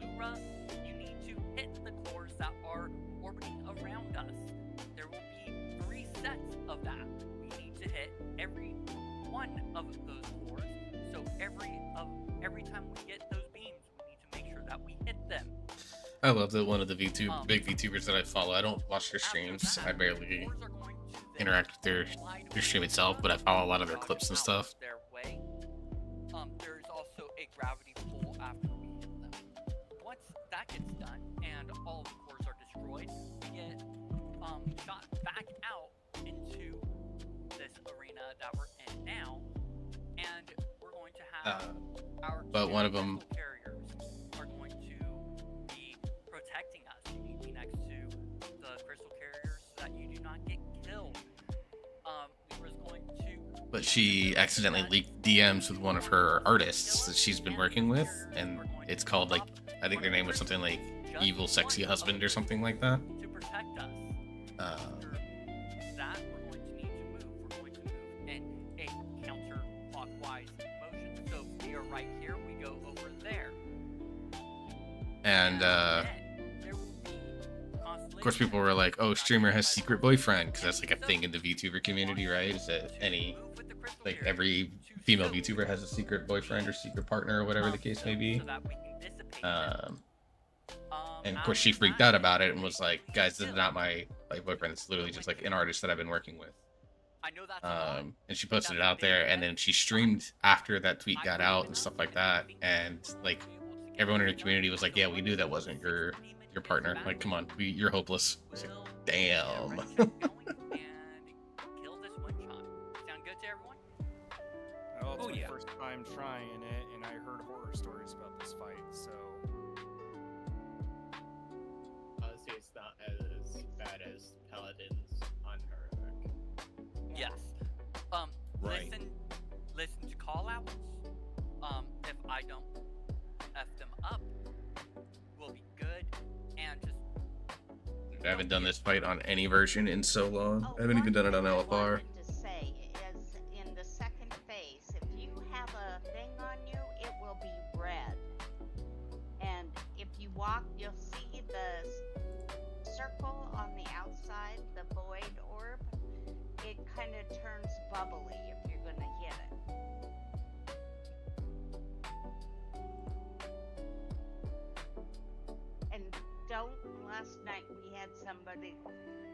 Lura. You need to hit the cores that are orbiting around us. There will be 3 sets of that. We need to hit every one of those cores. So every time we get those beams, we need to make sure that we hit them. I love that one of the big VTubers that I follow. I don't watch their streams. I barely interact with their stream itself, but I follow a lot of their clips and stuff. Their way. There's also a gravity pull after we hit them. Once that gets done and all the cores are destroyed, we get shot back out into this arena that we're in now, and we're going to have our but one of them carriers are going to be protecting us. You need to be next to the crystal carriers so that you do not get killed. Libra's going to. But she accidentally leaked DMs with one of her artists that she's been working with, and it's called, like, I think their name was something like Evil Sexy Husband or something like that. To protect us. After that, we're going to need to move. We're going to move in a counterclockwise motion. So if we are right here, we go over there. And of course, people were like, "Oh, streamer has secret boyfriend," because that's like a thing in the VTuber community, right? Is that like every female VTuber has a secret boyfriend or secret partner or whatever the case may be. And of course, she freaked out about it and was like, "Guys, this is not my boyfriend. It's literally just like an artist that I've been working with." And she posted it out there, and then she streamed after that tweet got out and stuff like that. And like everyone in her community was like, "Yeah, we knew that wasn't your partner. Like, come on, you're hopeless." I was like, damn. Kill this one shot. Sound good to everyone? Well, it's my first time trying it, and I heard horror stories about this fight, so. Honestly, it's not as bad as Paladins on Heroic. Yes. Right. Listen to call-outs. If I don't F them up, we'll be good. And just. I haven't done this fight on any version in so long. I haven't even done it on LFR. To say is in the second phase, if you have a thing on you, it will be red. And if you walk, you'll see the circle on the outside, the void orb. It kind of turns bubbly if you're going to hit it. And last night we had somebody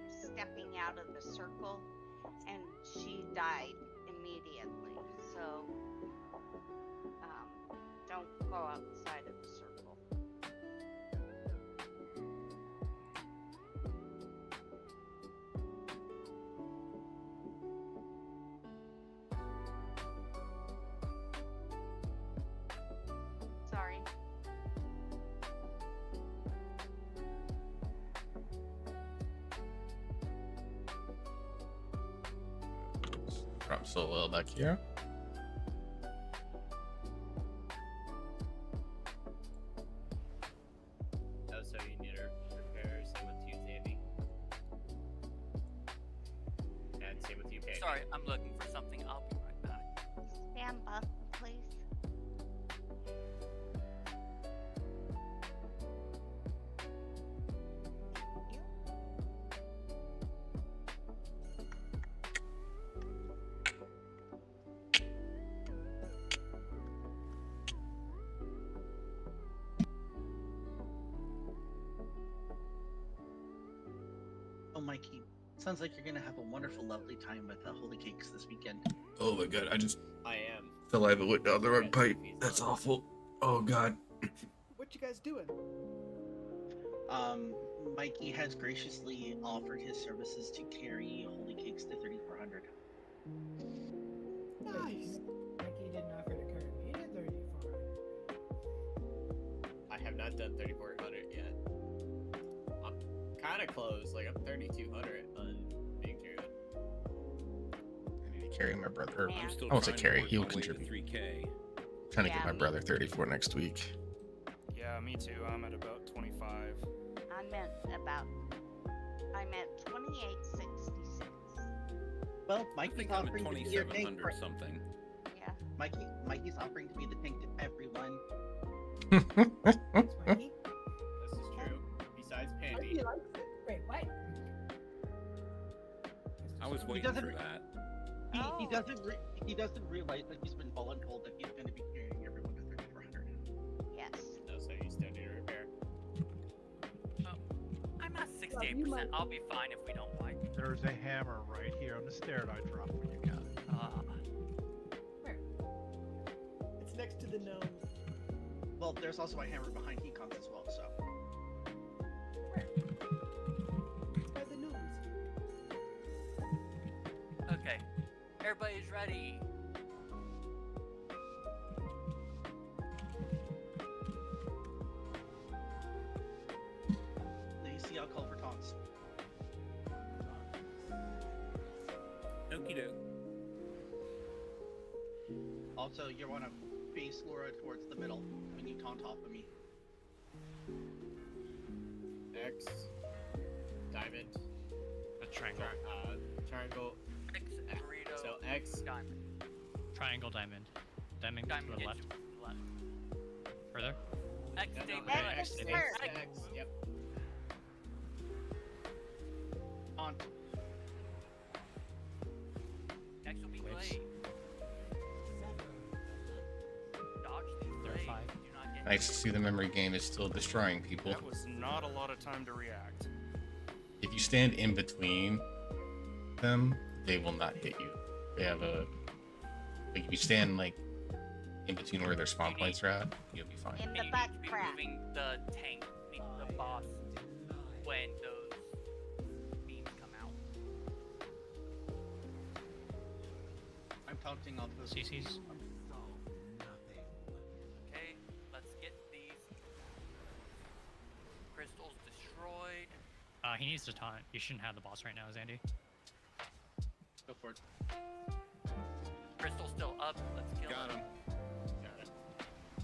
stepping out of the circle and she died immediately. So don't go outside of the circle. solo back here. Oh, so you need to repair. Same with you, Zandy. And same with you, Pancake. Sorry, I'm looking for something. I'll be right back. Stand by, please. Oh, Mikey, sounds like you're gonna have a wonderful, lovely time with the Holy Cakes this weekend. Oh my god, I just I am. saliva went down the wrong pipe. That's awful. Oh god. What you guys doing? Mikey has graciously offered his services to carry Holy Cakes to 3,400. Nice. Mikey didn't offer to carry me to 3,400. I have not done 3,400 yet. I'm kind of close. Like I'm 3,200 on being carried. I need to carry my brother. I'm still I won't say trying to carry, work he'll my way to contribute. 3K. Trying to Yeah, get my me brother 34 next week. Yeah, me too. I'm at about 25. I'm at 2866. Well, I Mikey's think I'm at offering to be your tank 2,700 for something. Yeah. Mikey's offering to be the tank to everyone. Thanks, Mikey. This is true. Besides Pandy. Mikey likes it. Wait, what? I was waiting doesn't- for that. He Oh. doesn't realize that he's been voluntold that he's going to be carrying everyone to 3,400. Yes. No, so you still need to repair. I'm at 68%. I'll be fine if we don't wipe. There's a hammer right here on the stair I dropped when you got it. It's next to the gnome. Well, there's also a hammer behind Hecons as well, so. It's by the gnomes. Okay. Everybody's ready. Lacey, I'll call for taunts. Okie doke. Also, you want to face Laura towards the middle when you taunt off of me. X. Diamond. A triangle. Triangle. X, burrito, So X. diamond. Triangle, diamond. Diamond, Diamond to the gets left. you to the left. Further. X, No, stay no, put. X. X X. first. X. Yep. Taunt. X will be Waves. late. Dodge these There are blades. 5. Do not get Nice to see the memory game is still destroying people. That was not a lot of time to react. If you stand in between them, they will not hit you. They have a like if you stand like in between where their spawn points are at, you'll be fine. In And the you butt need to be crack. moving the tank, the boss, when those beams come out. I'm taunting off the CCs. Okay, let's get these crystals destroyed. He needs to taunt. You shouldn't have the boss right now, Zandy. Go for it. Crystal's still up. Let's kill Got him. Got it.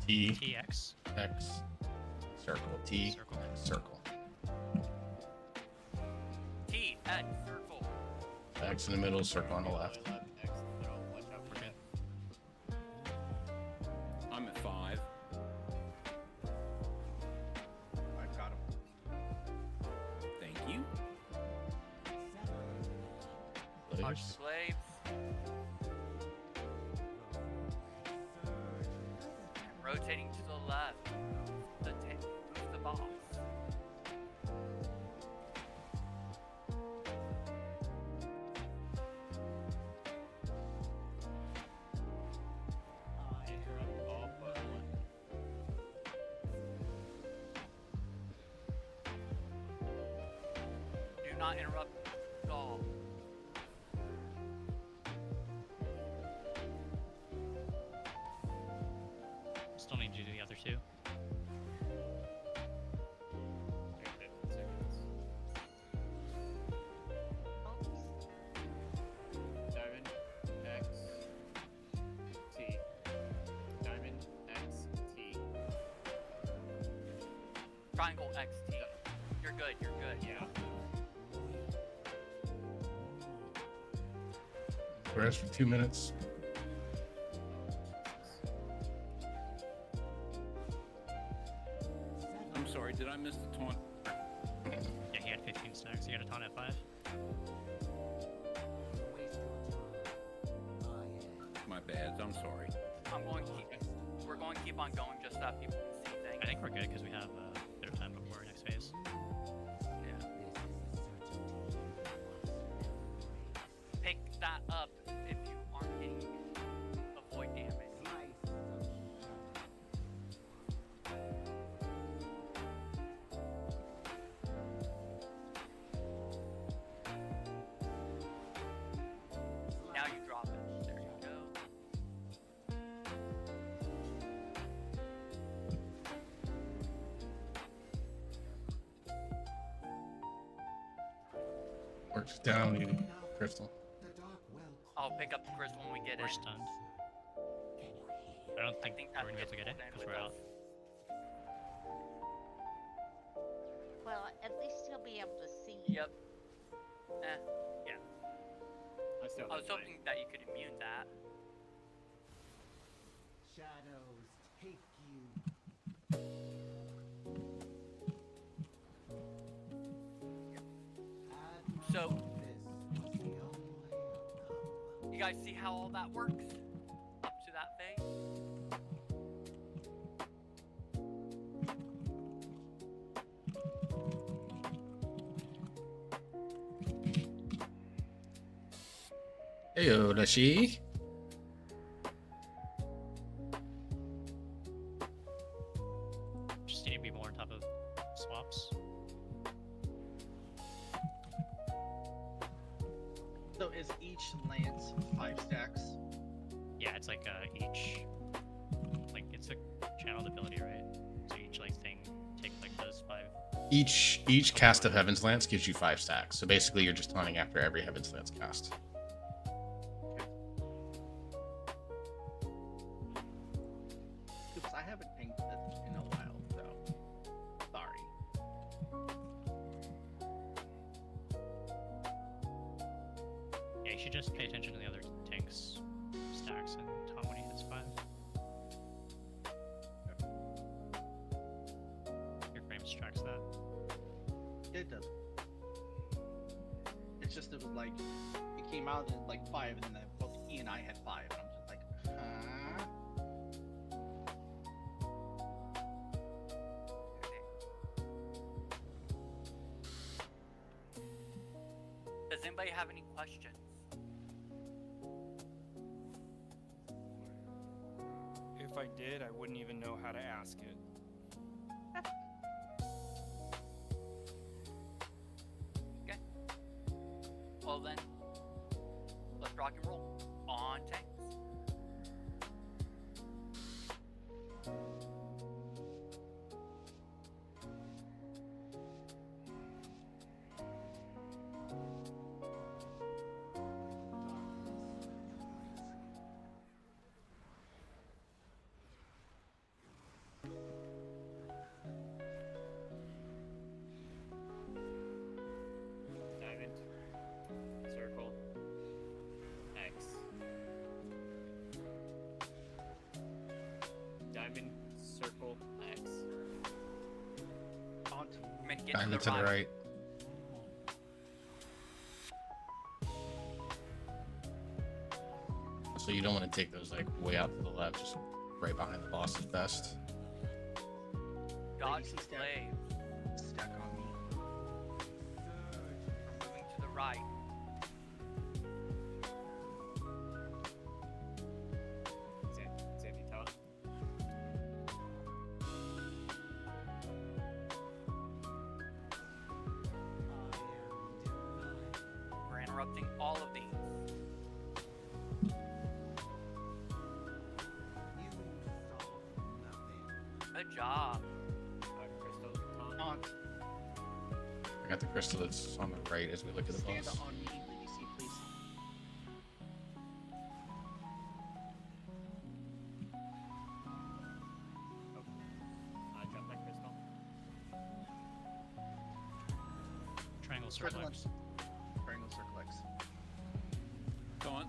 T, TX. X, circle, T, Circle. circle. T, X, circle. X in the middle, circle on the left. X in the middle. Watch out for Okay. that. I'm at 5. I've got him. Thank you. Dodge Slaves. slaves. Rotating to the left. The move the boss. Interrupt all but one. Do not interrupt at all. Still need you to do the other two. Okay, 15 seconds. Oops. Diamond. X. Triangle XT. You're good. You're good. Yeah. Rest for 2 minutes. I'm sorry, did I miss the taunt? Yeah, he had 15 stacks. You got a taunt at 5? My bad, I'm sorry. We're going to keep on going just so that people can see things. I think we're good because we have a bit of time before our next phase. Yeah. Pick that up if you aren't getting avoid damage. Now you drop it. There you go. Works down, you crystal. I'll pick up the crystal when we get We're in. stunned. I don't think that's we're gonna be able to get it because we're out. Well, at least he'll be able to see. Yep. Yeah. I was hoping that you could immune that. Shadows take you. So, you guys see how all that works? Up to that phase? Heyo, Dashi. Just need to be more on top of swaps. So is each lance 5 stacks? Yeah, it's like each, like it's a channeled ability, right? So each like thing take like those 5. Each cast of Heaven's Lance gives you 5 stacks. So basically, you're just taunting after every Heaven's Lance cast. Because I haven't tanked this in a while, so sorry. Yeah, you should just pay attention to the other tanks stacks and taunt when he hits 5. Your frames tracks that. It does. It's just it was like it came out at like 5, and then both he and I had 5, and I'm just like, huh? Does anybody have any questions? If I did, I wouldn't even know how to ask it. Okay. Well then, let's rock and roll. On tanks. Diamond. Circle. X. Diamond. Circle. X. Taunt. I'm gonna get Diamond to the right. So you don't want to take those like way out to the left, just right behind the boss is best. Dodge the slave. Stack on me. Moving to the right. Xavier taunt. We're interrupting all of these. Good job. Crystal taunt. Taunt. I got the crystal that's on the right as we look at the Stand boss. on me, Lacey, please. I dropped my crystal. Spread the Circle lunch. X. Triangle circle X. Taunt.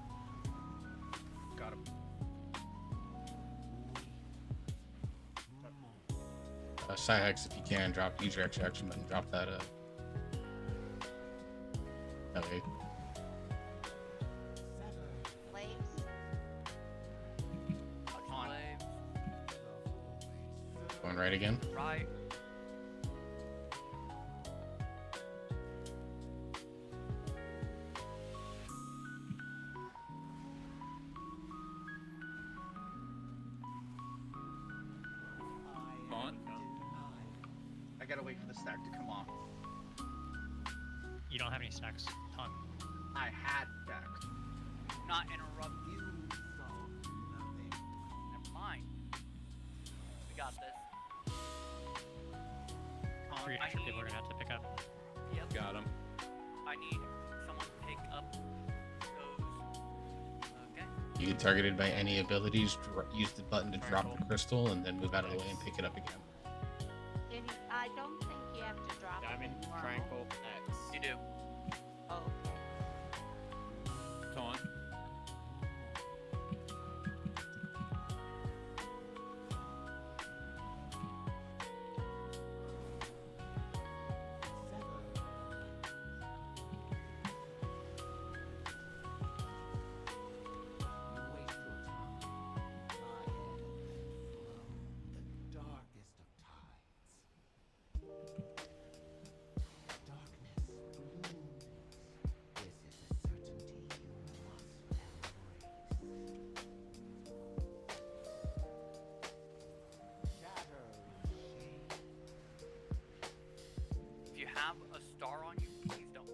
Got him. Side X if you can, use your extra action button, drop that okay. Slaves. On. Going right again. Right. Taunt. I gotta wait for the stack to come off. You don't have any stacks. Ton. I had stack. Not interrupt you. Never mind. We got this. Three I extra need, people are gonna have to pick up. Yep. Got him. I need someone to pick up those. Okay. You get targeted by any abilities, use the button to drop the crystal and then move out of the way and pick it up again. I don't think you have to drop Diamond, it. triangle, X. You do. Oh, Taunt. If you have a star on you, please don't.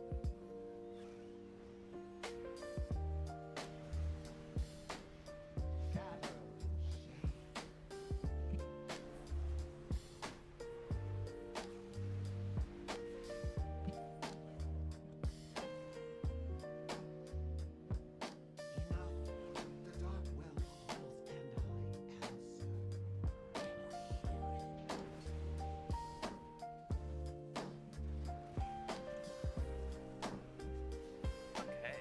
Okay.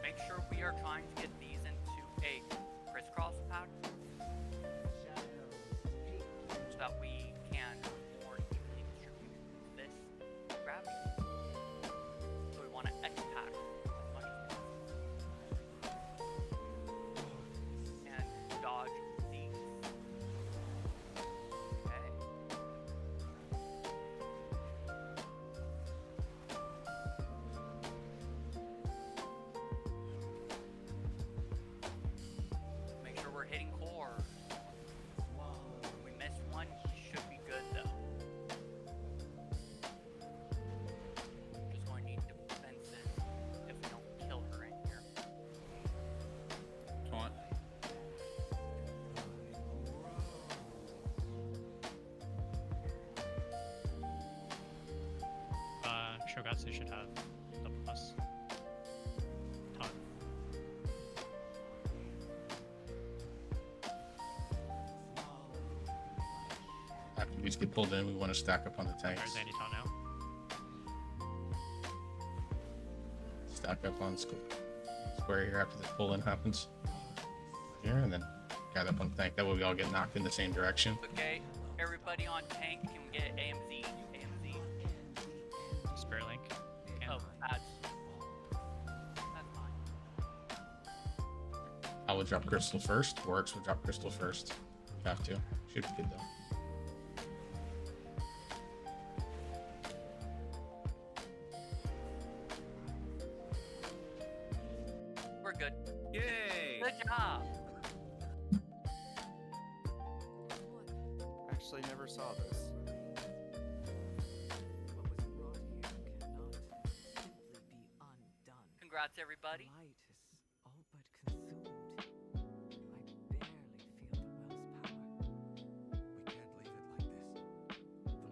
Make sure we are trying to get these into a crisscross pattern so that we can more evenly distribute this gravity. So we want to X-pack as much as possible. And dodge these. Okay. Make sure we're hitting core. If we missed one, should be good though. Just going to need defenses if we don't kill her in here. Taunt. Shogatsu should have double plus. Ton. After these get pulled in, we want to stack up on the tanks. There's anti-ton now. Stack up on square here after this pull in happens. Here, and then gather up on the tank. That way we all get knocked in the same direction. Okay, everybody on tank can get AMZ. AMZ. Spirit Link. Can. Oh, that's fine. I will drop crystal first. Works will drop crystal first. Have to. Should be good though. We're good. Yay! Good job. Actually, never saw this. Congrats, everybody.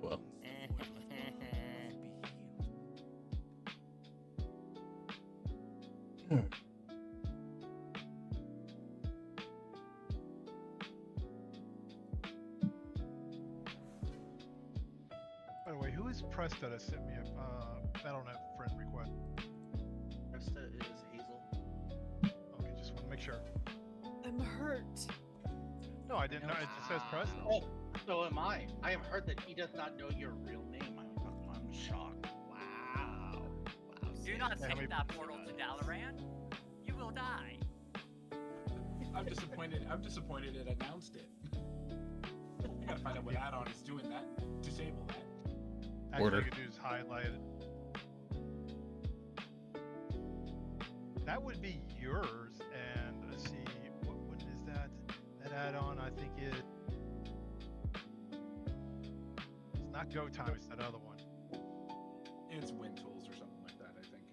Well. By the way, who is is Presta that sent me a Battle.net friend request? Krista is Hazel. Okay, just want to make sure. I'm hurt. No, I didn't know. It just says Presta. Oh, so am I. I have heard that he does not know your real name. I'm shocked. Wow. Wow. Do not Yeah, take we- that portal to Dalaran. You will die. I'm disappointed. I'm disappointed it announced it. I gotta find out what add-on is doing that. Disable that. Actually, Order. you could do is highlight it. That would be yours, and let's see, what is that? That add-on, I think it's not Go Time, it's that other one. It's Win Tools or something like that, I think.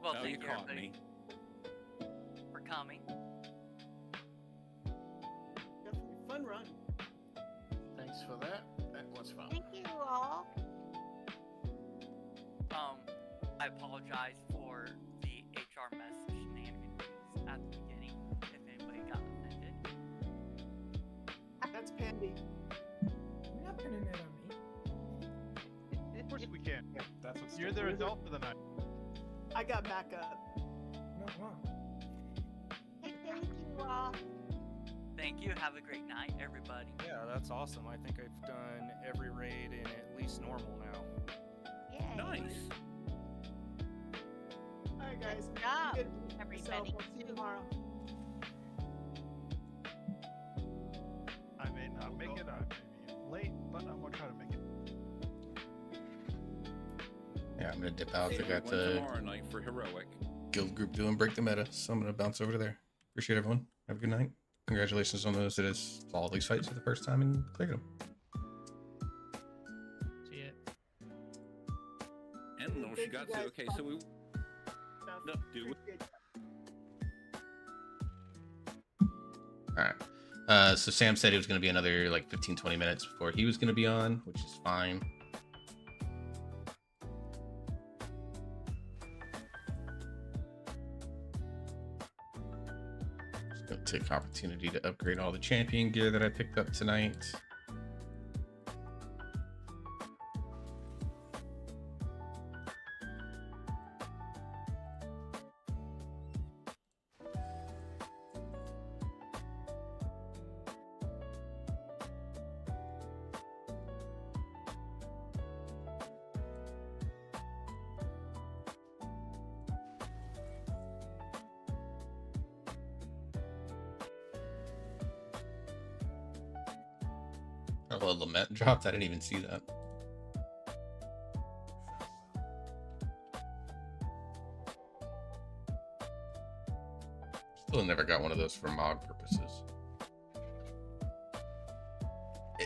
Well, Oh, thank you you caught everybody me. for coming. Definitely fun run. Thanks for that. That was fun. Thank you all. I apologize for the HR mess shenanigans at the beginning. If anybody got offended, That's Pandy. You're not pinning it on me. Of course we can. That's what's You're the adult for the night. I got back up. Not wrong. Hey, thank you all. thank you. Have a great night, everybody. Yeah, that's awesome. I think I've done every raid in at least normal now. Yay. Nice. Alright, guys. Good job, Good. everybody. We'll see you tomorrow. I may not make it, I may be late, but I'm gonna try to make it. Yeah, I'm gonna dip out. I One got the tomorrow night for heroic. guild group doing break the meta, so I'm gonna bounce over to there. Appreciate everyone. Have a good night. Congratulations on those that has followed these fights for the first time and cleared them. See it. And no, she Thank got you to. guys. Okay, so we. No, do it. Appreciate it. All right. So Sam said it was going to be another like 15-20 minutes before he was going to be on, which is fine. Just going to take opportunity to upgrade all the champion gear that I picked up tonight. Oh, well, Lament dropped. I didn't even see that. Still never got one of those for mod purposes.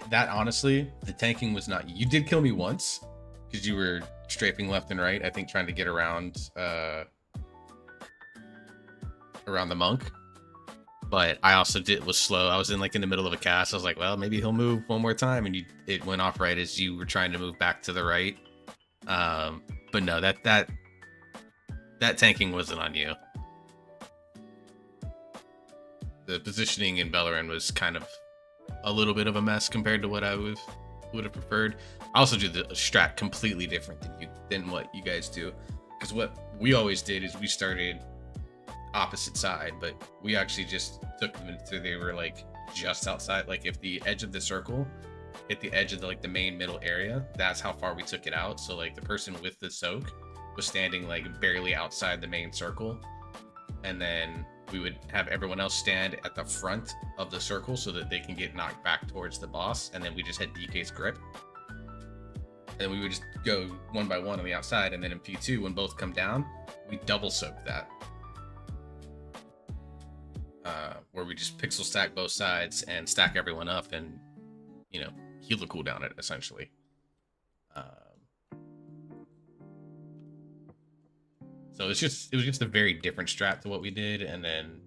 That honestly, the tanking was not. You did kill me once because you were strafing left and right. I think trying to get around around the monk. But I also was slow. I was in the middle of a cast. I was like, well, maybe he'll move one more time, and it went off right as you were trying to move back to the right. But no, that tanking wasn't on you. The positioning in Bellerin was kind of a little bit of a mess compared to what I would have preferred. I also do the strat completely different than what you guys do, because what we always did is we started opposite side, but we actually just took them until they were just outside. If the edge of the circle hit the edge of the main middle area, that's how far we took it out. So the person with the soak was standing barely outside the main circle, and then we would have everyone else stand at the front of the circle so that they can get knocked back towards the boss, and then we just had DK's grip, and we would just go one by one on the outside, and then in P2 when both come down, we double soak that. Where we just pixel stack both sides and stack everyone up and, heal the cooldown it essentially. So it was just a very different strat to what we did, and then,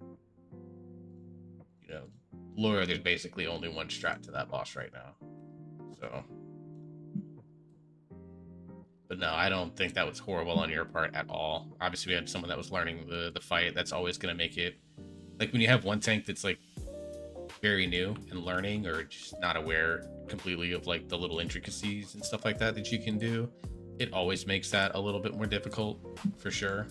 Laura, there's basically only one strat to that boss right now. So, but no, I don't think that was horrible on your part at all. Obviously, we had someone that was learning the fight. That's always going to make it. When you have one tank that's very new and learning or just not aware completely of like the little intricacies and stuff like that that you can do, it always makes that a little bit more difficult for sure.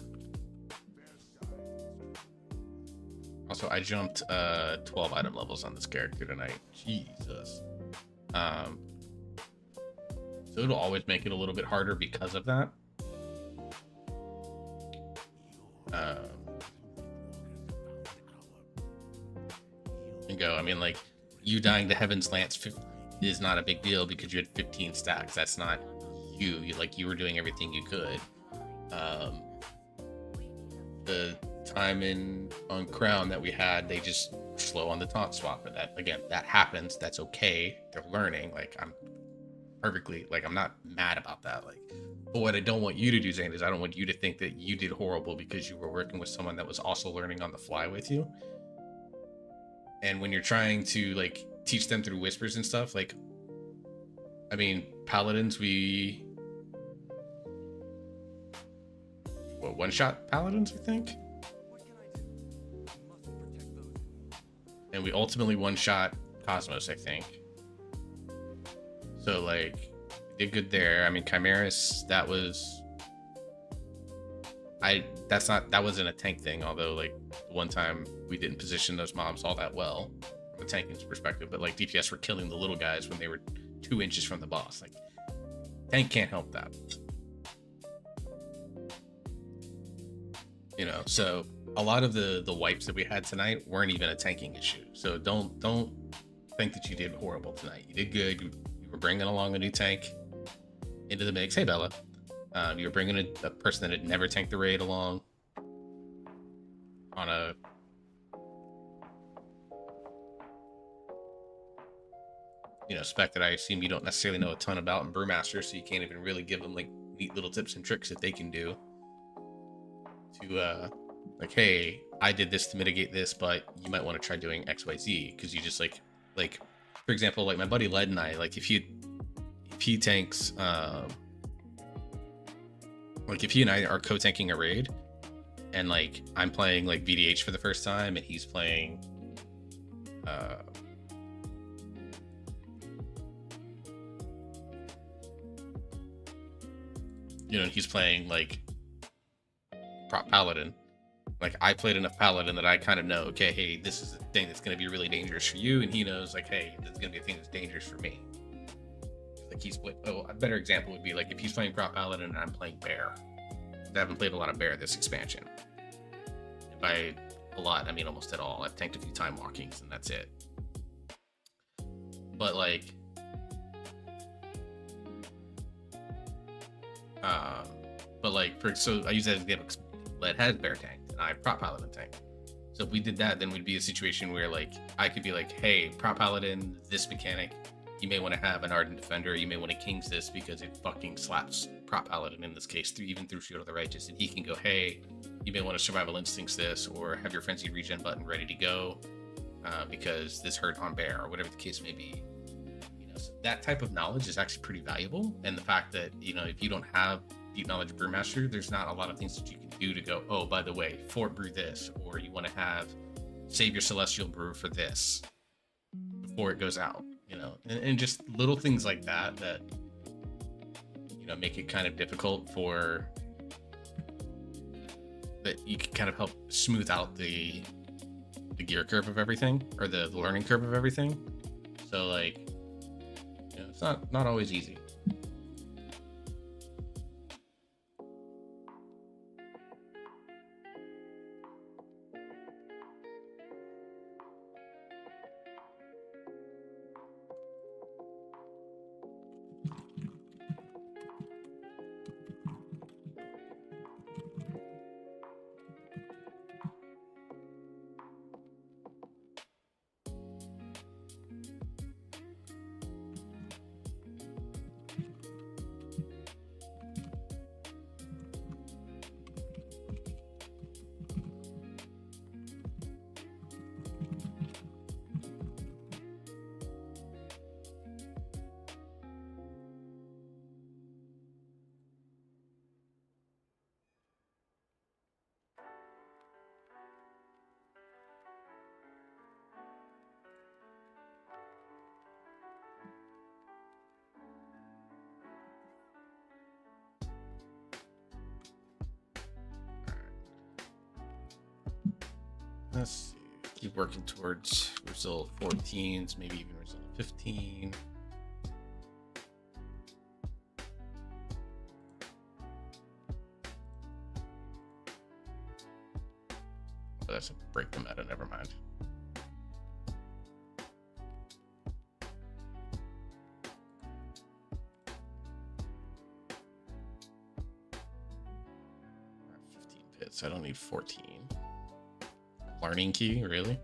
Also, I jumped 12 item levels on this character tonight. Jesus. So it'll always make it a little bit harder because of that. And go, I mean, like, you dying to Heaven's Lance is not a big deal because you had 15 stacks. That's not you. You were doing everything you could. The time on Crown that we had, they just slow on the taunt swap, but that, again, that happens. That's okay. They're learning. Like, I'm not mad about that. Like, but what I don't want you to do, Zane, is I don't want you to think that you did horrible because you were working with someone that was also learning on the fly with you. And when you're trying to like teach them through whispers and stuff, like, I mean, paladins, we one-shot paladins, I think, and we ultimately one-shot Cosmos, I think. So like, did good there. I mean, Chimeras, that wasn't a tank thing, although like one time we didn't position those mobs all that well from a tanking perspective, but like DPS were killing the little guys when they were 2 inches from the boss. Like, tank can't help that. You know, so a lot of the wipes that we had tonight weren't even a tanking issue. So don't think that you did horrible tonight. You did good. You were bringing along a new tank into the mix. Hey, Bella. You were bringing a person that had never tanked the raid along on a spec that I assume you don't necessarily know a ton about in Brewmaster, so you can't even really give them like neat little tips and tricks that they can do to like, hey, I did this to mitigate this, but you might want to try doing XYZ, because you just like for example, like my buddy Led and I, like if he tanks like if he and I are co-tanking a raid and like I'm playing like VDH for the first time and he's playing he's playing like prop paladin. Like, I played enough paladin that I kind of know, okay, hey, this is the thing that's going to be really dangerous for you, and he knows, like, hey, this is going to be a thing that's dangerous for me. Like, a better example would be like if he's playing prop paladin and I'm playing bear. I haven't played a lot of bear this expansion. And by a lot, I mean almost at all. I've tanked a few time walkings and that's it. But like, so I use that as an example. Led has bear tanked and I have prop paladin tanked. So if we did that, then we'd be a situation where like I could be like, hey, prop paladin, this mechanic, you may want to have an ardent defender, you may want to kings this because it fucking slaps prop paladin in this case, even through Shield of the Righteous, and he can go, hey, you may want to survival instincts this, or have your frenzied regen button ready to go because this hurt on bear, or whatever the case may be. So that type of knowledge is actually pretty valuable, and the fact that if you don't have deep knowledge of Brewmaster, there's not a lot of things that you can do to go, oh, by the way, fort brew this, or you want to have save your celestial brew for this before it goes out, and just little things like that make it kind of difficult for that. You can kind of help smooth out the gear curve of everything, or the learning curve of everything. So like, it's not always easy. Let's see. Keep working towards result 14s, maybe even result 15. Oh, that's a break the meta, never mind. I don't need 14. Learning key, really?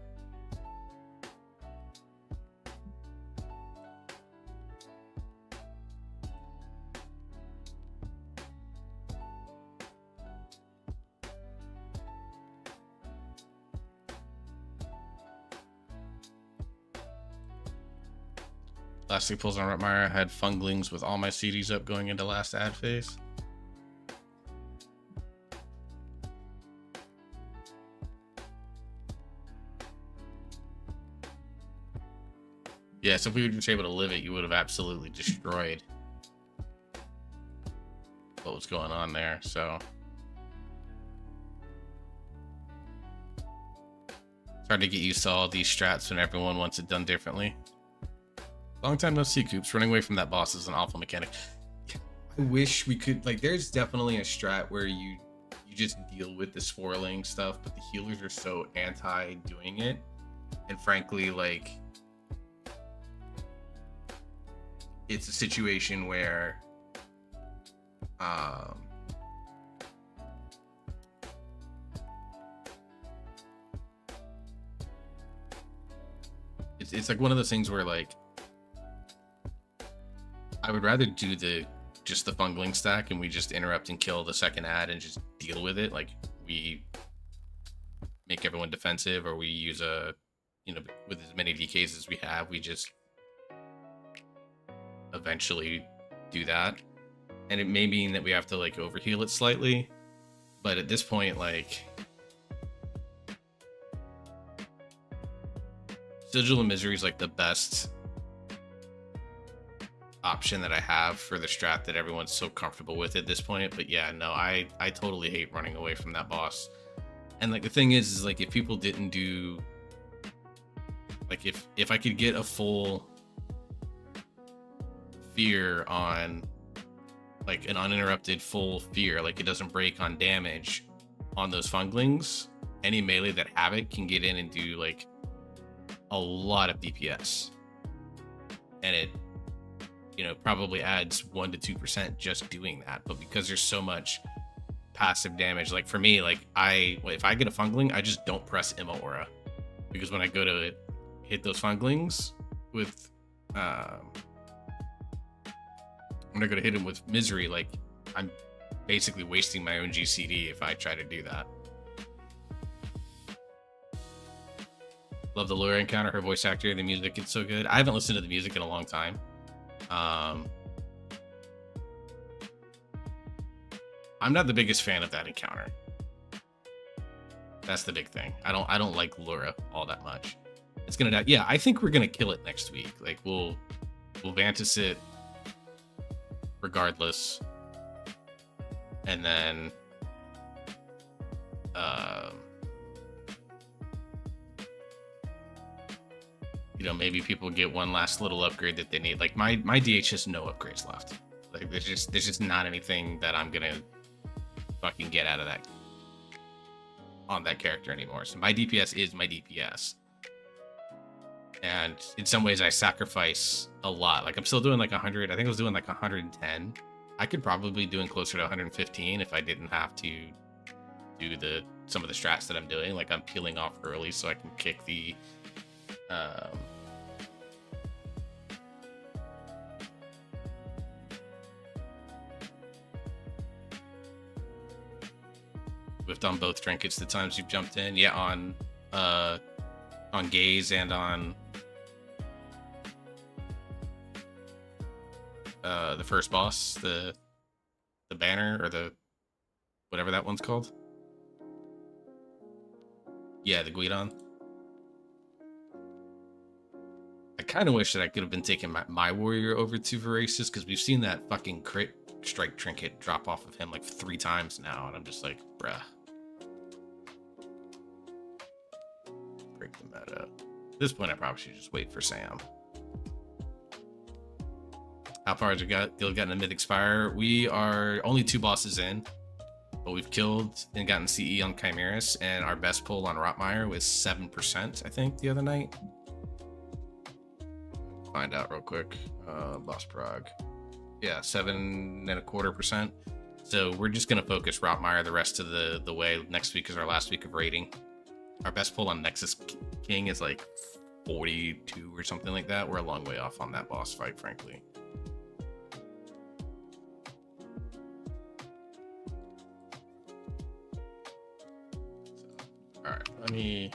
Last week pulls on Rutmeyer, I had funglings with all my CDs up going into last ad phase. Yeah, so if we were just able to live it, you would have absolutely destroyed what was going on there, so. It's hard to get used to all these strats when everyone wants it done differently. Long time no see, Coops. Running away from that boss is an awful mechanic. I wish we could, like, there's definitely a strat where you just deal with the swirling stuff, but the healers are so anti doing it. And frankly, like, it's a situation where it's like one of those things where, like, I would rather do just the fungling stack and we just interrupt and kill the second ad and just deal with it. Like, we make everyone defensive, or we use a, you know, with as many DKs as we have, we just eventually do that. And it may mean that we have to, like, overheal it slightly, but at this point, like, Sigil of Misery is like the best option that I have for the strat that everyone's so comfortable with at this point. But yeah, no, I totally hate running away from that boss. And like the thing is like, if people didn't do, like, if I could get a full fear on, like, an uninterrupted full fear, like it doesn't break on damage on those funglings, any melee that have it can get in and do like a lot of DPS, and it, you know, probably adds 1 to 2% just doing that. But because there's so much passive damage, like for me, like if I get a fungling, I just don't press Immo Aura, because when I go to hit those funglings with when I go to hit him with Misery, like, I'm basically wasting my own GCD if I try to do that. Love the Laura encounter, her voice actor, the music, it's so good. I haven't listened to the music in a long time. I'm not the biggest fan of that encounter. That's the big thing. I don't like Laura all that much. It's gonna die. Yeah, I think we're gonna kill it next week. Like, we'll Vantis it regardless, and then you know, maybe people get one last little upgrade that they need. Like, my DH has no upgrades left. Like, there's just not anything that I'm gonna fucking get out of that on that character anymore. So my DPS is my DPS, and in some ways I sacrifice a lot. Like, I'm still doing like 100. I think I was doing like 110. I could probably be doing closer to 115 if I didn't have to do some of the strats that I'm doing. Like, I'm peeling off early so I can kick the whiffed on both trinkets the times you've jumped in. Yeah, on Gaze and on the first boss, the banner, or the whatever that one's called. Yeah, the Guidon. I kind of wish that I could have been taking my warrior over to Voracious, because we've seen that fucking crit strike trinket drop off of him like 3 times now, and I'm just like, bruh. break the meta. At this point, I probably should just wait for Sam. How far has it got? Still gotten a Mythic Spire. We are only 2 bosses in, but we've killed and gotten CE on Chimeras, and our best pull on Rotmire was 7%, I think, the other night. Find out real quick. Boss Prague. Yeah, 7.25%. So we're just gonna focus Rotmire the rest of the way. Next week is our last week of raiding. Our best pull on Nexus King is like 42 or something like that. We're a long way off on that boss fight, frankly. So, all right, let me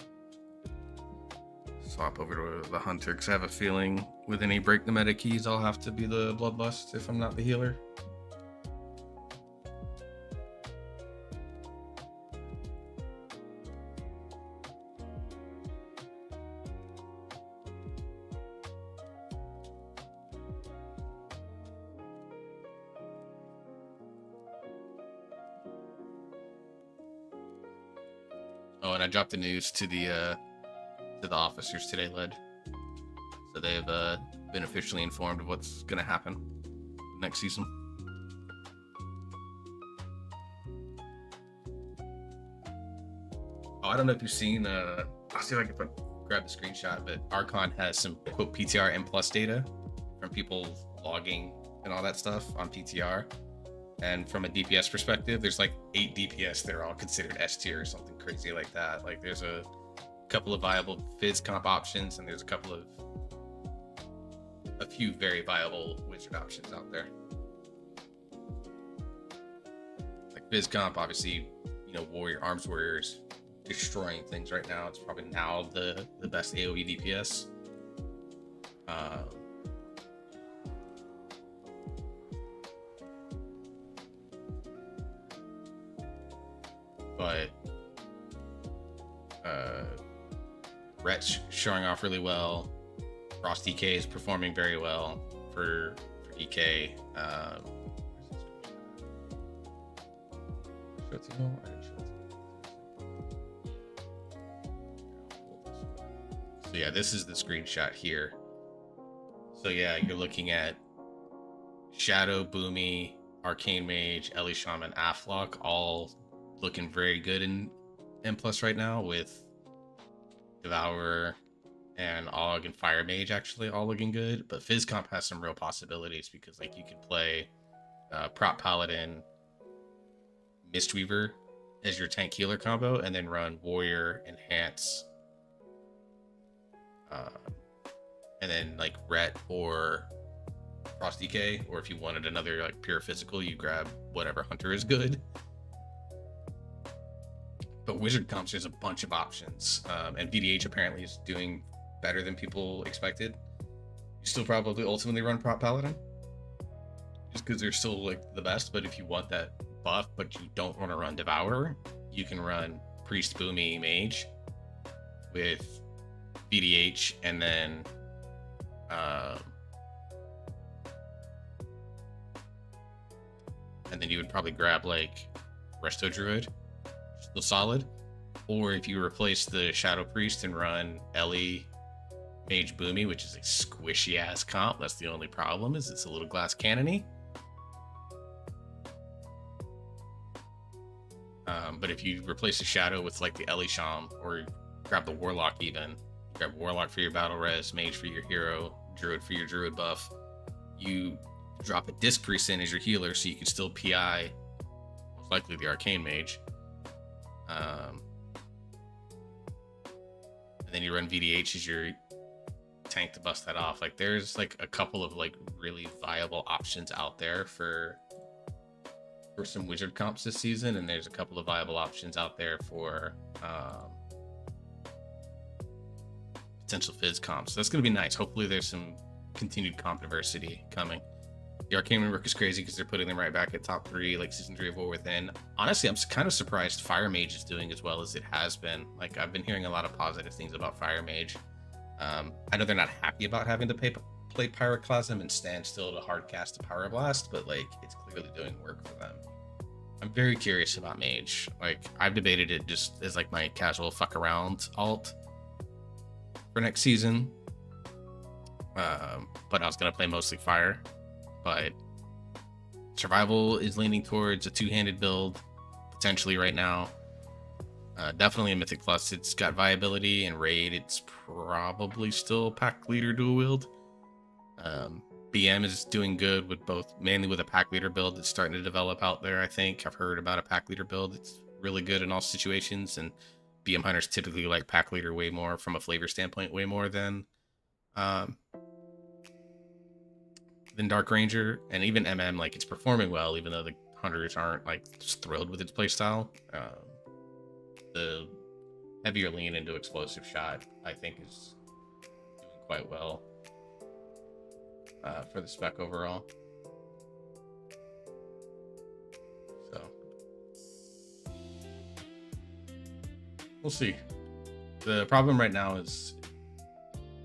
swap over to the Hunter because I have a feeling with any break the meta keys, I'll have to be the Bloodlust if I'm not the healer. Oh, and I dropped the news to the officers today, Led. So they have been officially informed of what's going to happen next season. Oh, I don't know if you've seen. I'll see if I can grab the screenshot. But Archon has some quote PTR M+ data from people logging and all that stuff on PTR. And from a DPS perspective, there's like 8 DPS that are all considered S tier or something crazy like that. Like there's a couple of viable Fizz comp options, and there's a few very viable wizard options out there. Like Fizz comp, obviously, you know, Arms Warriors destroying things right now. It's probably now the best AoE DPS. But Ret's showing off really well. Frost DK is performing very well for DK. So yeah, this is the screenshot here. So yeah, you're looking at Shadow, Boomy, Arcane Mage, Ellie Shaman, Aflock, all looking very good in M+ right now, with Devourer and Og and Fire Mage actually all looking good. But Fizz comp has some real possibilities because like you can play Prop Paladin, Mistweaver as your tank healer combo, and then run Warrior, Enhance, and then like Ret or Frost DK, or if you wanted another like pure physical, you grab whatever Hunter is good. But Wizard comps, there's a bunch of options, and VDH apparently is doing better than people expected. You still probably ultimately run Prop Paladin, just because they're still like the best. But if you want that buff, but you don't want to run Devourer, you can run Priest, Boomy, Mage with VDH, and then you would probably grab like Resto Druid, still solid. Or if you replace the Shadow Priest and run Ellie, Mage, Boomy, which is a squishy ass comp. That's the only problem, is it's a little glass cannony. But if you replace the Shadow with like the Ellie Sham, or grab the Warlock even, grab Warlock for your battle res, Mage for your hero, Druid for your Druid buff, you drop a Disc Priest in as your healer, so you can still PI, most likely the Arcane Mage. And then you run VDH as your tank to bust that off. Like there's like a couple of like really viable options out there for some wizard comps this season, and there's a couple of viable options out there for potential Fizz comps. So that's going to be nice. Hopefully there's some continued comp diversity coming. The Arcane Rework is crazy because they're putting them right back at top 3, like season 3 of War Within. Honestly, I'm kind of surprised Fire Mage is doing as well as it has been. Like I've been hearing a lot of positive things about Fire Mage. I know they're not happy about having to play Pyroclasm and stand still to hardcast a Pyroblast, but like it's clearly doing work for them. I'm very curious about Mage. Like I've debated it just as like my casual fuck around alt, for next season. But I was gonna play mostly fire. But survival is leaning towards a two-handed build potentially right now. Definitely a Mythic Plus. It's got viability, and raid it's probably still pack leader dual wield. BM is doing good with both, mainly with a pack leader build that's starting to develop out there. I think I've heard about a pack leader build. It's really good in all situations, and BM hunters typically like pack leader way more from a flavor standpoint, way more than Dark Ranger. And even MM, like, it's performing well, even though the hunters aren't like just thrilled with its playstyle. The heavier lean into explosive shot, I think, is doing quite well for the spec overall. So we'll see. The problem right now is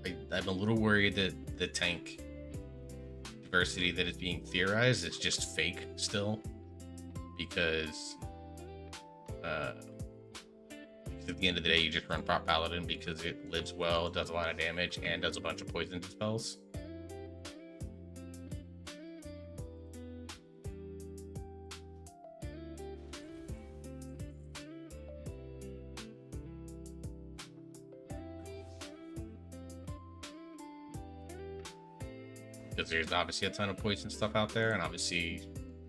I'm a little worried that the tank diversity that is being theorized is just fake still, because at the end of the day you just run prop paladin because it lives well, does a lot of damage, and does a bunch of poison spells. Because there's obviously a ton of poison stuff out there, and obviously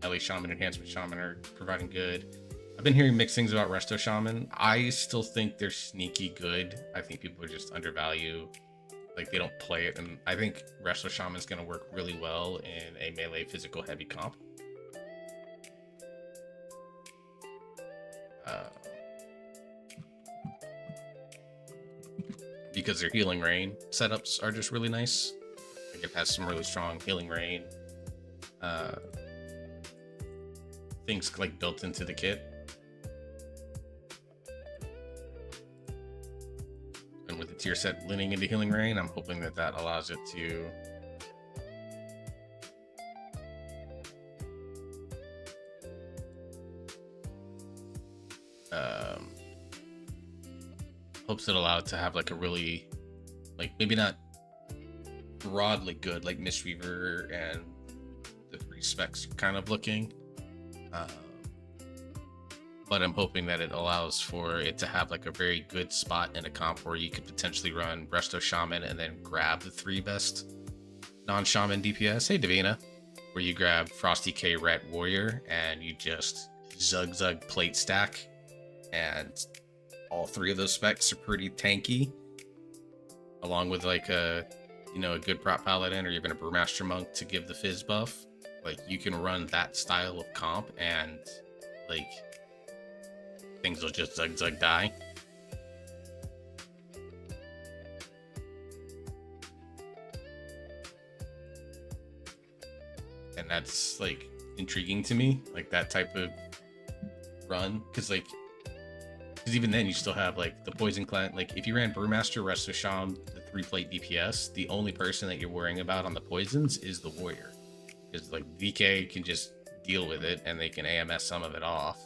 LA Shaman, Enhancement Shaman are providing good. I've been hearing mixed things about Resto Shaman. I still think they're sneaky good. I think people are just undervalue, like, they don't play it, and I think Resto Shaman is going to work really well in a melee physical heavy comp. Because their Healing Rain setups are just really nice. Like, it has some really strong Healing Rain things like built into the kit. And with the tier set leaning into Healing Rain, I'm hoping that that allows it to hopes it allow it to have like a really, like, maybe not broadly good like Mistweaver and the free specs kind of looking, but I'm hoping that it allows for it to have like a very good spot in a comp where you could potentially run Resto Shaman and then grab the 3 best non-shaman DPS. Hey Davina, where you grab Frosty K Ret Warrior and you just zug plate stack, and all 3 of those specs are pretty tanky, along with like a, you know, a good prop paladin or even a Brewmaster Monk to give the fizz buff. Like, you can run that style of comp and like things will just zug die. And that's like intriguing to me, like that type of run, because even then you still have like the poison clan. Like, if you ran Brewmaster, Resto Shaman, the 3-plate DPS, the only person that you're worrying about on the poisons is the warrior, because like VK can just deal with it and they can AMS some of it off.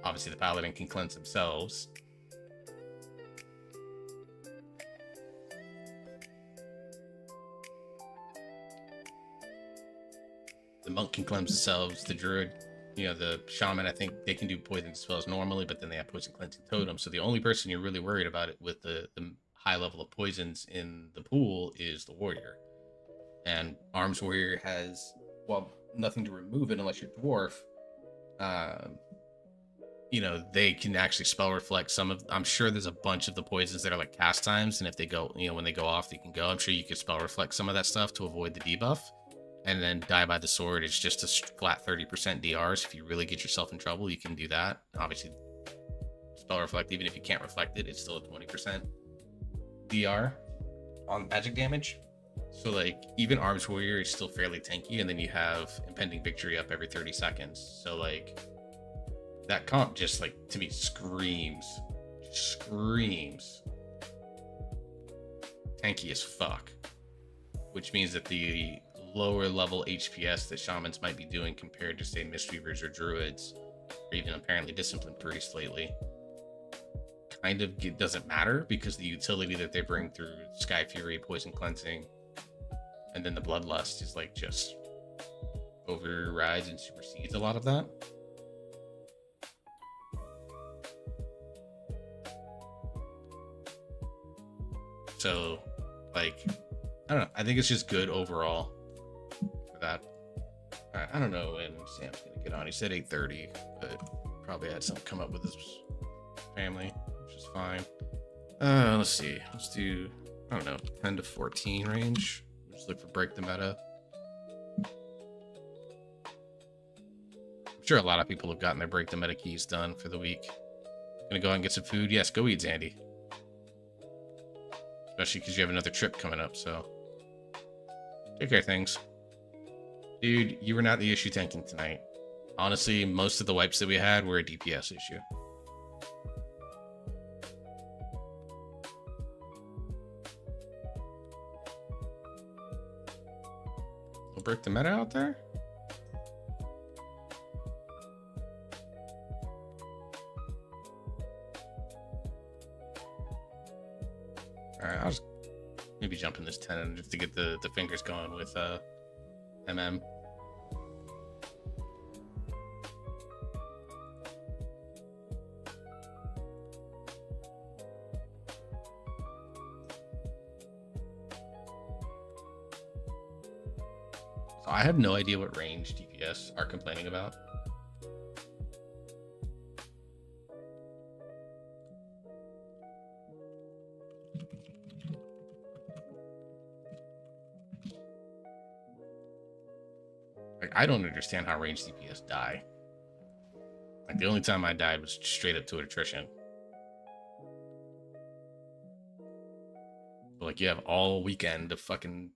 Obviously the paladin can cleanse themselves. The monk can cleanse themselves. The druid, you know, the shaman, I think they can do poison spells normally, but then they have poison cleansing totem. So the only person you're really worried about it with the high level of poisons in the pool is the warrior. And Arms Warrior has, well, nothing to remove it unless you're dwarf. You know, they can actually spell reflect some of, I'm sure there's a bunch of the poisons that are like cast times, and if they go, you know, when they go off, they can go. I'm sure you could spell reflect some of that stuff to avoid the debuff. And then Die by the Sword is just a flat 30% DRs. If you really get yourself in trouble, you can do that. Obviously, spell reflect, even if you can't reflect it, it's still a 20% DR on magic damage. So like, even Arms Warrior is still fairly tanky, and then you have Impending Victory up every 30 seconds. So like, that comp just, like, to me screams tanky as fuck, which means that the lower level HPS that shamans might be doing compared to, say, Mistweavers or Druids, or even apparently Disciplined Priests lately, kind of doesn't matter because the utility that they bring through Sky Fury, Poison Cleansing, and then the Bloodlust is like just overrides and supersedes a lot of that. So, like, I don't know. I think it's just good overall for that. I don't know when Sam's gonna get on. He said 8:30, but probably had something come up with his family, which is fine. Let's see. Let's do, I don't know, 10 to 14 range. Just look for break the meta. I'm sure a lot of people have gotten their break the meta keys done for the week. Gonna go out and get some food. Yes, go eat, Zandy. Especially because you have another trip coming up, so take care of things. Dude, you were not the issue tanking tonight. Honestly, most of the wipes that we had were a DPS issue. We'll break the meta out there? Alright, I'll just maybe jump in this 10 just to get the fingers going with MM. So I have no idea what range DPS are complaining about. Like, I don't understand how ranged DPS die. Like, the only time I died was straight up to attrition. But, like, you have all weekend to fucking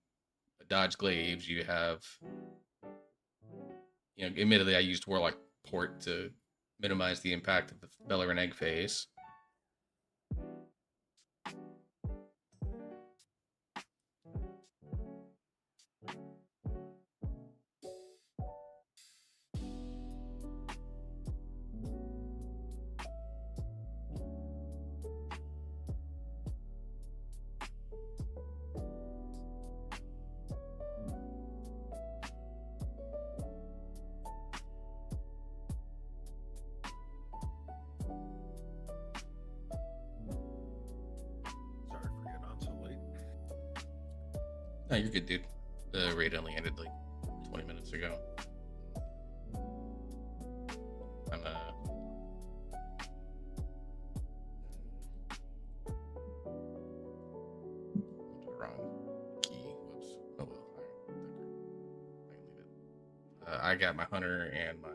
dodge glaives. You have, you know, admittedly I used Warlock Port to minimize the impact of the Bellerin Egg phase. Sorry for getting on so late. No, you're good, dude. The raid only ended like 20 minutes ago. I'm wrong key. Whoops. Oh well. I can leave it. I got my hunter and my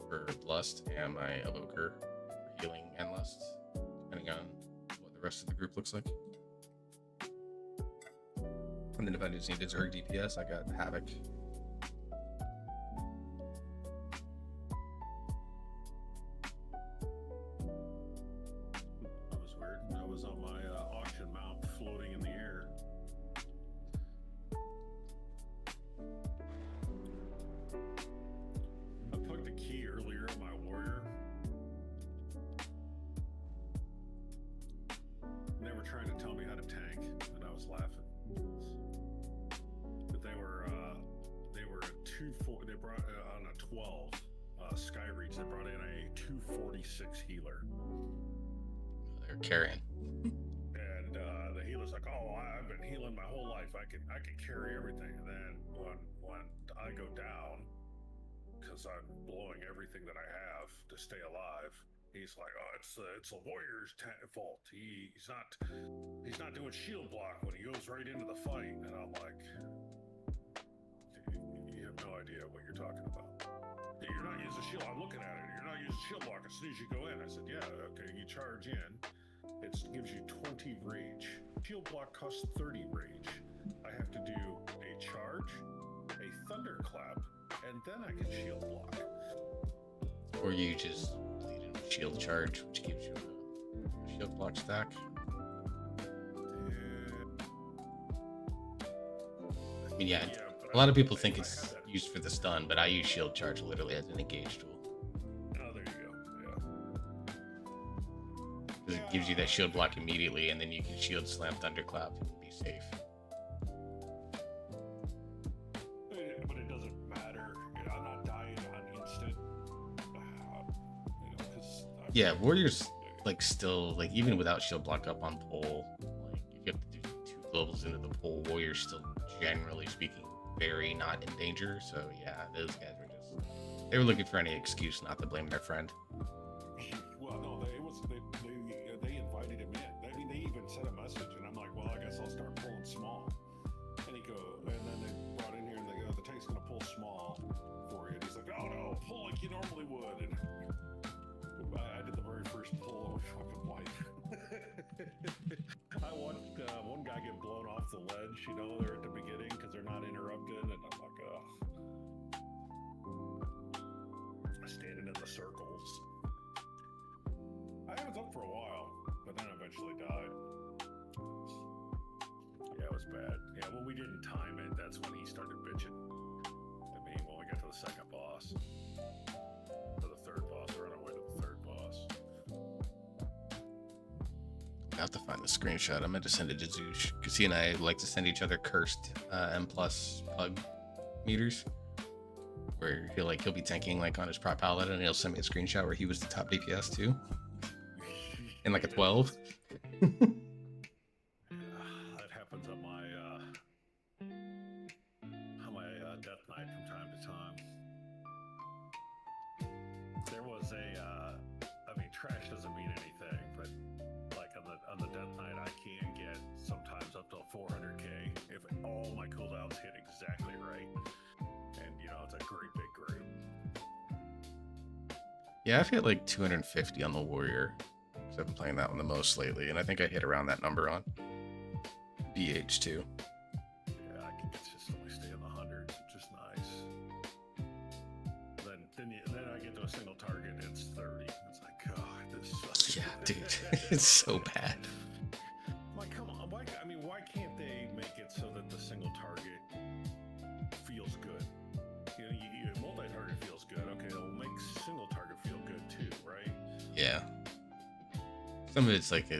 for lust and my evoker for healing and lust, depending on what the rest of the group looks like. And then if I just needed Zerg DPS, I got Havoc. That was weird. That was on my auction mount floating in the air. I plugged a key earlier in my warrior. And they were trying to tell me how to tank, and I was laughing. But they were a 240. They brought on a 12 Skyreach. They brought in a 246 healer. They're carrying. And the healer's like, "Oh, I've been healing my whole life. I can carry everything." And then when I go down, because I'm blowing everything that I have to stay alive, he's like, "Oh, it's a warrior's fault. He's not doing shield block when he goes right into the fight." And I'm like, "You have no idea what you're talking about. You're not using shield. I'm looking at it. You're not using shield block as soon as you go in." I said, "Yeah, okay. You charge in. It gives you 20 rage. Shield block costs 30 rage. I have to do a charge, a thunderclap, and then I can shield block." Or you just lead in with shield charge, which gives you a shield block stack. I mean, yeah, a lot of people think it's used for the stun, but I use shield charge literally as an engage tool. Oh, there you go. Yeah. It gives you that shield block immediately, and then you can shield slam thunderclap and be safe. But it doesn't matter. You know, I'm not dying on instant. You know, 'cause Yeah, warriors like still like even without shield block up on pole, like if you have to do 2 globals into the pole, warriors still generally speaking very not in danger. So yeah, those guys were just they were looking for any excuse not to blame their friend. Well, no, they invited him in. I mean, they even sent a message, and I'm like, well, I guess I'll start pulling small. And then they brought in here, and they go, the tank's gonna pull small for you. And he's like, oh no, pull like you normally would. And I did the very first pull, and we fucking wiped. I watched one guy get blown off the ledge, you know, there at the beginning because they're not interrupted, and I'm like, ugh. Standing in the circles. I was up for a while, but then eventually died. Yeah, it was bad. Yeah, when we didn't time it, that's when he started bitching. I mean, when we got to the second boss, to the third boss, we're on our way to the third boss. I have to find the screenshot. I meant to send it to Zoosh because he and I like to send each other cursed M+ pug meters. Where he'll be tanking like on his prop palette, and he'll send me a screenshot where he was the top DPS too, in like a 12. That happens on my death knight from time to time. There was I mean, trash doesn't mean anything, but like on the death knight, I can get sometimes up to 400k if all my cooldowns hit exactly right. And you know, it's a great big group. Yeah, I've hit like 250 on the warrior because I've been playing that one the most lately, and I think I hit around that number on BH too. Yeah, I can consistently stay in the hundreds, which is nice. Then I get to a single target, it's 30. It's like, God, this sucks. Yeah, dude, it's so bad. Like, come on, why can't they make it so that the single target feels good? You know, multi-target feels good. Okay, it'll make single target feel good too, right? Yeah. Some of it's like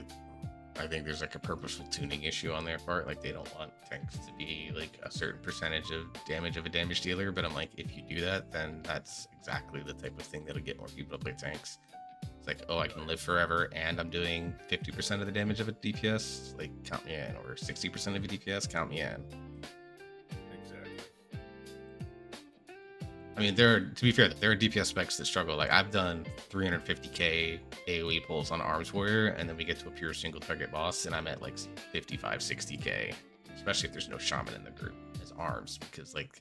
I think there's like a purposeful tuning issue on their part. Like they don't want tanks to be like a certain percentage of damage of a damage dealer. But I'm like, if you do that, then that's exactly the type of thing that'll get more people to play tanks. It's like, oh, I can live forever and I'm doing 50% of the damage of a DPS. Like count me in, or 60% of a DPS, count me in. I mean, to be fair, there are DPS specs that struggle. Like I've done 350k AoE pulls on Arms Warrior, and then we get to a pure single target boss, and I'm at like 55, 60k. Especially if there's no shaman in the group as Arms, because like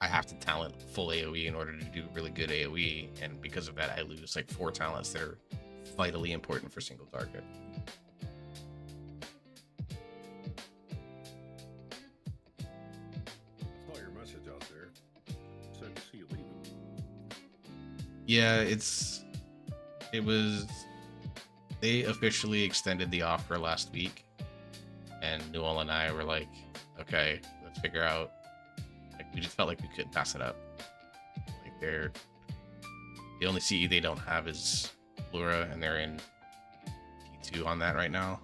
I have to talent full AoE in order to do really good AoE, and because of that, I lose like 4 talents that are vitally important for single target. I saw your message out there. Said to see you leaving. Yeah, they officially extended the offer last week, and Newell and I were like, okay, let's figure out, like, we just felt like we couldn't pass it up. Like the only CE they don't have is Lura, and they're in T2 on that right now,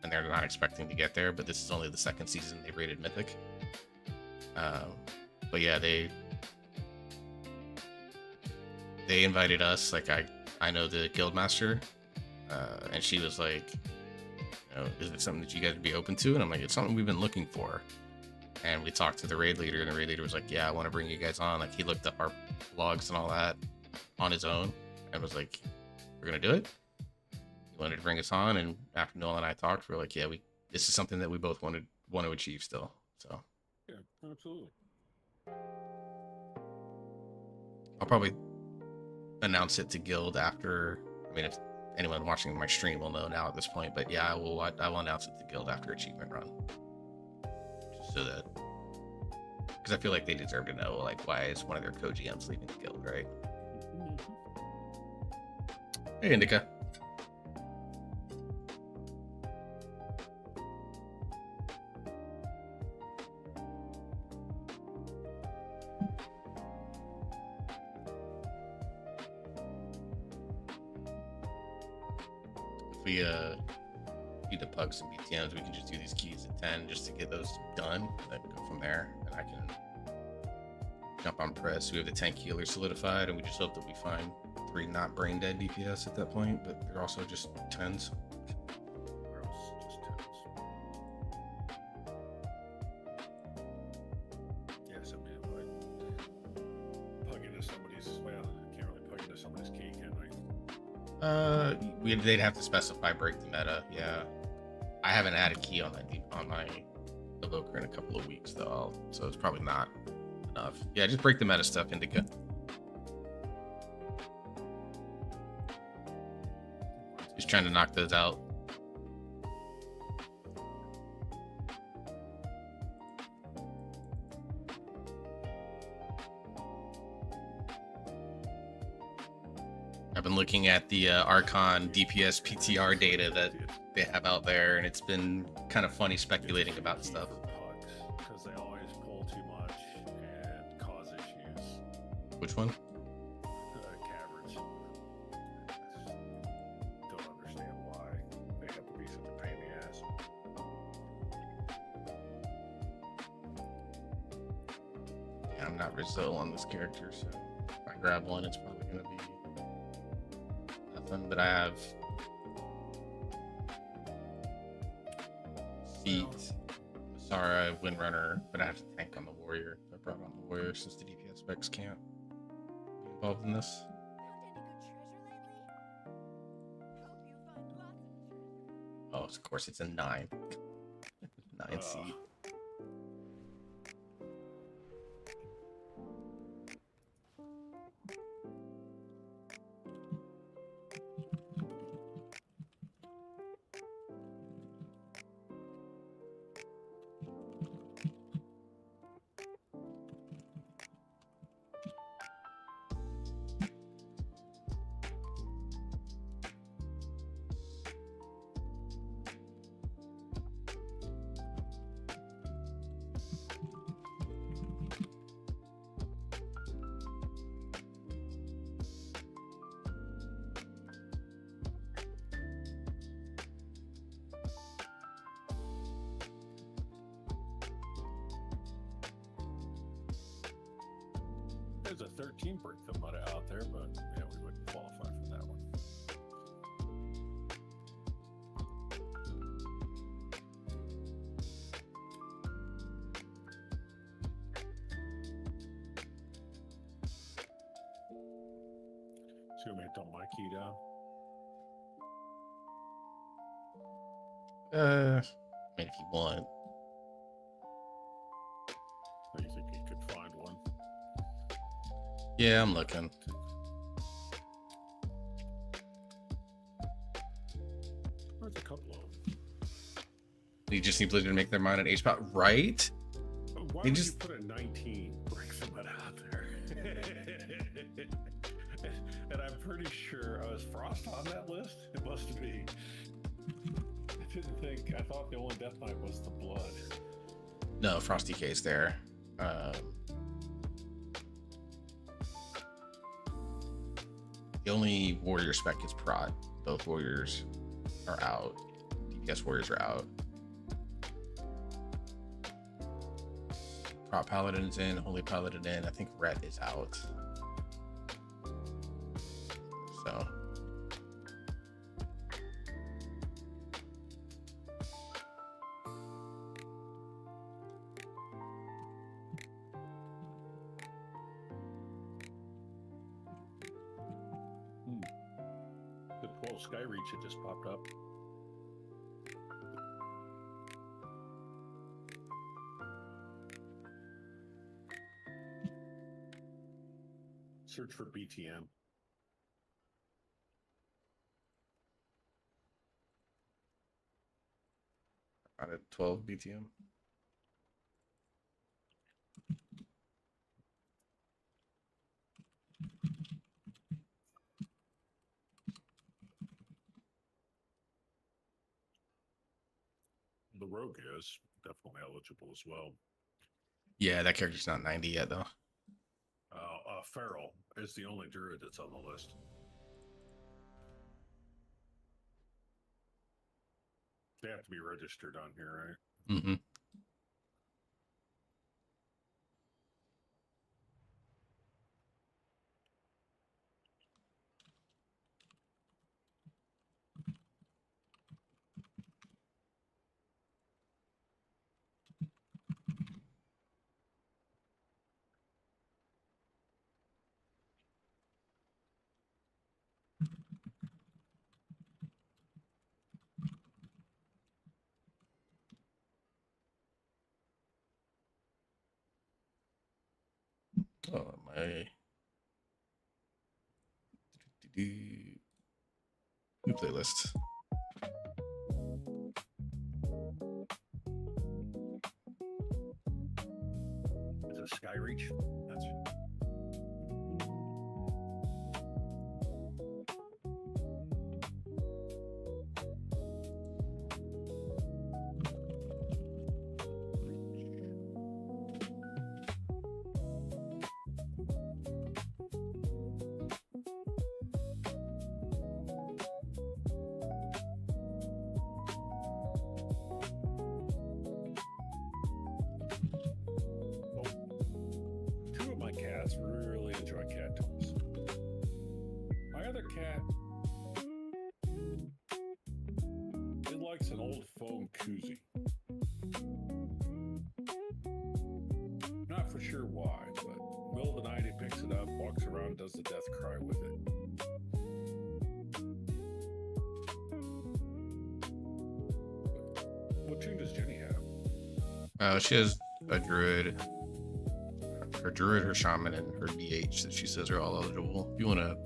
and they're not expecting to get there, but this is only the second season they've rated Mythic. But yeah, they invited us. Like I know the guild master, and she was like, you know, is it something that you guys would be open to? And I'm like, it's something we've been looking for. And we talked to the raid leader, and the raid leader was like, yeah, I want to bring you guys on. Like he looked up our blogs and all that on his own and was like, we're gonna do it. He wanted to bring us on, and after Noel and I talked, we are like, yeah, this is something that we both want to achieve still. So yeah, absolutely. I'll probably announce it to guild after. I mean, if anyone watching my stream will know now at this point, but yeah, I will announce it to guild after achievement run, just so that, because I feel like they deserve to know, like, why is one of their co-GMs leaving the guild, right? Hey, Indica. we need to plug some BTMs, we can just do these keys at 10 just to get those done, then go from there, and I can jump on press. We have the tank healer solidified, and we just hope that we find 3 not brain dead DPS at that point, but they're also just 10s. Or else just 10s. Yes, I mean, like, plug into somebody's, well, I can't really plug into somebody's key, can we? They'd have to specify break the meta. Yeah, I haven't added key on my evoker in a couple of weeks though, so it's probably not enough. Yeah, just break the meta stuff, Indica. Just trying to knock those out. I've been looking at the Archon DPS PTR data that they have out there, and it's been kind of funny speculating about stuff. Because they always pull too much and cause issues. Which one? Caverns. Don't understand why they have to be such a pain in the ass. Yeah, I'm not Rizzo on this character, so if I grab one, it's probably going to be nothing. But I have Feet, Masara, Windrunner, but I have to tank on the Warrior. I brought on the Warrior since the DPS specs can't be involved in this. Oh, of course, it's a 9. 9 seed. There's a 13 break the meta out there, but yeah, we wouldn't qualify for that one. So you want me to dump my key down? I mean, if you want. Or you think you could find one? Yeah, I'm looking. There's a couple of them. You just need Blizzard to make their mind an H spot, right? Why They would just you put a 19 break the meta out there? And I'm pretty sure, was Frost on that list? It must be. I didn't think, I thought the only Death Knight was the blood. No, Frosty K's there. The only warrior spec is prot. Both warriors are out. DPS warriors are out. Prot paladin's in, holy paladin in. I think ret is out. So The 12 Skyreach had just popped up. Search for BTM. out at 12 BTM. The Rogue is definitely eligible as well. Yeah, that character's not 90 yet though. Feral is the only druid that's on the list. they have to be registered on here, right? Mm-hmm. Oh, my new playlist. Is it Skyreach? That's two of my cats really enjoy cat toys. My other cat, it likes an old foam koozie. Not for sure why, but middle of the night he picks it up, walks around, does the death cry with it. What tune does Jenny have? She has a druid, her druid, her shaman, and her BH that she says are all eligible. If you want to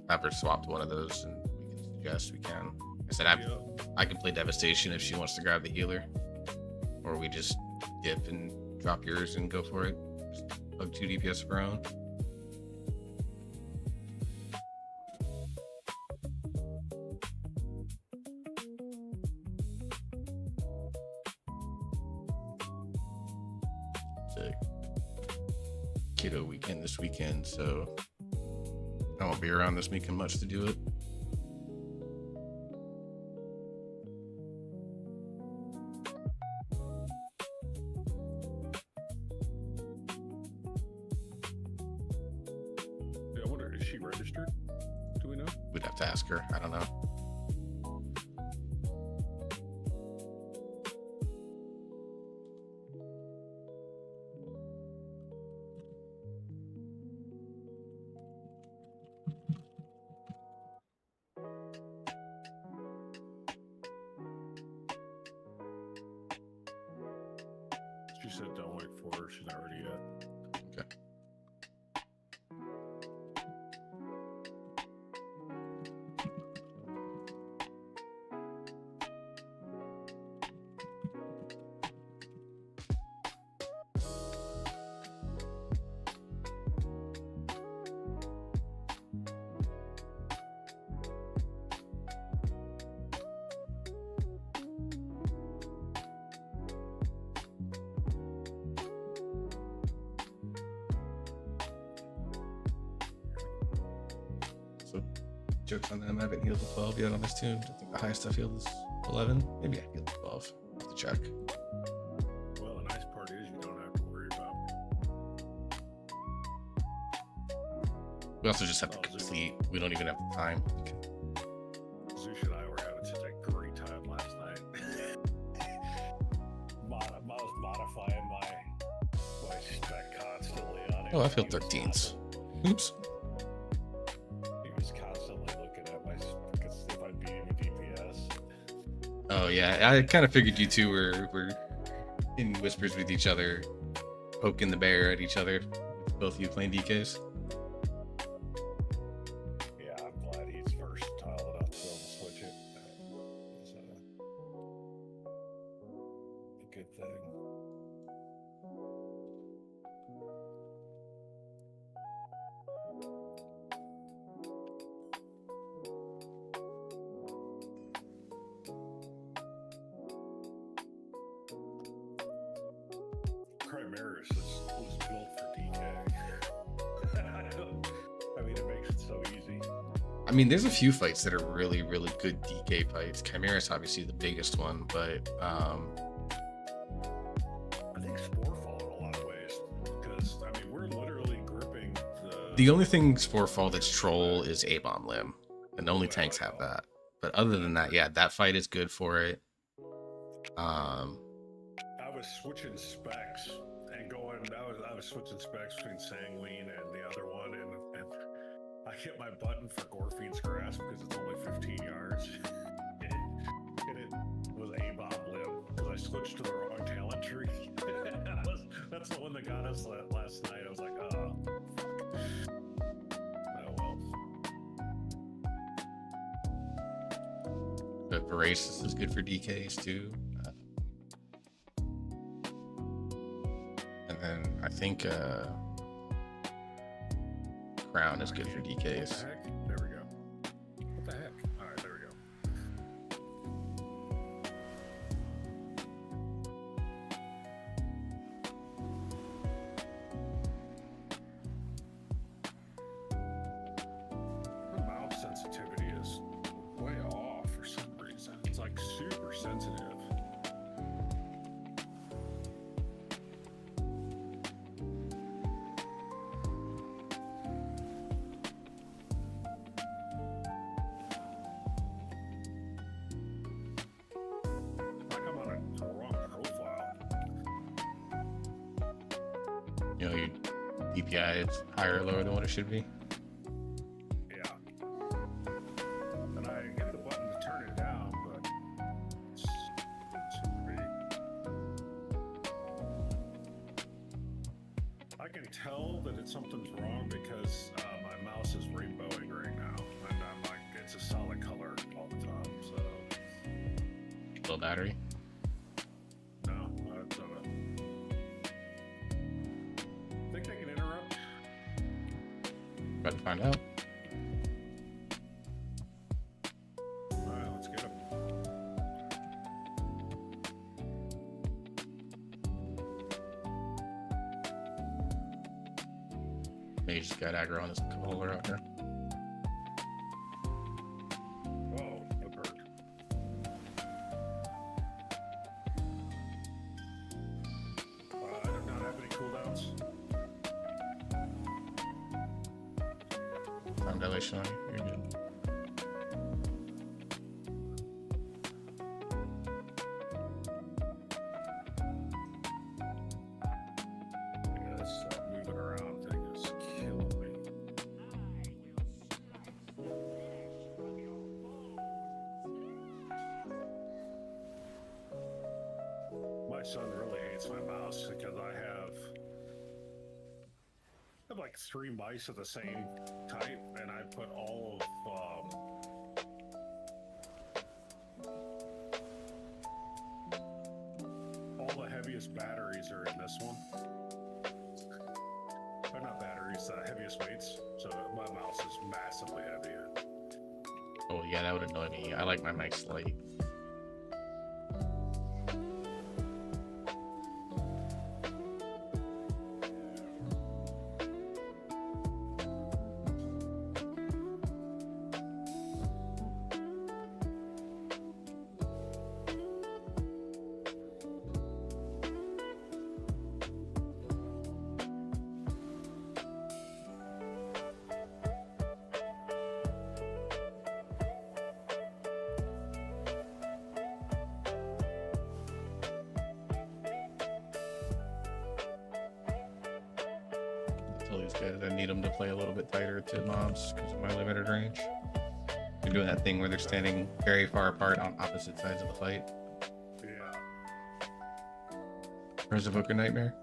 have her swap to one of those, and we can suggest, we can. I said I can play Devastation if she wants to grab the healer, or we just dip and drop yours and go for it. Just plug 2 DPS of her own. It's a kiddo weekend this weekend, so I won't be around this weekend much to do it. Yeah, I wonder, is she registered? Do we know? We'd have to ask her. I don't know. She said don't wait for her. She's not ready yet. Okay. So, jokes on them. I haven't healed to 12 yet on this tune. I think the highest I've healed is 11. Maybe I healed to 12. I have to check. Well, the nice part is you don't have to worry about. We also just have to complete. We don't even have the time. Zeus and I were having such a great time last night. I was modifying my spec constantly on it. Oh, I've healed 13s. Oops. He was constantly looking at my because if I beat him with DPS. Oh yeah, I kind of figured you two were in whispers with each other, poking the bear at each other. Both of you playing DKs. Yeah, I'm glad he's versatile enough to be able to switch it. It's a good thing. Primaris was built for DK. I mean, it makes it so easy. I mean, there's a few fights that are really, really good DK fights. Chimera's obviously the biggest one, but I think Sporefall in a lot of ways, because I mean we're literally gripping the only thing Sporefall that's troll is A-Bomb Limb, and only tanks have that. But other than that, yeah, that fight is good for it. I was switching specs and going. I was switching specs between Sanguine and the other one, and I hit my button for Gorfine's Grasp because it's only 15 yards. And it was A-Bomb Limb because I switched to the wrong talent tree. That's the one that got us last night. I was like, oh, fuck. Oh well. But Voracious is good for DKs too. And then I think Crown is good for DKs. What the heck? There we go. What the heck? All right, there we go. My mouse sensitivity is way off for some reason. It's like super sensitive. Like I'm on a wrong profile. You know, your DPI is higher or lower than what it should be. Yeah. And I hit the button to turn it down, but it shouldn't be. I can tell that something's wrong because my mouse is rainbowing right now, and I'm like, it's a solid color all the time. So Low battery. no, that's not a. Think they can interrupt? About to find out. All right, let's get them. Maybe just got aggro on this controller out here. Whoa, that hurt. I do not have any cooldowns. Time dilation on you. You're good. Yeah, this moving around thing is killing me. My son really hates my mouse because I have like 3 mice of the same type, and I put all of all the heaviest batteries are in this one. Or not batteries, heaviest weights. So my mouse is massively heavy. Oh yeah, that would annoy me. I like my mics light. Tell these guys I need them to play a little bit tighter to mobs because of my limited range. They're doing that thing where they're standing very far apart on opposite sides of the fight. Yeah. Where's Evoker Nightmare?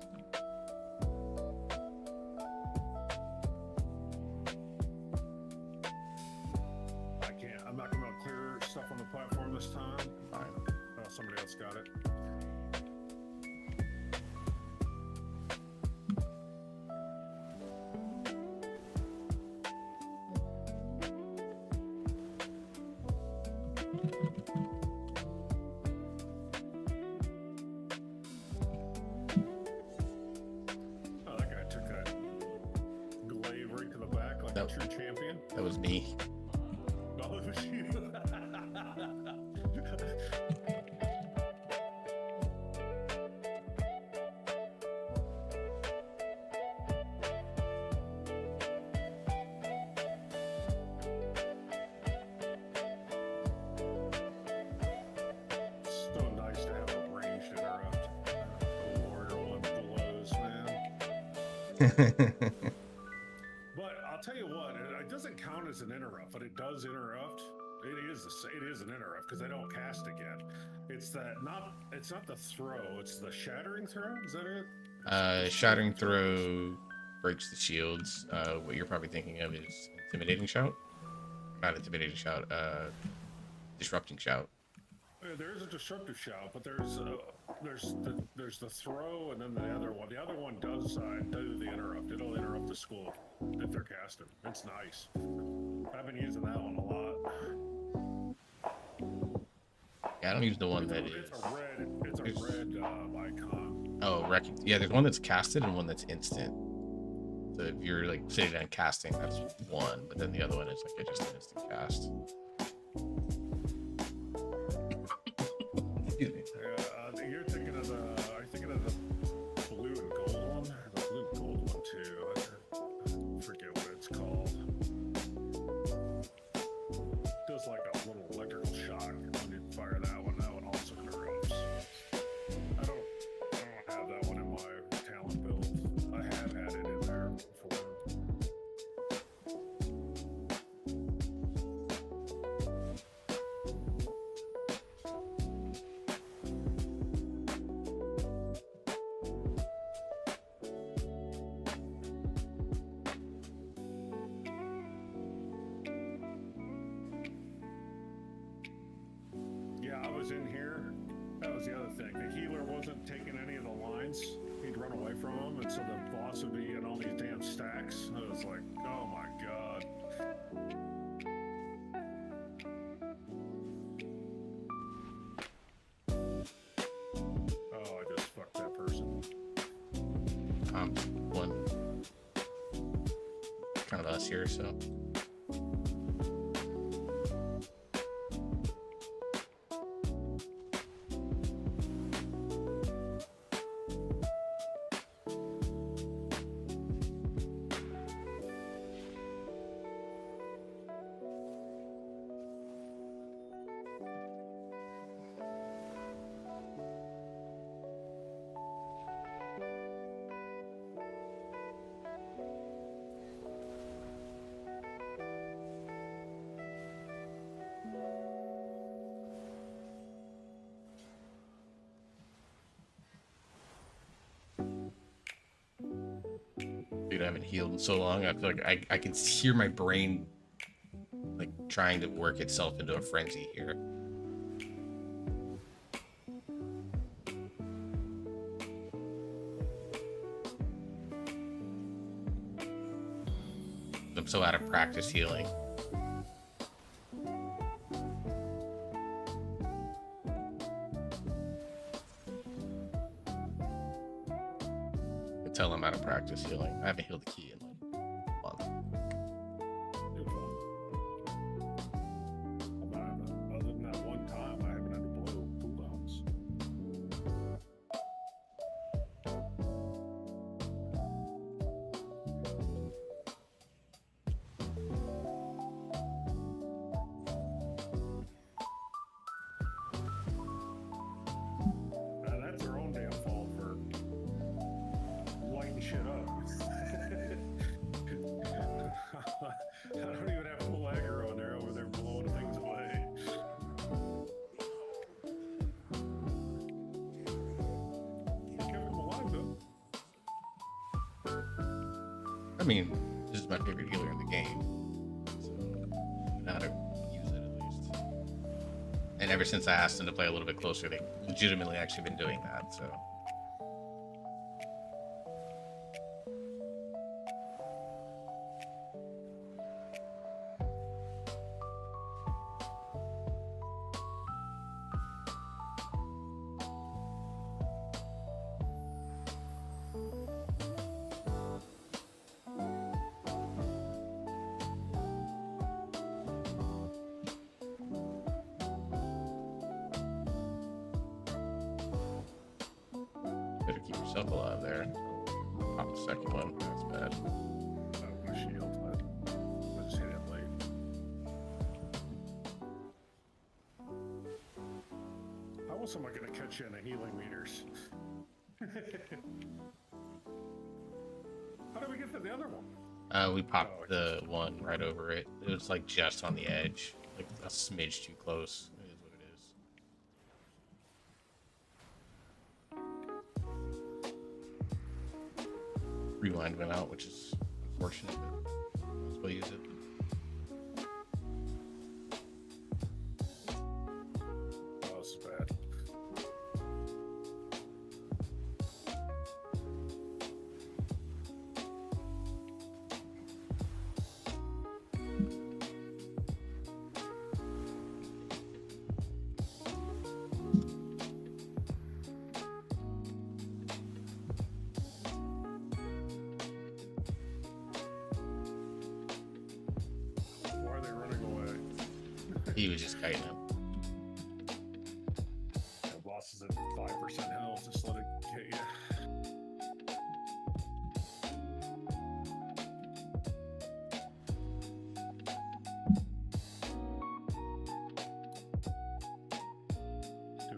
I can't. I'm not going to clear stuff on the platform this time. Fine. Somebody else got it. Oh, that guy took a glaive right to the back like a true champion. That was me. loves you. So nice to have a ranged interrupt. A warrior one blows, man. But I'll tell you what, it doesn't count as an interrupt, but it does interrupt. It is an interrupt because I don't cast again. It's not the throw, it's the shattering throw. Is that it? Shattering throw breaks the shields. What you're probably thinking of is intimidating shout. Not intimidating shout. Disrupting shout. There is a disruptive shout, but there's the throw, and then the other one. The other one does do the interrupt. It'll interrupt the school if they're casting. It's nice. I've been using that one a lot. Yeah, I don't use the one that is. It's a red icon. Oh, yeah. There's one that's casted and one that's instant. So if you're like sitting down casting, that's one, but then the other one is like just an instant cast. Excuse me. You're thinking of the blue and gold one, the blue and gold one too. I forget what it's called. It does like a little electrical shock when you fire that one. That one also interrupts. I don't have that one in my talent build. I have had it in there before. Yeah, I was in here. That was the other thing. The healer wasn't taking any of the lines. He'd run away from them, and so the boss would be in all these damn stacks. I was like, oh my god. Oh, I just fucked that person. One kind of us here, so. Dude, I haven't healed in so long. I feel like I can hear my brain like trying to work itself into a frenzy here. I'm so out of practice healing. I can tell I'm out of practice healing. I haven't healed the key in like a month. Other than that one time, I haven't had to blow cooldowns. That's their own damn fault for lighting shit up. I don't even have full aggro on there over there blowing things away. Kept him alive though. I mean, this is my favorite healer in the game. So I know how to use it at least. And ever since I asked them to play a little bit closer, they legitimately actually been doing that, so. Better keep yourself alive there. Pop the second one. That's bad. Oh, my shield. I just hit it late. How else am I going to catch you in the healing meters? How did we get to the other one? We popped the one right over it. It was like just on the edge, like a smidge too close. It is what it is. Rewind went out, which is unfortunate, but I'll still use it. Oh, this is bad. Why are they running away? He was just kiting him. The boss is at 5% health, just let it hit you.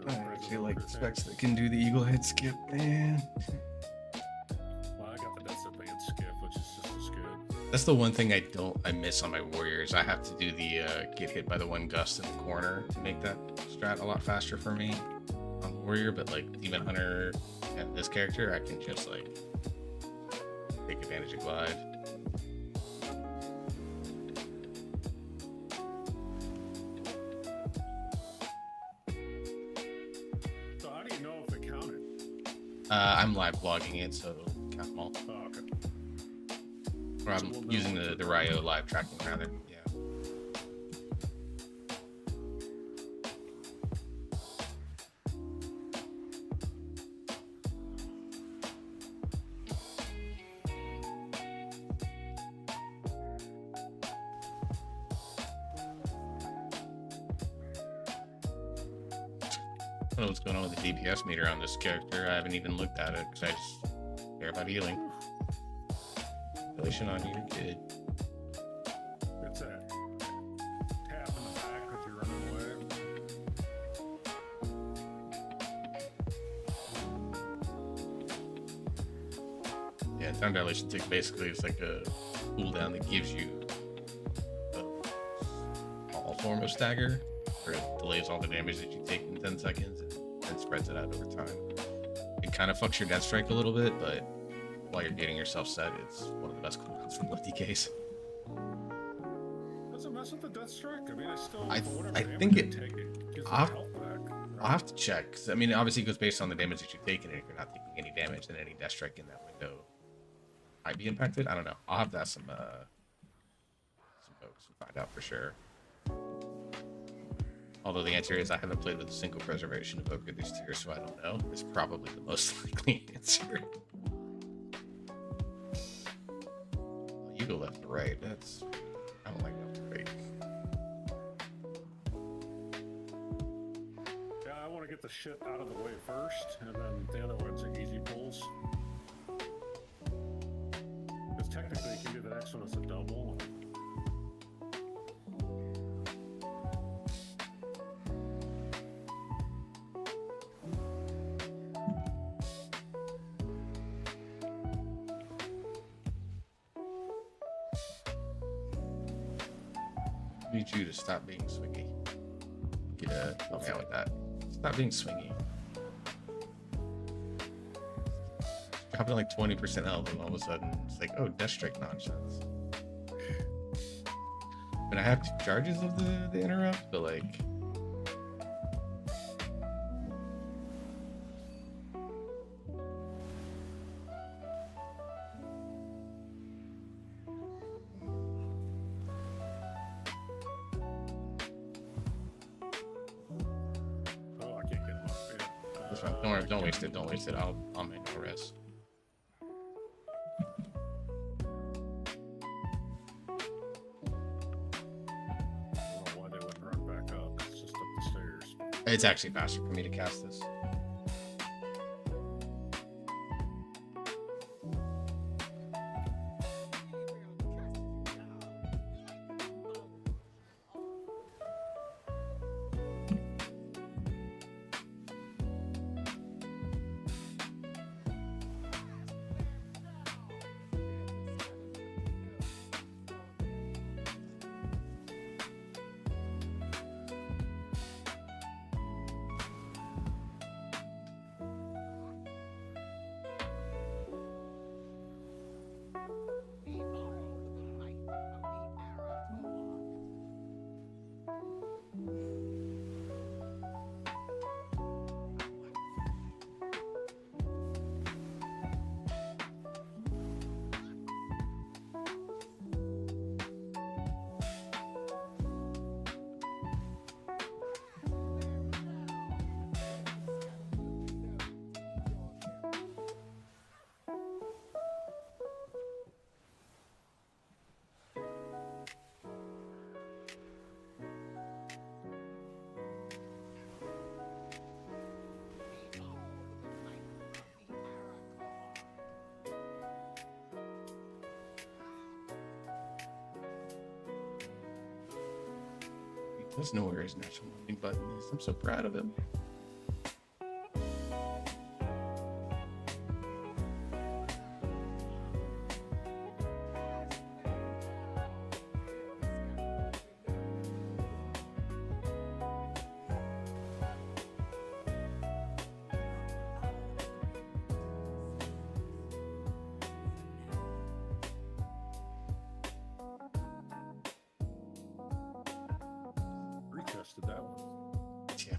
I actually like the specs that can do the eagle head skip, man. Well, I got the Death Advance skiff, which is just as good. That's the one thing I miss on my warriors. I have to do the get hit by the one gust in the corner to make that strat a lot faster for me on warrior, but like Demon Hunter and this character, I can just like take advantage of glide. So how do you know if it counted? I'm live blogging it, so it'll count them all. Oh, okay. Or I'm using the Ryo live tracking rather. Yeah. I don't know what's going on with the DPS meter on this character. I haven't even looked at it because I just care about healing. Relation on you, you're good. It's that tap in the back as you're running away. Yeah, time dilation tick basically is like a cooldown that gives you a small form of stagger, where it delays all the damage that you take in 10 seconds and spreads it out over time. It kind of fucks your death strike a little bit, but while you're getting yourself set, it's one of the best cooldowns from low DKs. Does it mess with the death strike? I mean, I still. I for whatever think damage it. you take, it gives I'll, the health back. I'll have to check. 'Cause, I mean, obviously it goes based on the damage that you've taken, and if you're not taking any damage, then any death strike in that window might be impacted. I don't know. I'll have to ask some folks to find out for sure. Although the answer is I haven't played with a single preservation evoker this tier, so I don't know. It's probably the most likely answer. You go left to right. That's I don't like left to right. Yeah, I want to get the shit out of the way first, and then the other ones are easy pulls. Because technically, you can do the next one as a double. I need you to stop being swingy. Get help me out with that. Stop being swingy. Dropping like 20% health, and all of a sudden it's like, oh, death strike nonsense. I mean, I have 2 charges of the interrupt, but like. Oh, I can't get him up. Yeah. That's fine. Don't worry, don't waste it. Don't waste it. I'll make no rest. I don't know why they wouldn't run back up. It's just up the stairs. It's actually faster for me to cast this. He does know where his national loading button is. I'm so proud of him. Retested that one. Yeah.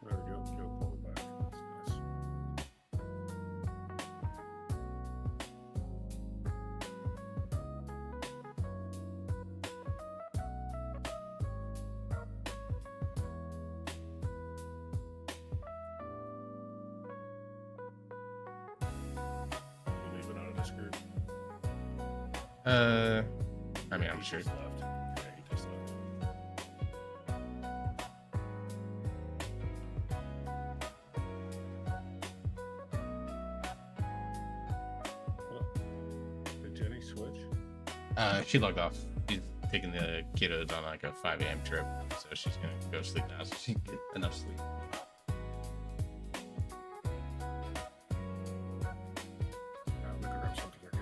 There we go. Joe pulled it back. That's nice. You leaving out of this group? I mean, I'm sure. Just left. Yeah, he just left. Did Jenny switch? She logged off. She's taking the kiddos on like a 5 a.m. trip, so she's gonna go sleep now so she can get enough sleep. I'm gonna grab something here.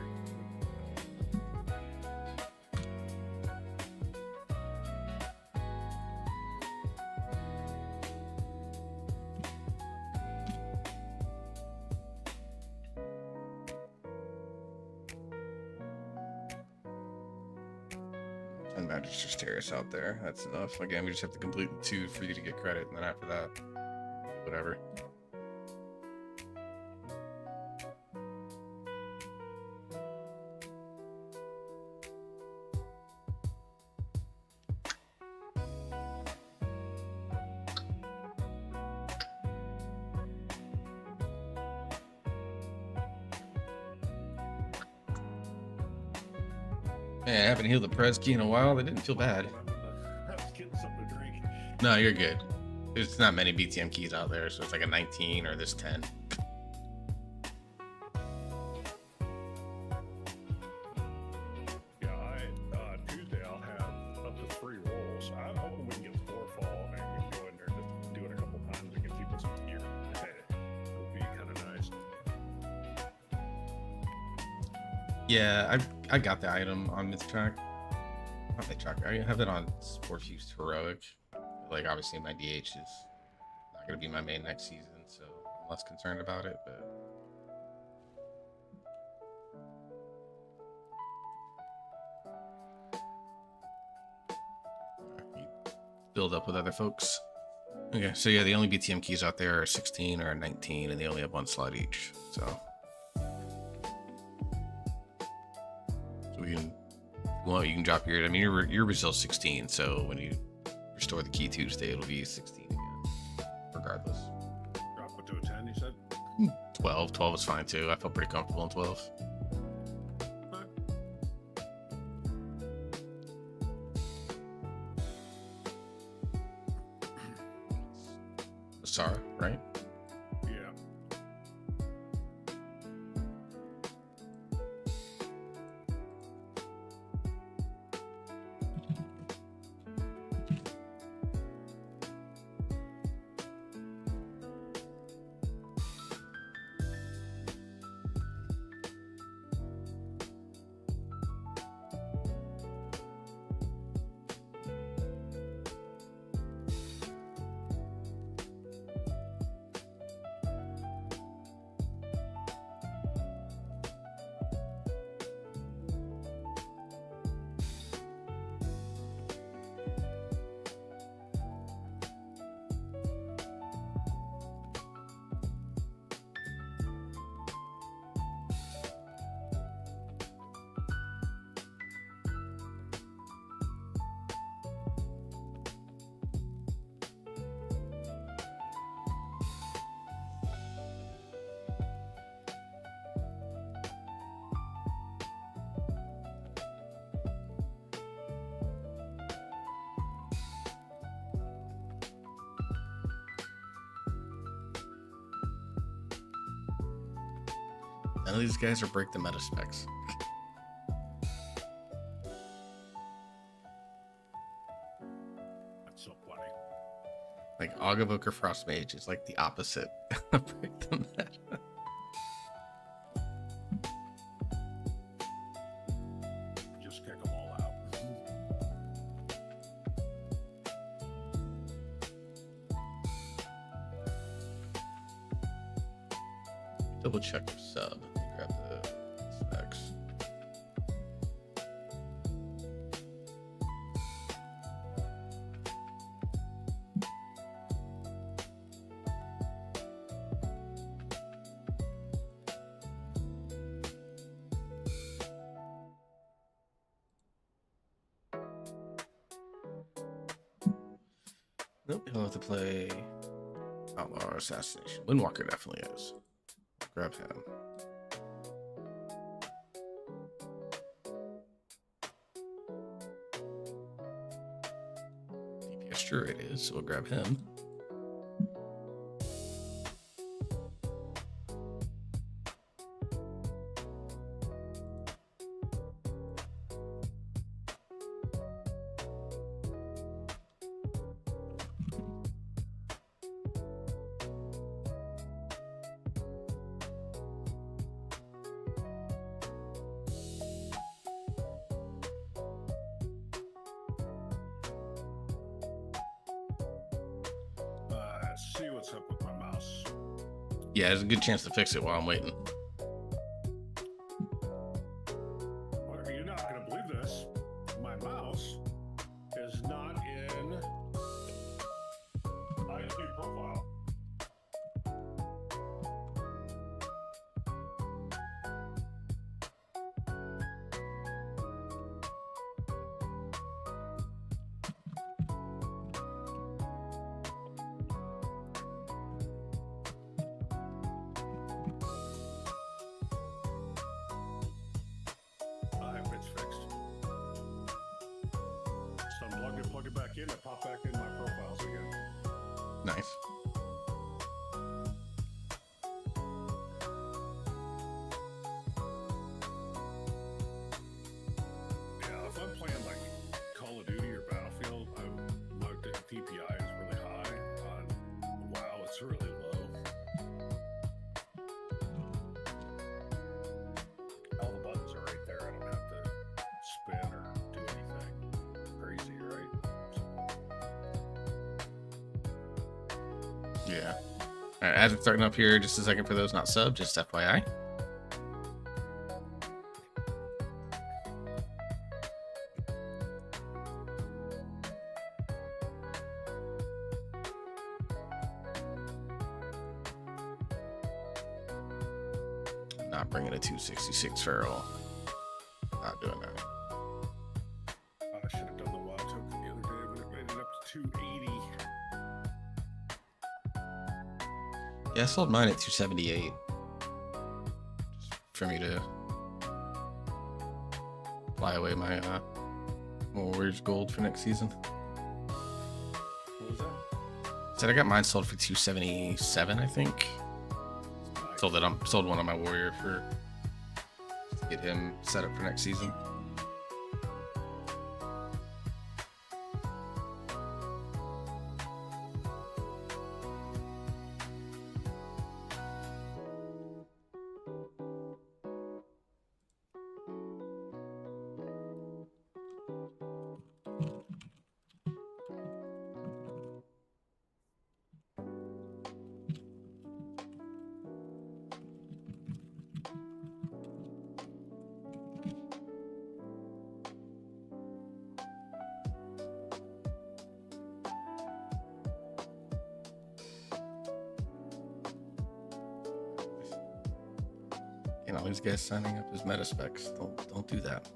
And Magistr's Terrace out there. That's enough. Again, we just have to complete the 2 for you to get credit, and then after that, whatever. Man, I haven't healed the Prez key in a while. They didn't feel bad. I was getting something to drink. No, you're good. There's not many BTM keys out there, so it's like a 19 or this 10. Yeah, Tuesday I'll have up to 3 rolls. I'm hoping we can get 4 fall and we can go in there and just do it a couple times and get people some gear. It'll be kind of nice. Yeah, I got the item on Mythtrack. Not Mythtrack. I have it on Sportfuse Heroic. Like, obviously, my DH is not going to be my main next season, so I'm less concerned about it. But you build up with other folks. Okay, so yeah, the only BTM keys out there are 16 or 19, and they only have 1 slot each. So we can, well, you can drop your. I mean, your result's 16, so when you restore the key Tuesday, it'll be 16 again, regardless. Drop it to a 10, you said? 12. 12 is fine too. I felt pretty comfortable in 12. Sarah, right? Yeah. None of these guys are break the meta specs. That's so funny. Like Augavoker Frost Mage is like the opposite of break the meta. Just kick them all out. Double check your sub. Grab the specs. Nope, he'll have to play Outlaw or Assassination. Windwalker definitely is. Grab him. DPS Druid is, so we'll grab him. See what's up with my mouse. Yeah, there's a good chance to fix it while I'm waiting. Well, you're not going to believe this. My mouse is not in ISP profile. I hope it's fixed. So unplug it, plug it back in, and pop back in my profiles again. Nice. Yeah, if I'm playing like Call of Duty or Battlefield, my DPI is really high. On WoW, it's really low. All the buttons are right there. I don't have to spin or do anything crazy, right? Yeah. All right, as we're starting up here, just a second for those not sub, just FYI. Not bringing a 266 feral. Not doing that. I should have done the WoW token the other day when it made it up to 280. Yeah, I sold mine at 278. Just for me to fly away my Warriors gold for next season. What was that? Said I got mine sold for 277, I think. Sold one of my warrior for to get him set up for next season. And all these guys signing up as meta specs. Don't do that.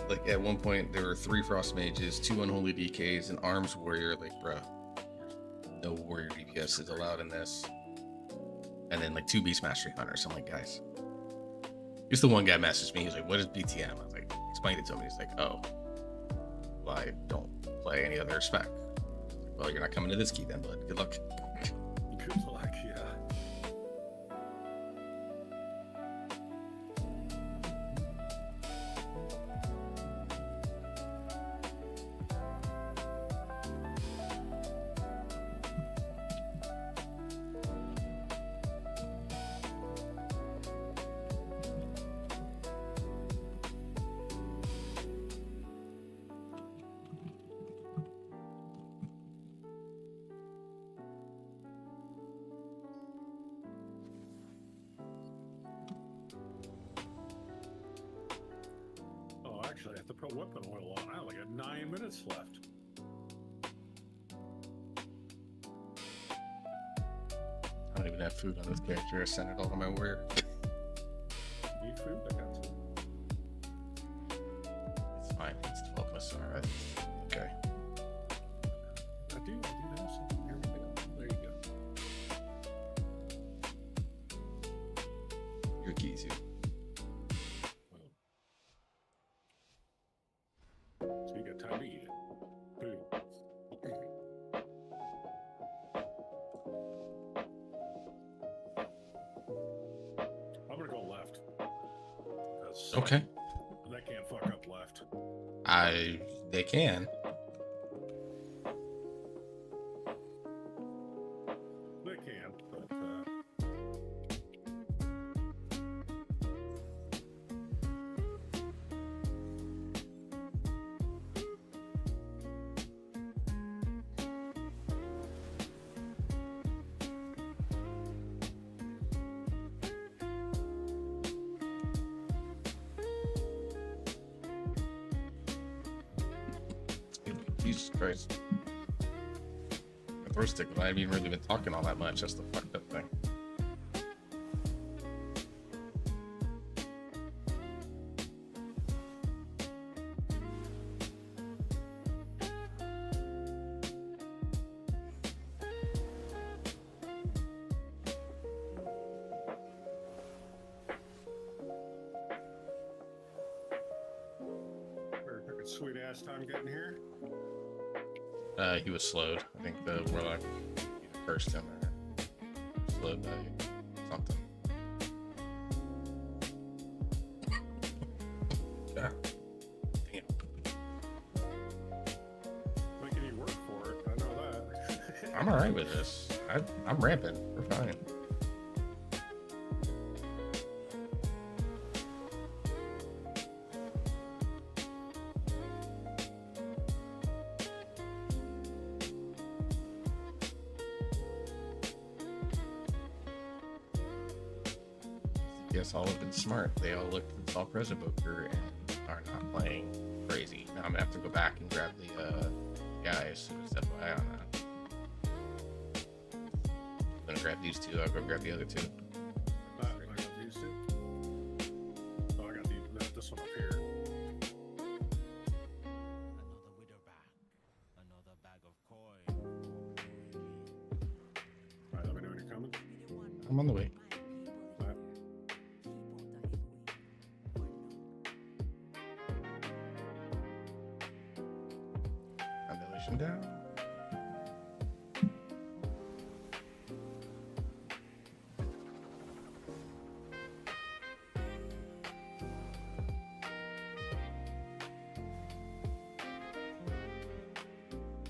like at one point there were 3 frost mages, 2 unholy DKs, an arms warrior. Like, bruh, no warrior DPS is allowed in this. And then like 2 beast mastery hunters. I'm like, guys. Just the one guy messaged me. He's like, "What is BTM?" I was like, explained it to him. He's like, "Oh, well, I don't play any other spec." Well, you're not coming to this key then, bud. Good luck. Good luck, yeah. Oh, actually, I have to put weapon oil on. I only got 9 minutes left. I don't even have food on this character. I sent it all to my warrior. Need food? I got some. It's fine. It's 12 minutes. Alright. Okay. I do have some. Here we go. There you go. Your keys, you. So you got time to eat it. Food. I'm gonna go left. 'Cause Okay. they can't fuck up left. They can. They can, but Jesus Christ. My throat's tickling. I haven't even really been talking all that much. That's the fucked up thing. Better took a sweet ass time getting here. He was slowed. I think the warlock either cursed him or slowed by something. Yeah. Damn. Making you work for it. I know that. I'm alright with this. I'm ramping. We're fine. Yes, all have been smart. They all looked at Saw Presaboker and are not playing crazy. Now I'm gonna have to go back and grab the guys. So just FYI on that. I'm gonna grab these 2. I'll go grab the other 2. I got these 2. Oh, I got this one up here. Another widow back. Another bag of coin. Alright, let me know when you're coming. I'm on the way. Alright. Annihilation down.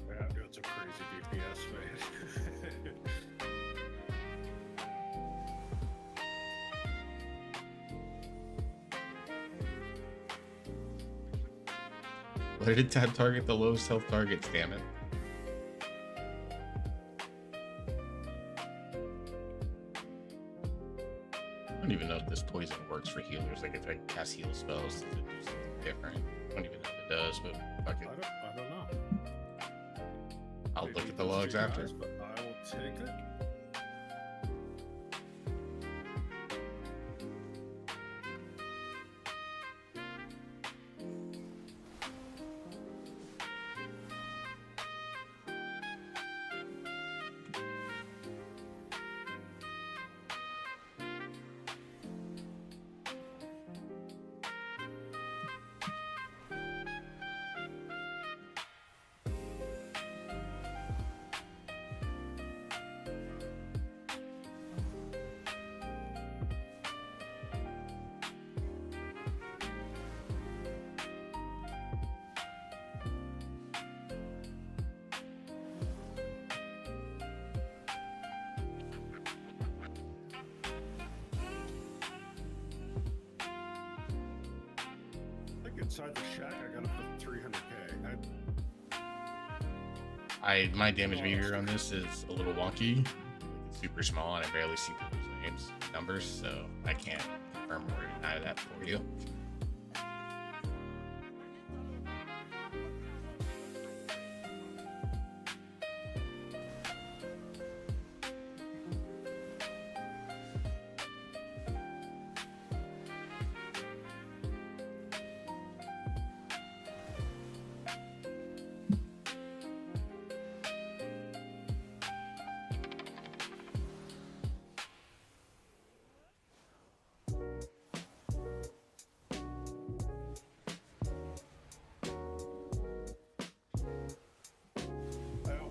Yeah, dude, it's a crazy DPS, man. Why did Tab target the lowest health targets, damn it? I don't even know if this poison works for healers. Like if I cast heal spells, does it do something different? I don't even know if it does, but fuck it. I don't know. I'll Maybe look at it the does logs to you after. guys, but I will take it. inside the shack, I got up to 300k. My damage meter on this is a little wonky. It's super small, and I barely see people's names, numbers, so I can't confirm or deny that for you.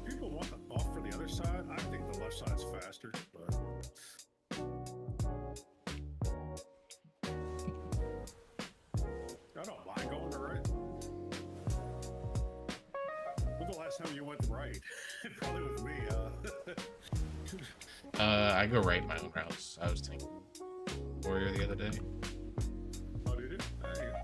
People want the buff for the other side. I think the left side's faster, but I don't mind going to right. When's the last time you went right? Probably with me. I go right my own routes. I was thinking Warrior the other day. Oh, did you? There you go.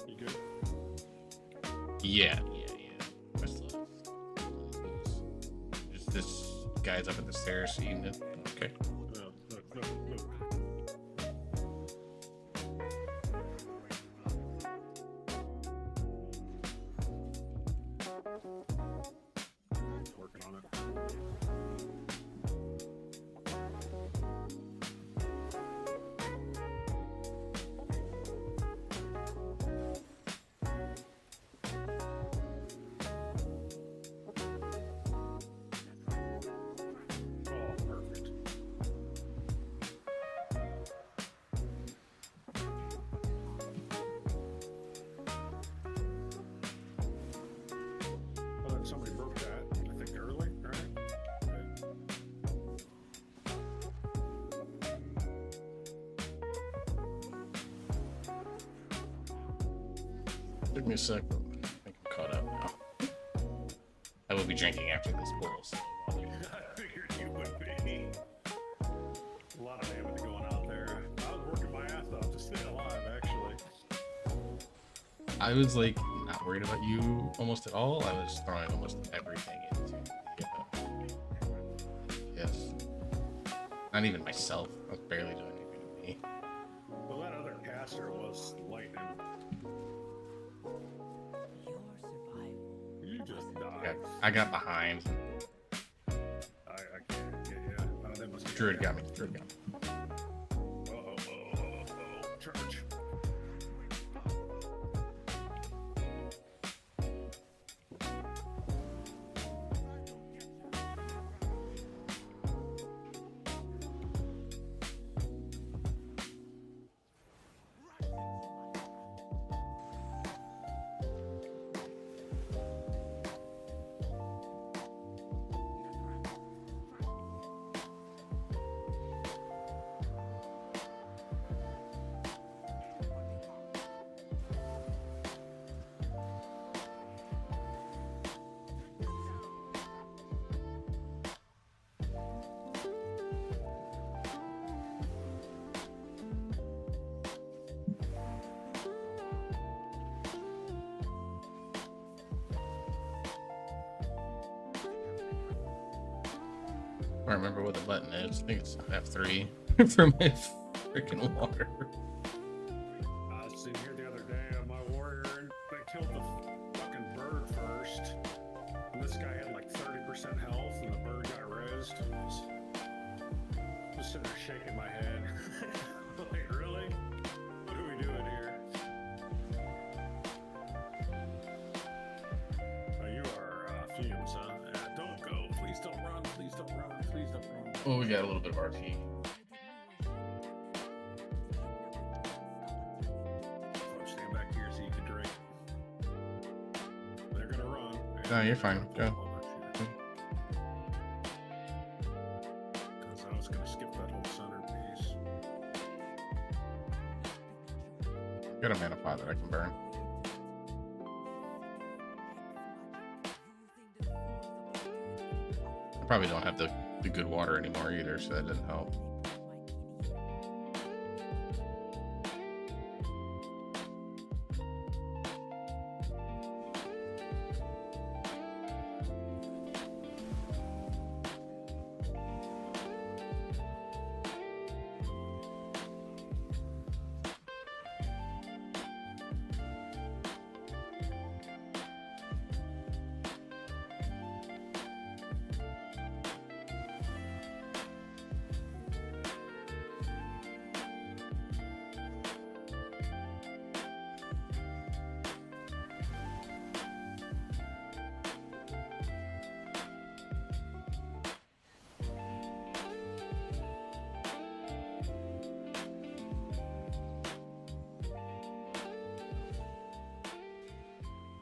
You good? Yeah. Just this guy's up at the stairs eating it. Okay. Look. Working on it. Oh, perfect. Oh, then somebody broke that, I think early, right? Took me a sec, but I think I'm caught up now. I will be drinking after this bowl, so I figured you would be. A lot of damage going out there. I was working my ass off to stay alive, actually. I was like not worried about you almost at all. I was throwing almost everything into yes. Not even myself. I was barely doing anything to me. Well, that other caster was lightning. You just died. I got behind. I can't get you. That must Druid got me. Druid got me. Church. I don't remember what the button is. I think it's F3 for my freaking water. I was sitting here the other day on my warrior, and they killed the fucking bird first. And this guy had like 30% health, and the bird got rezzed. I was just sitting there shaking my head. Like, really? What are we doing here? Oh, you are fumes, huh? Don't go. Please don't run. Please don't run. Please don't run. Oh, we got a little bit of RP. Stand back here so you can drink. They're gonna run. No, you're fine. Go. Because I was gonna skip that whole centerpiece. Got a mana pot that I can burn. I probably don't have the good water anymore either, so that doesn't help.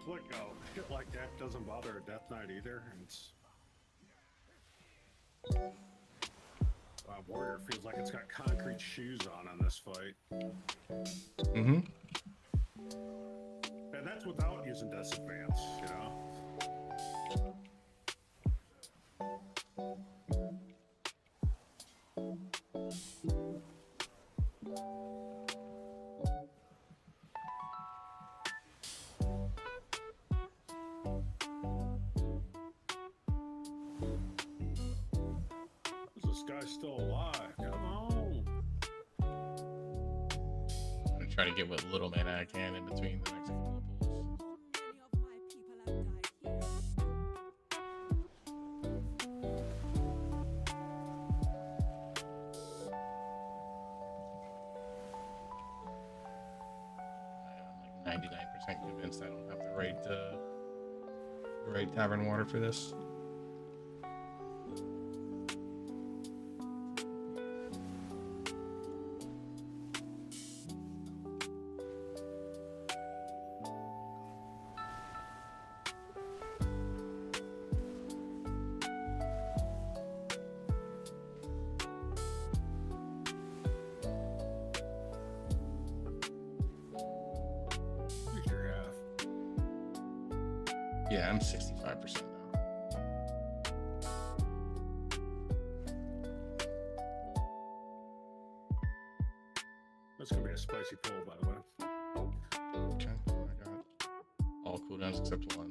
Look, shit like that doesn't bother a Death Knight either. It's Warrior feels like it's got concrete shoes on this fight. Mm-hmm. And that's without using disadvance, you know? This guy's still alive. Come on. I'm gonna try to get what little mana I can in between the next couple of pulls. I'm like 99% convinced I don't have the right tavern water for this. You sure have. Yeah, I'm 65% now. That's gonna be a spicy pull, by the way. Okay, I got all cooldowns except one.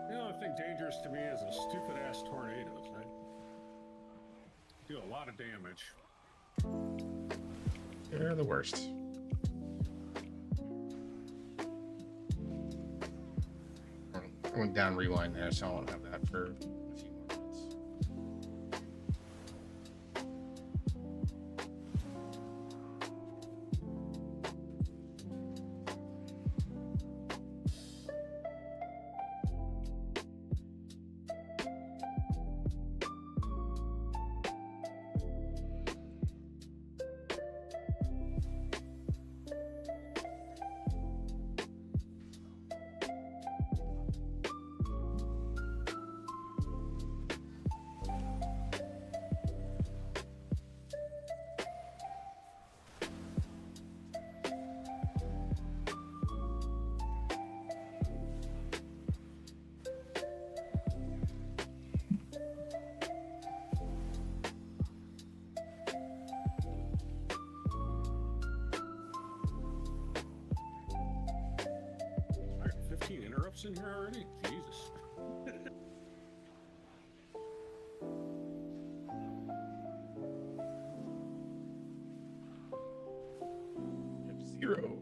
The only thing dangerous to me is those stupid ass tornadoes. They do a lot of damage. They're the worst. I went down rewind there, so I won't have that for a few more minutes. I got 15 interrupts in here already? Jesus. Zero.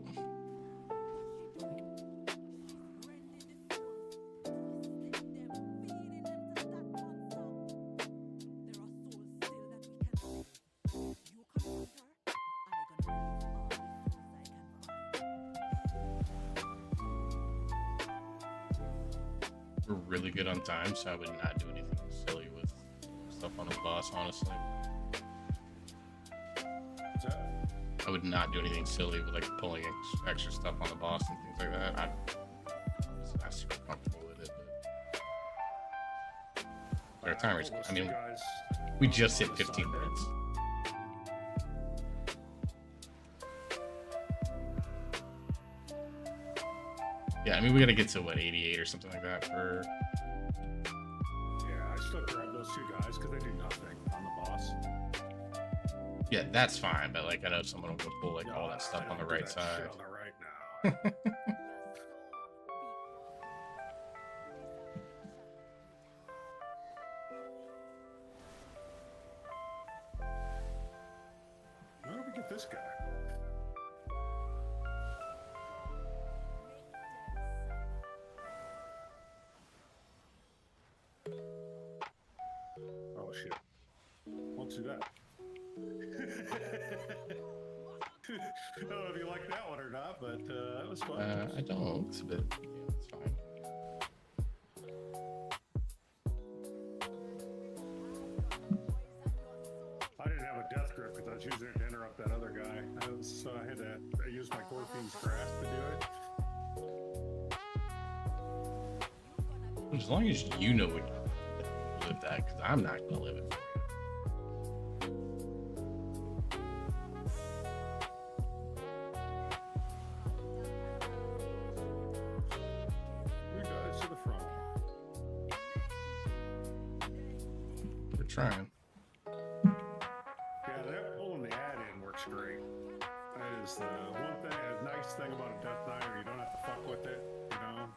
really good on time, so I would not do anything silly with stuff on the boss, honestly. What's that? I would not do anything silly with like pulling extra stuff on the boss and things like that. I'm not super comfortable with it. But our timers, I mean, we just hit 15 minutes. Yeah, I mean, we gotta get to what, 88 or something like that for. Yeah, I still grab those two guys because they do nothing on the boss. Yeah, that's fine, but like I know someone will pull like all that stuff on the right side. On the right now. Where do we get this guy? Oh shit. Won't do that. I don't know if you like that one or not, but that was fun. I don't, but yeah, it's fine. I didn't have a death grip because I was using it to interrupt that other guy. So I had to use my Gorfine's grasp to do it. As long as you know what you live that, because I'm not gonna live it for Who dies to the front? you. We're trying. Yeah, that pulling the ad in works great. That is the one thing, a nice thing about a Death Knight, you don't have to fuck with it, you know?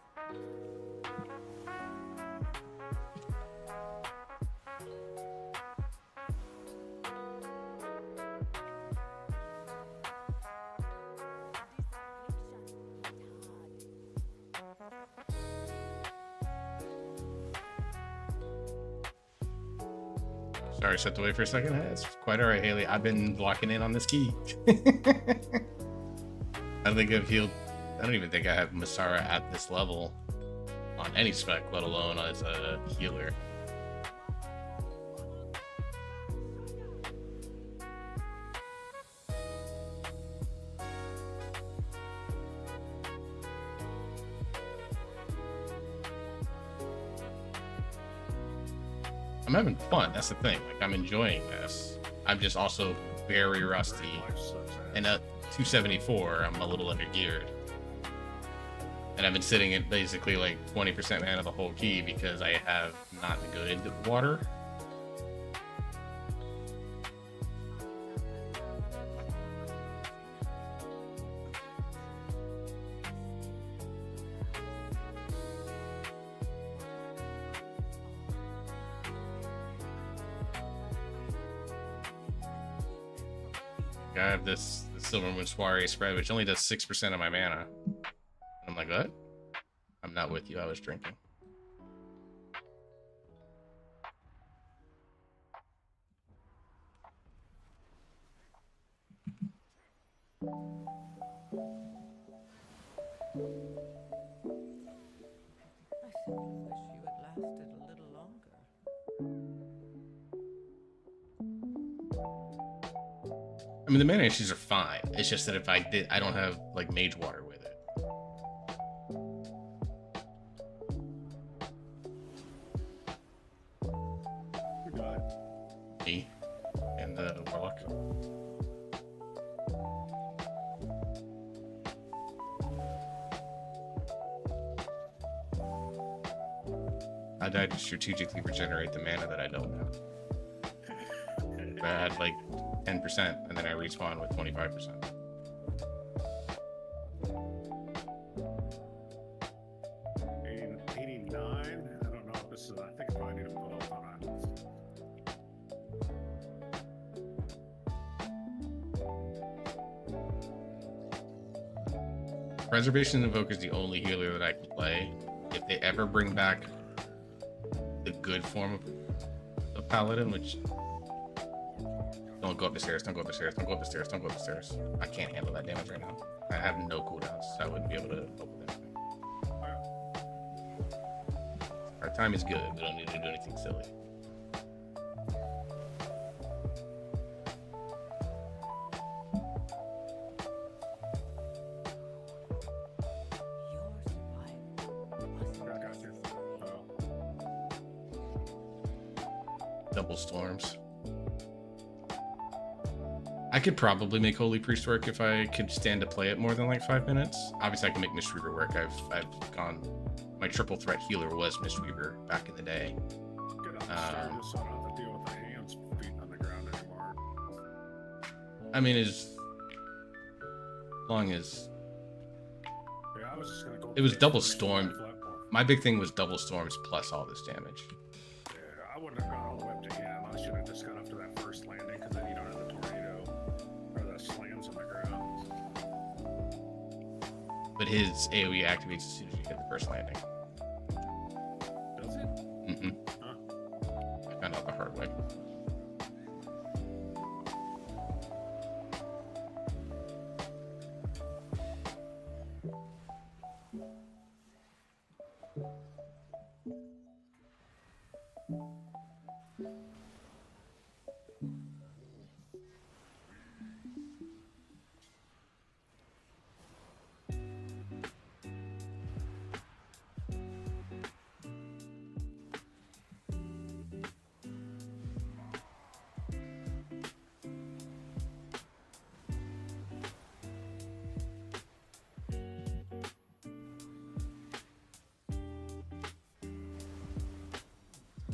Sorry, stepped away for a second. It's quite all right, Haley. I've been locking in on this key. I don't think I've healed. I don't even think I have Masara at this level on any spec, let alone as a healer. I'm having fun. That's the thing. Like, I'm enjoying this. I'm just also very rusty. And at 274, I'm a little under geared. And I've been sitting at basically like 20% mana the whole key because I have not good water. I have this Silver Moon Soiree spread, which only does 6% of my mana. And I'm like, what? I'm not with you. I was drinking. I simply wish you had lasted a little longer. I mean, the mana issues are fine. It's just that if I don't have like mage water with it. Who died? Me and the warlock. I died to strategically regenerate the mana that I don't have. I had like 10%, and then I respawn with 25%. $89? I don't know if this is, I think I probably need to pull up on it. Preservation Invoker is the only healer that I can play. If they ever bring back the good form of Paladin, which... Don't go up the stairs, don't go up the stairs, don't go up the stairs, don't go up the stairs. I can't handle that damage right now. I have no cooldowns, so I wouldn't be able to help with that. Our time is good. We don't need to do anything silly. Double storms. I could probably make Holy Priest work if I could stand to play it more than like 5 minutes. Obviously, I can make Mistweaver work. I've gone. My triple threat healer was Mistweaver back in the day. Just so I don't have to deal with the hands feet on the ground anymore. I mean, as long as Yeah, I was just gonna go. it was for double the storm. platform. My big thing was double storms plus all this damage. Yeah, I wouldn't have gone all the way up to him. I should have just gone after that first landing because then you don't have the tornado or the slams on the ground. But his AoE activates as soon as you hit the first landing. Does it? Mm-mm. Huh. I found out the hard way.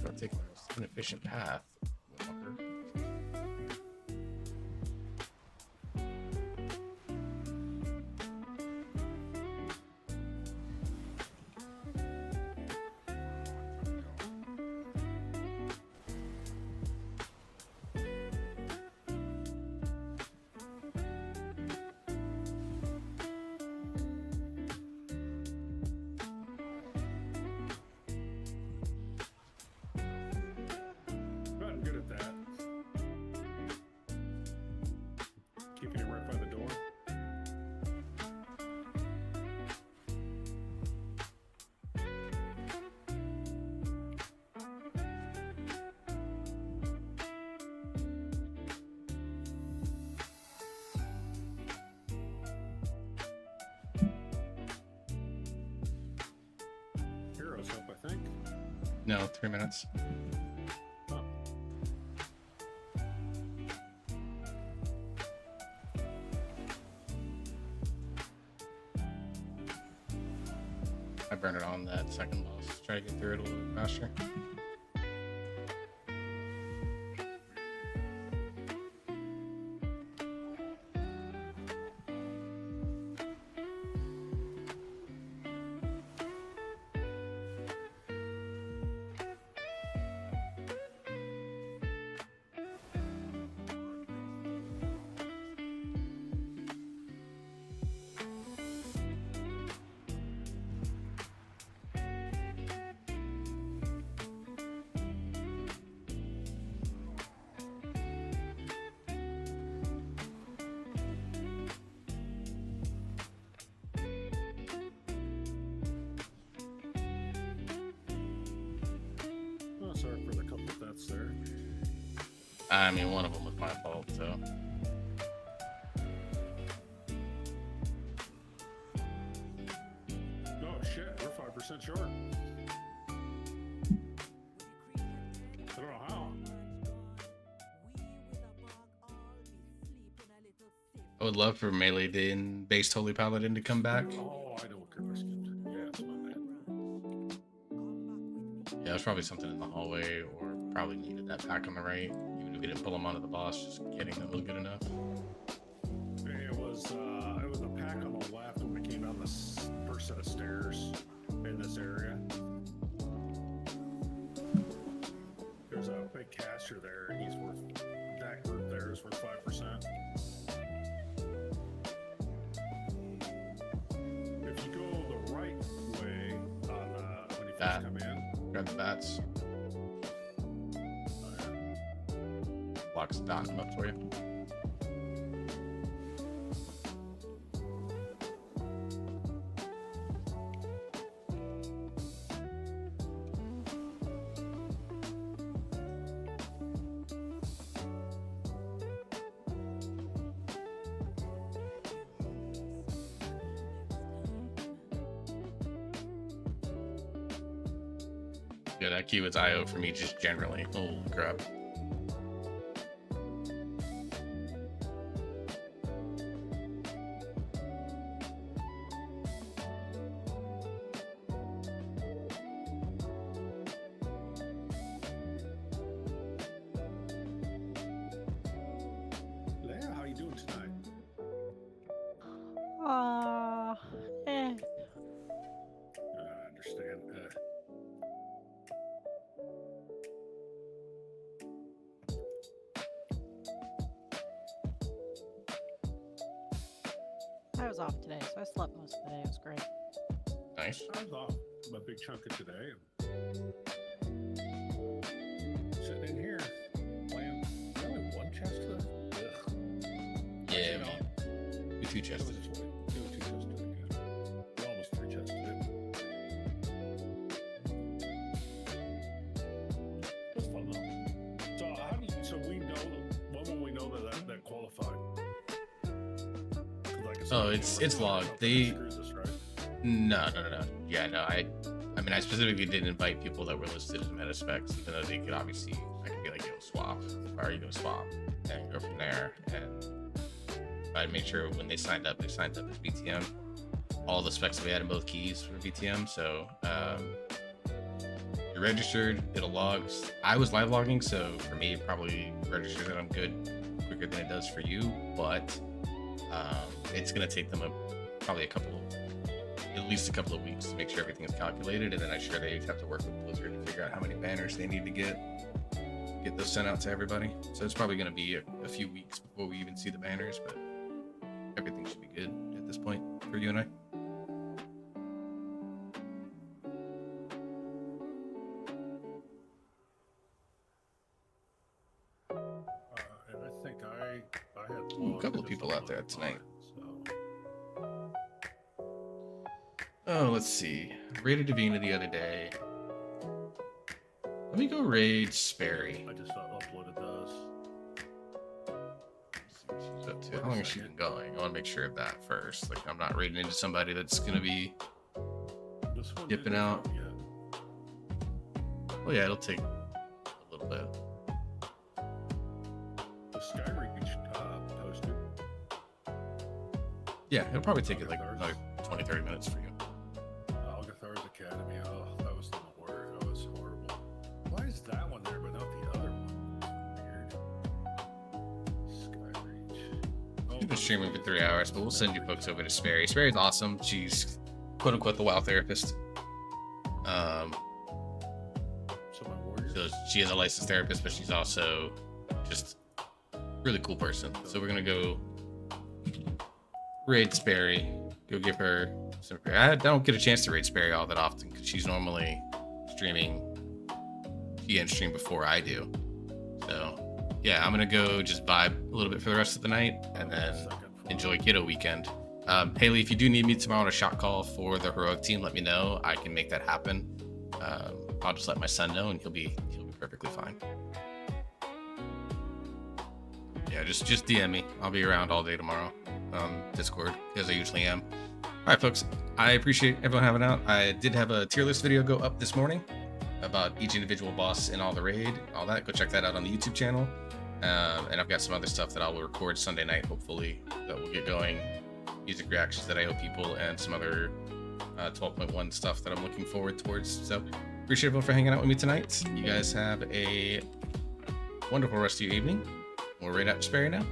I'm taking the most inefficient path. Walker. I'm good at that. Keeping it right by the door. Heroes up, I think. No, 3 minutes. Oh. I burned it on that second boss. Try to get through it a little bit faster. Oh, sorry for the couple of deaths there. I mean, one of them was my fault, so. Oh shit, we're 5% short. I don't know how. I would love for Melee Din based Holy Paladin to come back. Oh, I know what Chris skipped. Yeah, it's my bad. Yeah, there's probably something in the hallway, or probably needed that pack on the right. Even if we didn't pull them onto the boss, just getting them was good enough. It was a pack on the left when we came down this first set of stairs in this area. There's a big caster there, and he's worth, that group there is worth 5%. If you go the right way on when you first come in, Grab the bats. Blocks the dot up for you. Yeah, that key was IO for me just generally. Holy crap. Leia, how you doing tonight? I understand. I was off today, so I slept most of the day. It was great. Nice. I was off a big chunk of today. Sitting in here playing only one chest left. Ugh. Yeah, You know, we two chests. It was two chests today. Yeah. We're almost three chests today. It was fun though. So how do you, so we know when will we know that qualified? 'Cause like I said, Oh, we it's can't logged. work They screws us, right? no. Yeah, no. I mean, I specifically didn't invite people that were listed as meta specs, even though they could obviously. I could be like, yo, swap, or you go swap, and go from there. And I made sure when they signed up as BTM. All the specs we had in both keys for BTM. So you're registered. It'll log. I was live logging, so for me, it probably registers that I'm good quicker than it does for you. But it's gonna take them probably at least a couple of weeks to make sure everything is calculated, and then I'm sure they have to work with Blizzard to figure out how many banners they need to get those sent out to everybody. So it's probably going to be a few weeks before we even see the banners, but everything should be good at this point for you and I. And I think I had A couple of people out there tonight. So Oh, let's see. Raided Davina the other day. Let me go raid Sperry. I just uploaded those. She's up to. How long has she been going? I want to make sure of that first. Like, I'm not raiding into somebody that's going to be This one dipping didn't out. come yet. Oh, yeah, it'll take a little bit. The Skyreach posted. Yeah, it'll probably take it like another 20-30 minutes for you. Algathar's Academy. Oh, that was the word. That was horrible. Why is that one there but not the other one? Weird. Skyreach. She's been streaming for 3 hours, but we'll send you folks over to Sperry. Sperry's awesome. She's quote unquote the WoW therapist. So she is a licensed therapist, but she's also just a really cool person. So we're gonna go raid Sperry. Go give her some. I don't get a chance to raid Sperry all that often because she's normally streaming. She ends stream before I do. So yeah, I'm gonna go just vibe a little bit for the rest of the night and then enjoy Kiddo weekend. Haley, if you do need me tomorrow on a shot call for the heroic team, let me know. I can make that happen. I'll just let my son know and he'll be perfectly fine. Yeah, just DM me. I'll be around all day tomorrow on Discord as I usually am. All right, folks. I appreciate everyone having out. I did have a tier list video go up this morning about each individual boss in all the raid, all that. Go check that out on the YouTube channel. And I've got some other stuff that I will record Sunday night, hopefully, that will get going. Music reactions that I owe people and some other 12.1 stuff that I'm looking forward towards. So appreciate everyone for hanging out with me tonight. You guys have a wonderful rest of your evening. We'll raid out Sperry now.